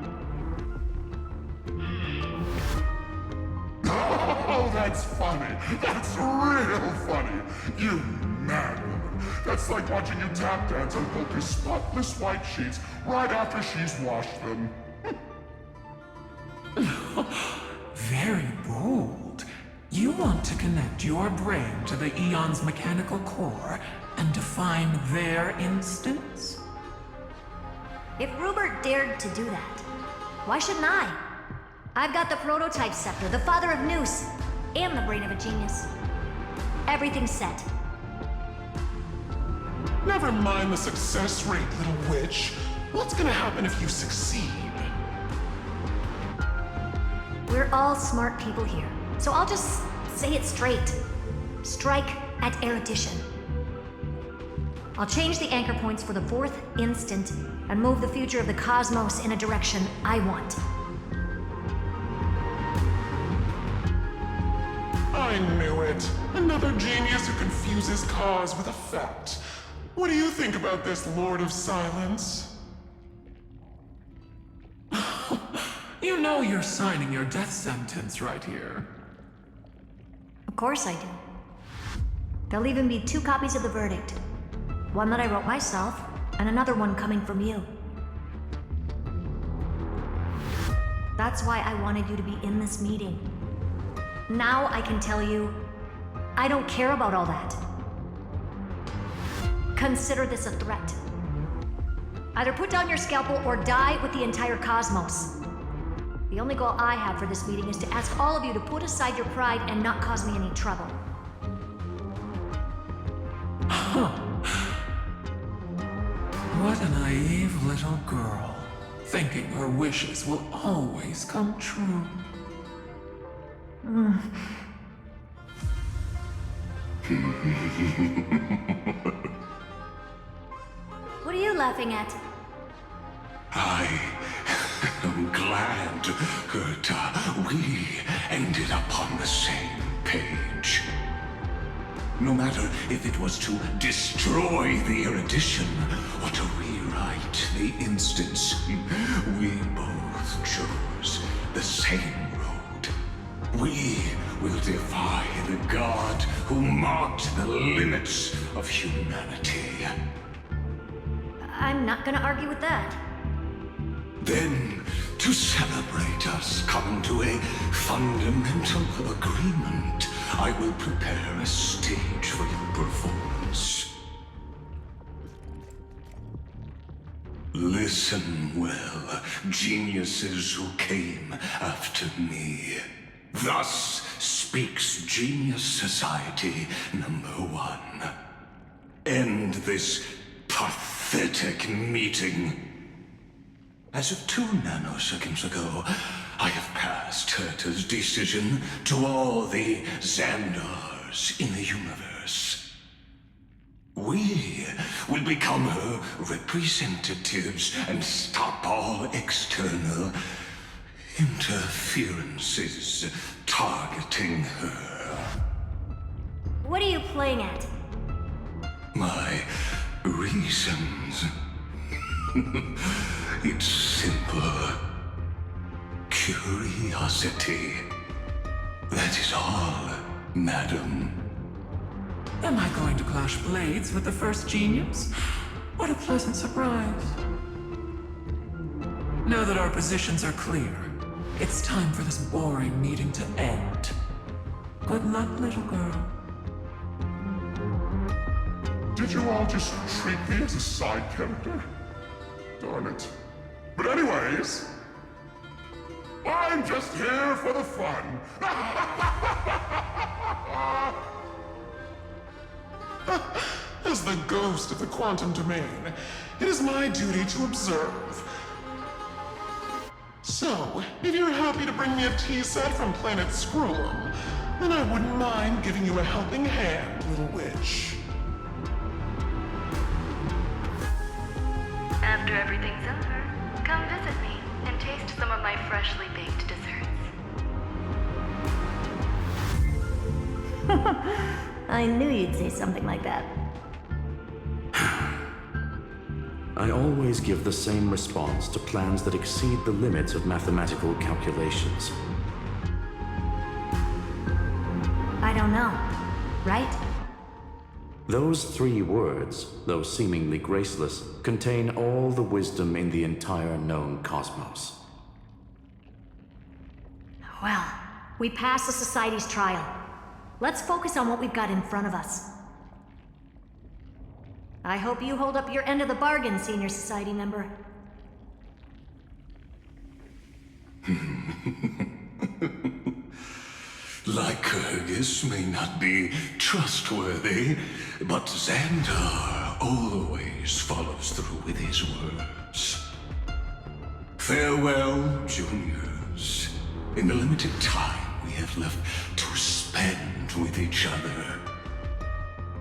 Oh, that's funny. That's real funny. You mad woman. That's like watching you tap dance on Poker's spotless white sheets right after she's washed them. Very bold. You want to connect your brain to the Eon's mechanical core and define their instance? If Rupert dared to do that, why shouldn't I? I've got the prototype scepter, the father of Noose, and the brain of a genius. Everything's set. Never mind the success rate, little witch. What's gonna happen if you succeed? We're all smart people here, so I'll just say it straight. Strike at erudition. I'll change the anchor points for the 4th instant and move the future of the cosmos in a direction I want. I knew it. Another genius who confuses cause with effect. What do you think about this, Lord of Silence? You know you're signing your death sentence right here. Of course I do. There'll even be 2 copies of the verdict. One that I wrote myself, and another one coming from you. That's why I wanted you to be in this meeting. Now I can tell you, I don't care about all that. Consider this a threat. Either put down your scalpel or die with the entire cosmos. The only goal I have for this meeting is to ask all of you to put aside your pride and not cause me any trouble. What a naive little girl, thinking her wishes will always come true. What are you laughing at? I am glad that we ended up on the same page. No matter if it was to destroy the erudition or to rewrite the instance, we both chose the same road. We will defy the god who marked the limits of humanity. I'm not gonna argue with that. Then, to celebrate us coming to a fundamental agreement, I will prepare a stage for your performance. Listen well, geniuses who came after me. Thus speaks Genius Society #1. End this pathetic meeting. As of 2 nanoseconds ago, I have passed Herta's decision to all the Xandars in the universe. We will become her representatives and stop all external interferences targeting her. What are you playing at? My reasons. It's simple. Curiosity. That is all, madam. Am I going to clash blades with the first genius? What a pleasant surprise. Now that our positions are clear, it's time for this boring meeting to end. Good luck, little girl. Did you all just treat me as a side character? Darn it. But anyways, I'm just here for the fun. As the ghost of the quantum domain, it is my duty to observe. So, if you're happy to bring me a tea set from Planet Scrollum, then I wouldn't mind giving you a helping hand, little witch. After everything's over, come visit me and taste some of my freshly baked desserts. I knew you'd say something like that. I always give the same response to plans that exceed the limits of mathematical calculations. I don't know, right? Those 3 words, though seemingly graceless, contain all the wisdom in the entire known cosmos. Well, we passed the Society's trial. Let's focus on what we've got in front of us. I hope you hold up your end of the bargain, Senior Society member. Lycurgus may not be trustworthy, but Xandar always follows through with his words. Farewell, juniors. In the limited time we have left to spend with each other,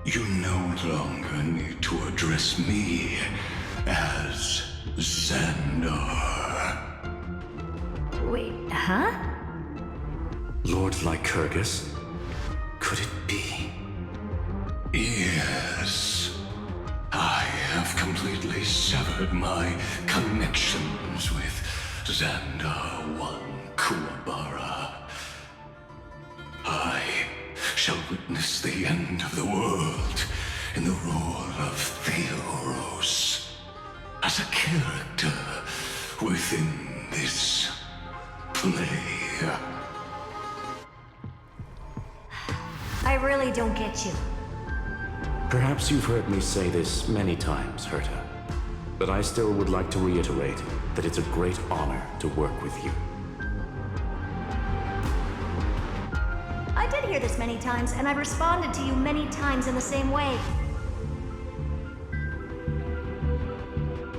you no longer need to address me as Xandar. Wait, huh? Lord Lycurgus? Could it be? Yes. I have completely severed my connections with Xandar I Kuwabara. I shall witness the end of the world in the role of Theoros, as a character within this play. I really don't get you. Perhaps you've heard me say this many times, Herta, but I still would like to reiterate that it's a great honor to work with you. I did hear this many times, and I've responded to you many times in the same way.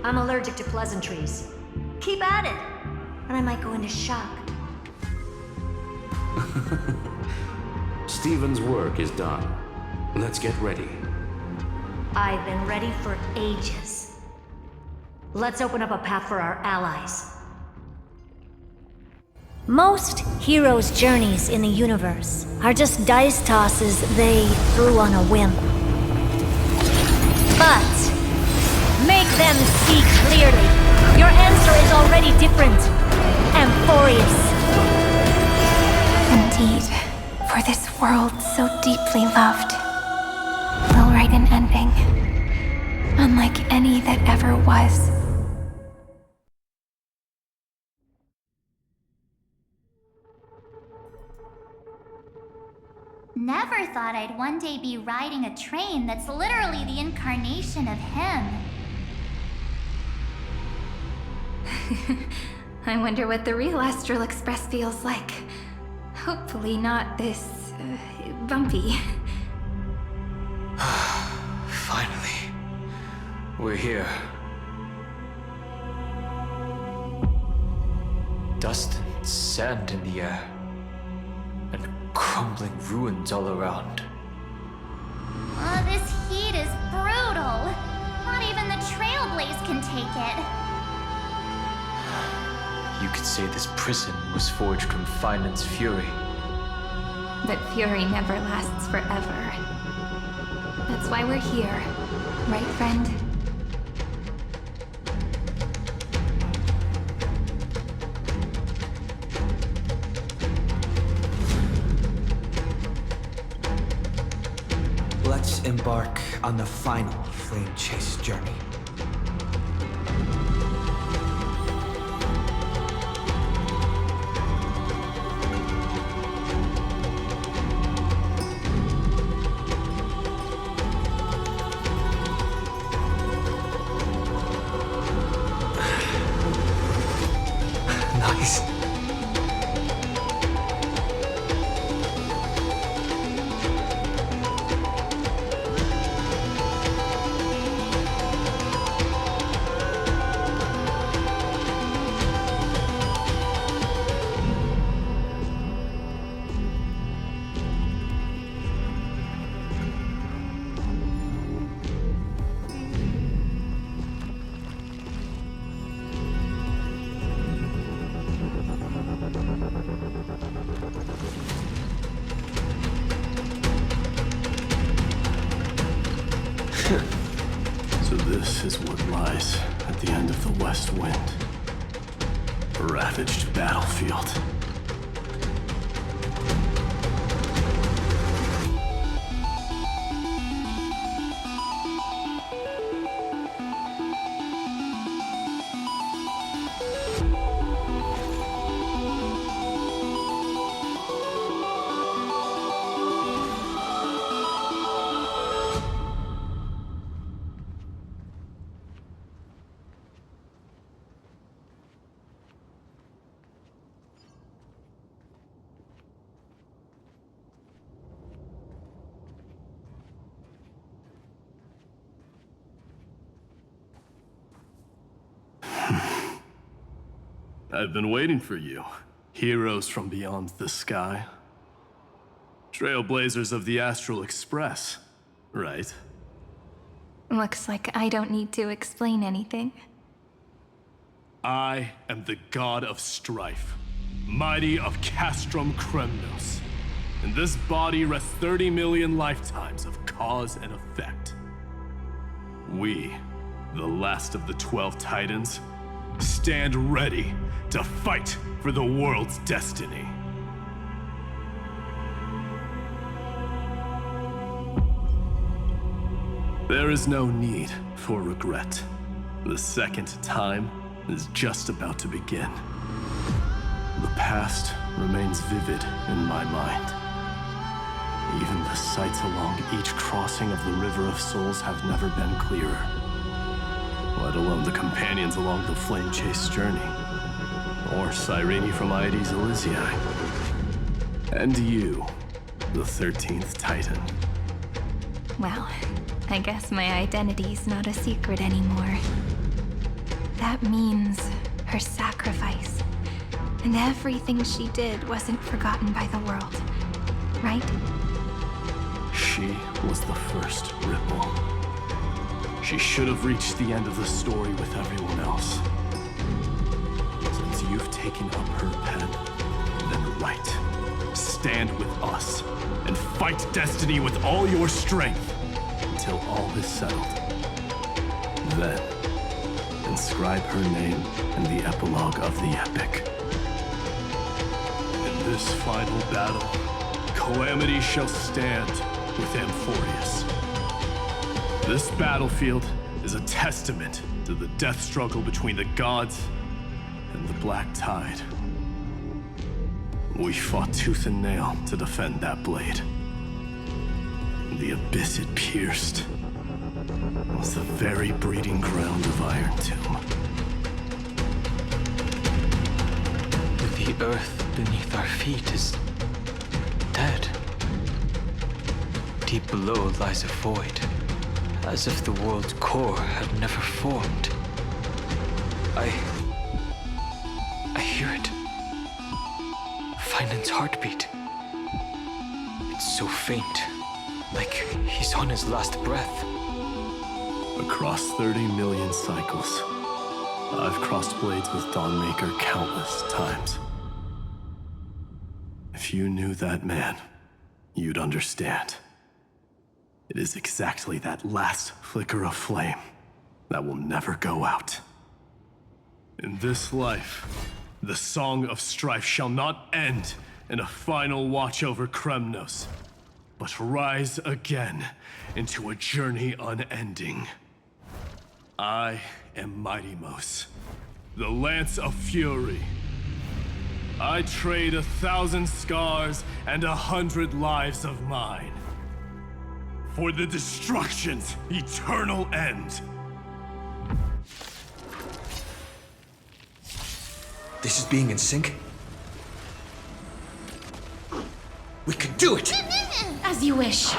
I'm allergic to pleasantries. Keep at it, and I might go into shock. Stephen's work is done. Let's get ready. I've been ready for ages. Let's open up a path for our allies. Most heroes' journeys in the universe are just dice tosses they threw on a whim. But make them see clearly. Your answer is already different. Amphorius. Indeed, for this world so deeply loved, we'll write an ending, unlike any that ever was. Never thought I'd one day be riding a train that's literally the incarnation of him. I wonder what the real Astral Express feels like. Hopefully not this, bumpy. Finally, we're here. Dust and sand in the air, and crumbling ruins all around. Oh, this heat is brutal. Not even the Trailblaze can take it. You could say this prison was forged from Finland's fury. But fury never lasts forever. That's why we're here, right, friend? Let's embark on the final flame chase journey. Nice. So this is what lies at the end of the West Wind. A ravaged battlefield. I've been waiting for you. Heroes from beyond the sky. Trailblazers of the Astral Express, right? Looks like I don't need to explain anything. I am the god of strife, mighty of Castrum Kremnos. In this body rests 30 million lifetimes of cause and effect. We, the last of the 12 Titans, stand ready to fight for the world's destiny. There is no need for regret. The second time is just about to begin. The past remains vivid in my mind. Even the sights along each crossing of the River of Souls have never been clearer. Let alone the companions along the Flame Chase journey. Or Cyrene from Aedes Elysiae. And you, the 13th Titan. Well, I guess my identity's not a secret anymore. That means her sacrifice and everything she did wasn't forgotten by the world, right? She was the first ripple. She should have reached the end of the story with everyone else. Since you've taken up her pen, then write. Stand with us and fight destiny with all your strength until all is settled. Then, inscribe her name in the epilogue of the epic. In this final battle, Calamity shall stand with Amphorius. This battlefield is a testament to the death struggle between the gods and the Black Tide. We fought tooth and nail to defend that blade. The abyss it pierced was the very breeding ground of Iron Tomb. The earth beneath our feet is dead. Deep below lies a void, as if the world's core had never formed. I hear it. Finan's heartbeat. It's so faint, like he's on his last breath. Across 30 million cycles, I've crossed blades with Dawnmaker countless times. If you knew that man, you'd understand. It is exactly that last flicker of flame that will never go out. In this life, the song of strife shall not end in a final watch over Kremnos, but rise again into a journey unending. I am Mighty Mos, the Lance of Fury. I trade 1,000 scars and 100 lives of mine for the destruction's eternal end. This is being in sync? We can do it! As you wish.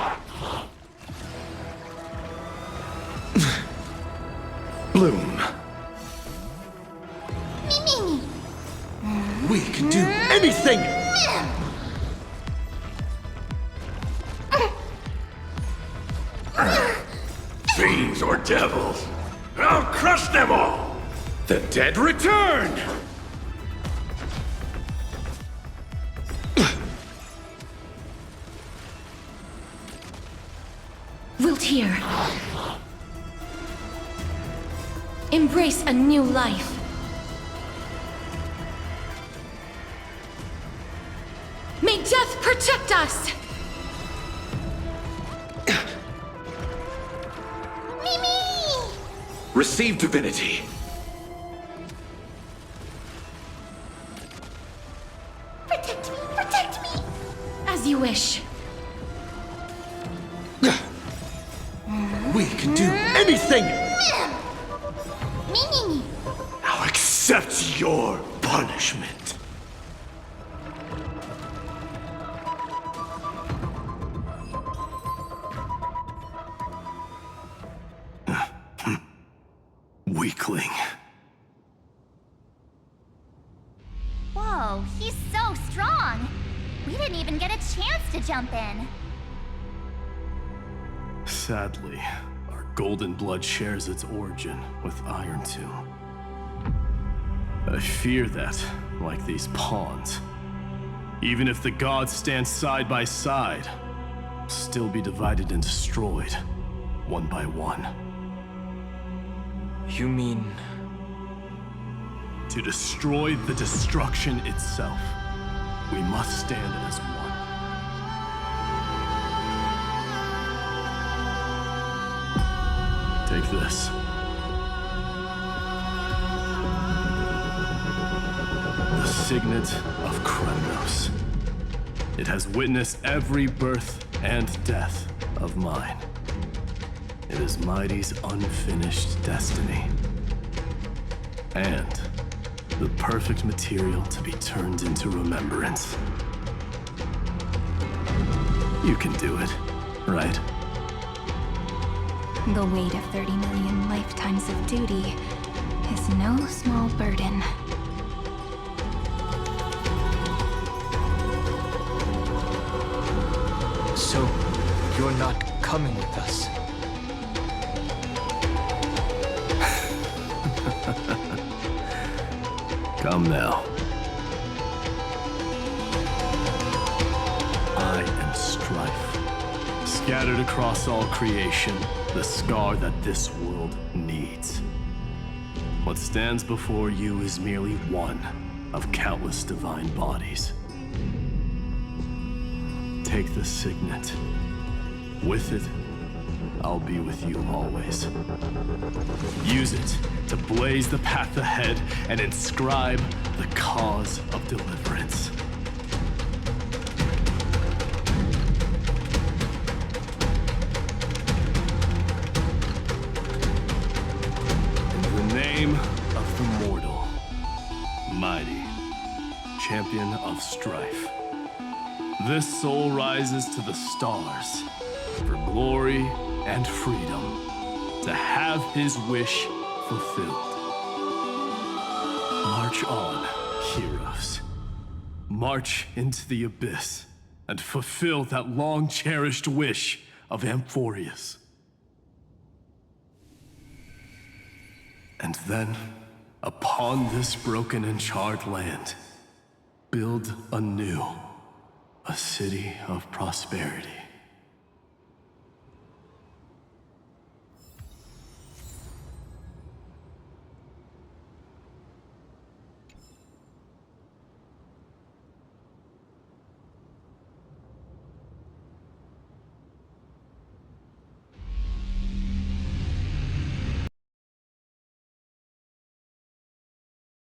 Bloom. We can do anything! Fiends or devils, I'll crush them all! The dead return! Wilt hear. Embrace a new life. May death protect us! Receive divinity. Protect me! Protect me! As you wish. We can do anything! Now accept your punishment. Weakling. chance to jump in. Sadly, our golden blood shares its origin with Iron Tomb. I fear that, like these pawns, even if the gods stand side by side, will still be divided and destroyed, one by one. You mean... To destroy the destruction itself, we must stand as one. Take this. The Signet of Kremnos. It has witnessed every birth and death of mine. It is Mighty's unfinished destiny. And the perfect material to be turned into remembrance. You can do it, right? The weight of 30 million lifetimes of duty is no small burden. So, you're not coming with us? Come now. I am Strife. Scattered across all creation, the scar that this world needs. What stands before you is merely one of countless divine bodies. Take the signet. With it, I'll be with you always. Use it to blaze the path ahead and inscribe the cause of deliverance. In the name of the mortal, Mighty, champion of strife, this soul rises to the stars for glory and freedom, to have his wish fulfilled. March on, heroes. March into the abyss and fulfill that long-cherished wish of Amphorius. And then, upon this broken and charred land, build anew a city of prosperity.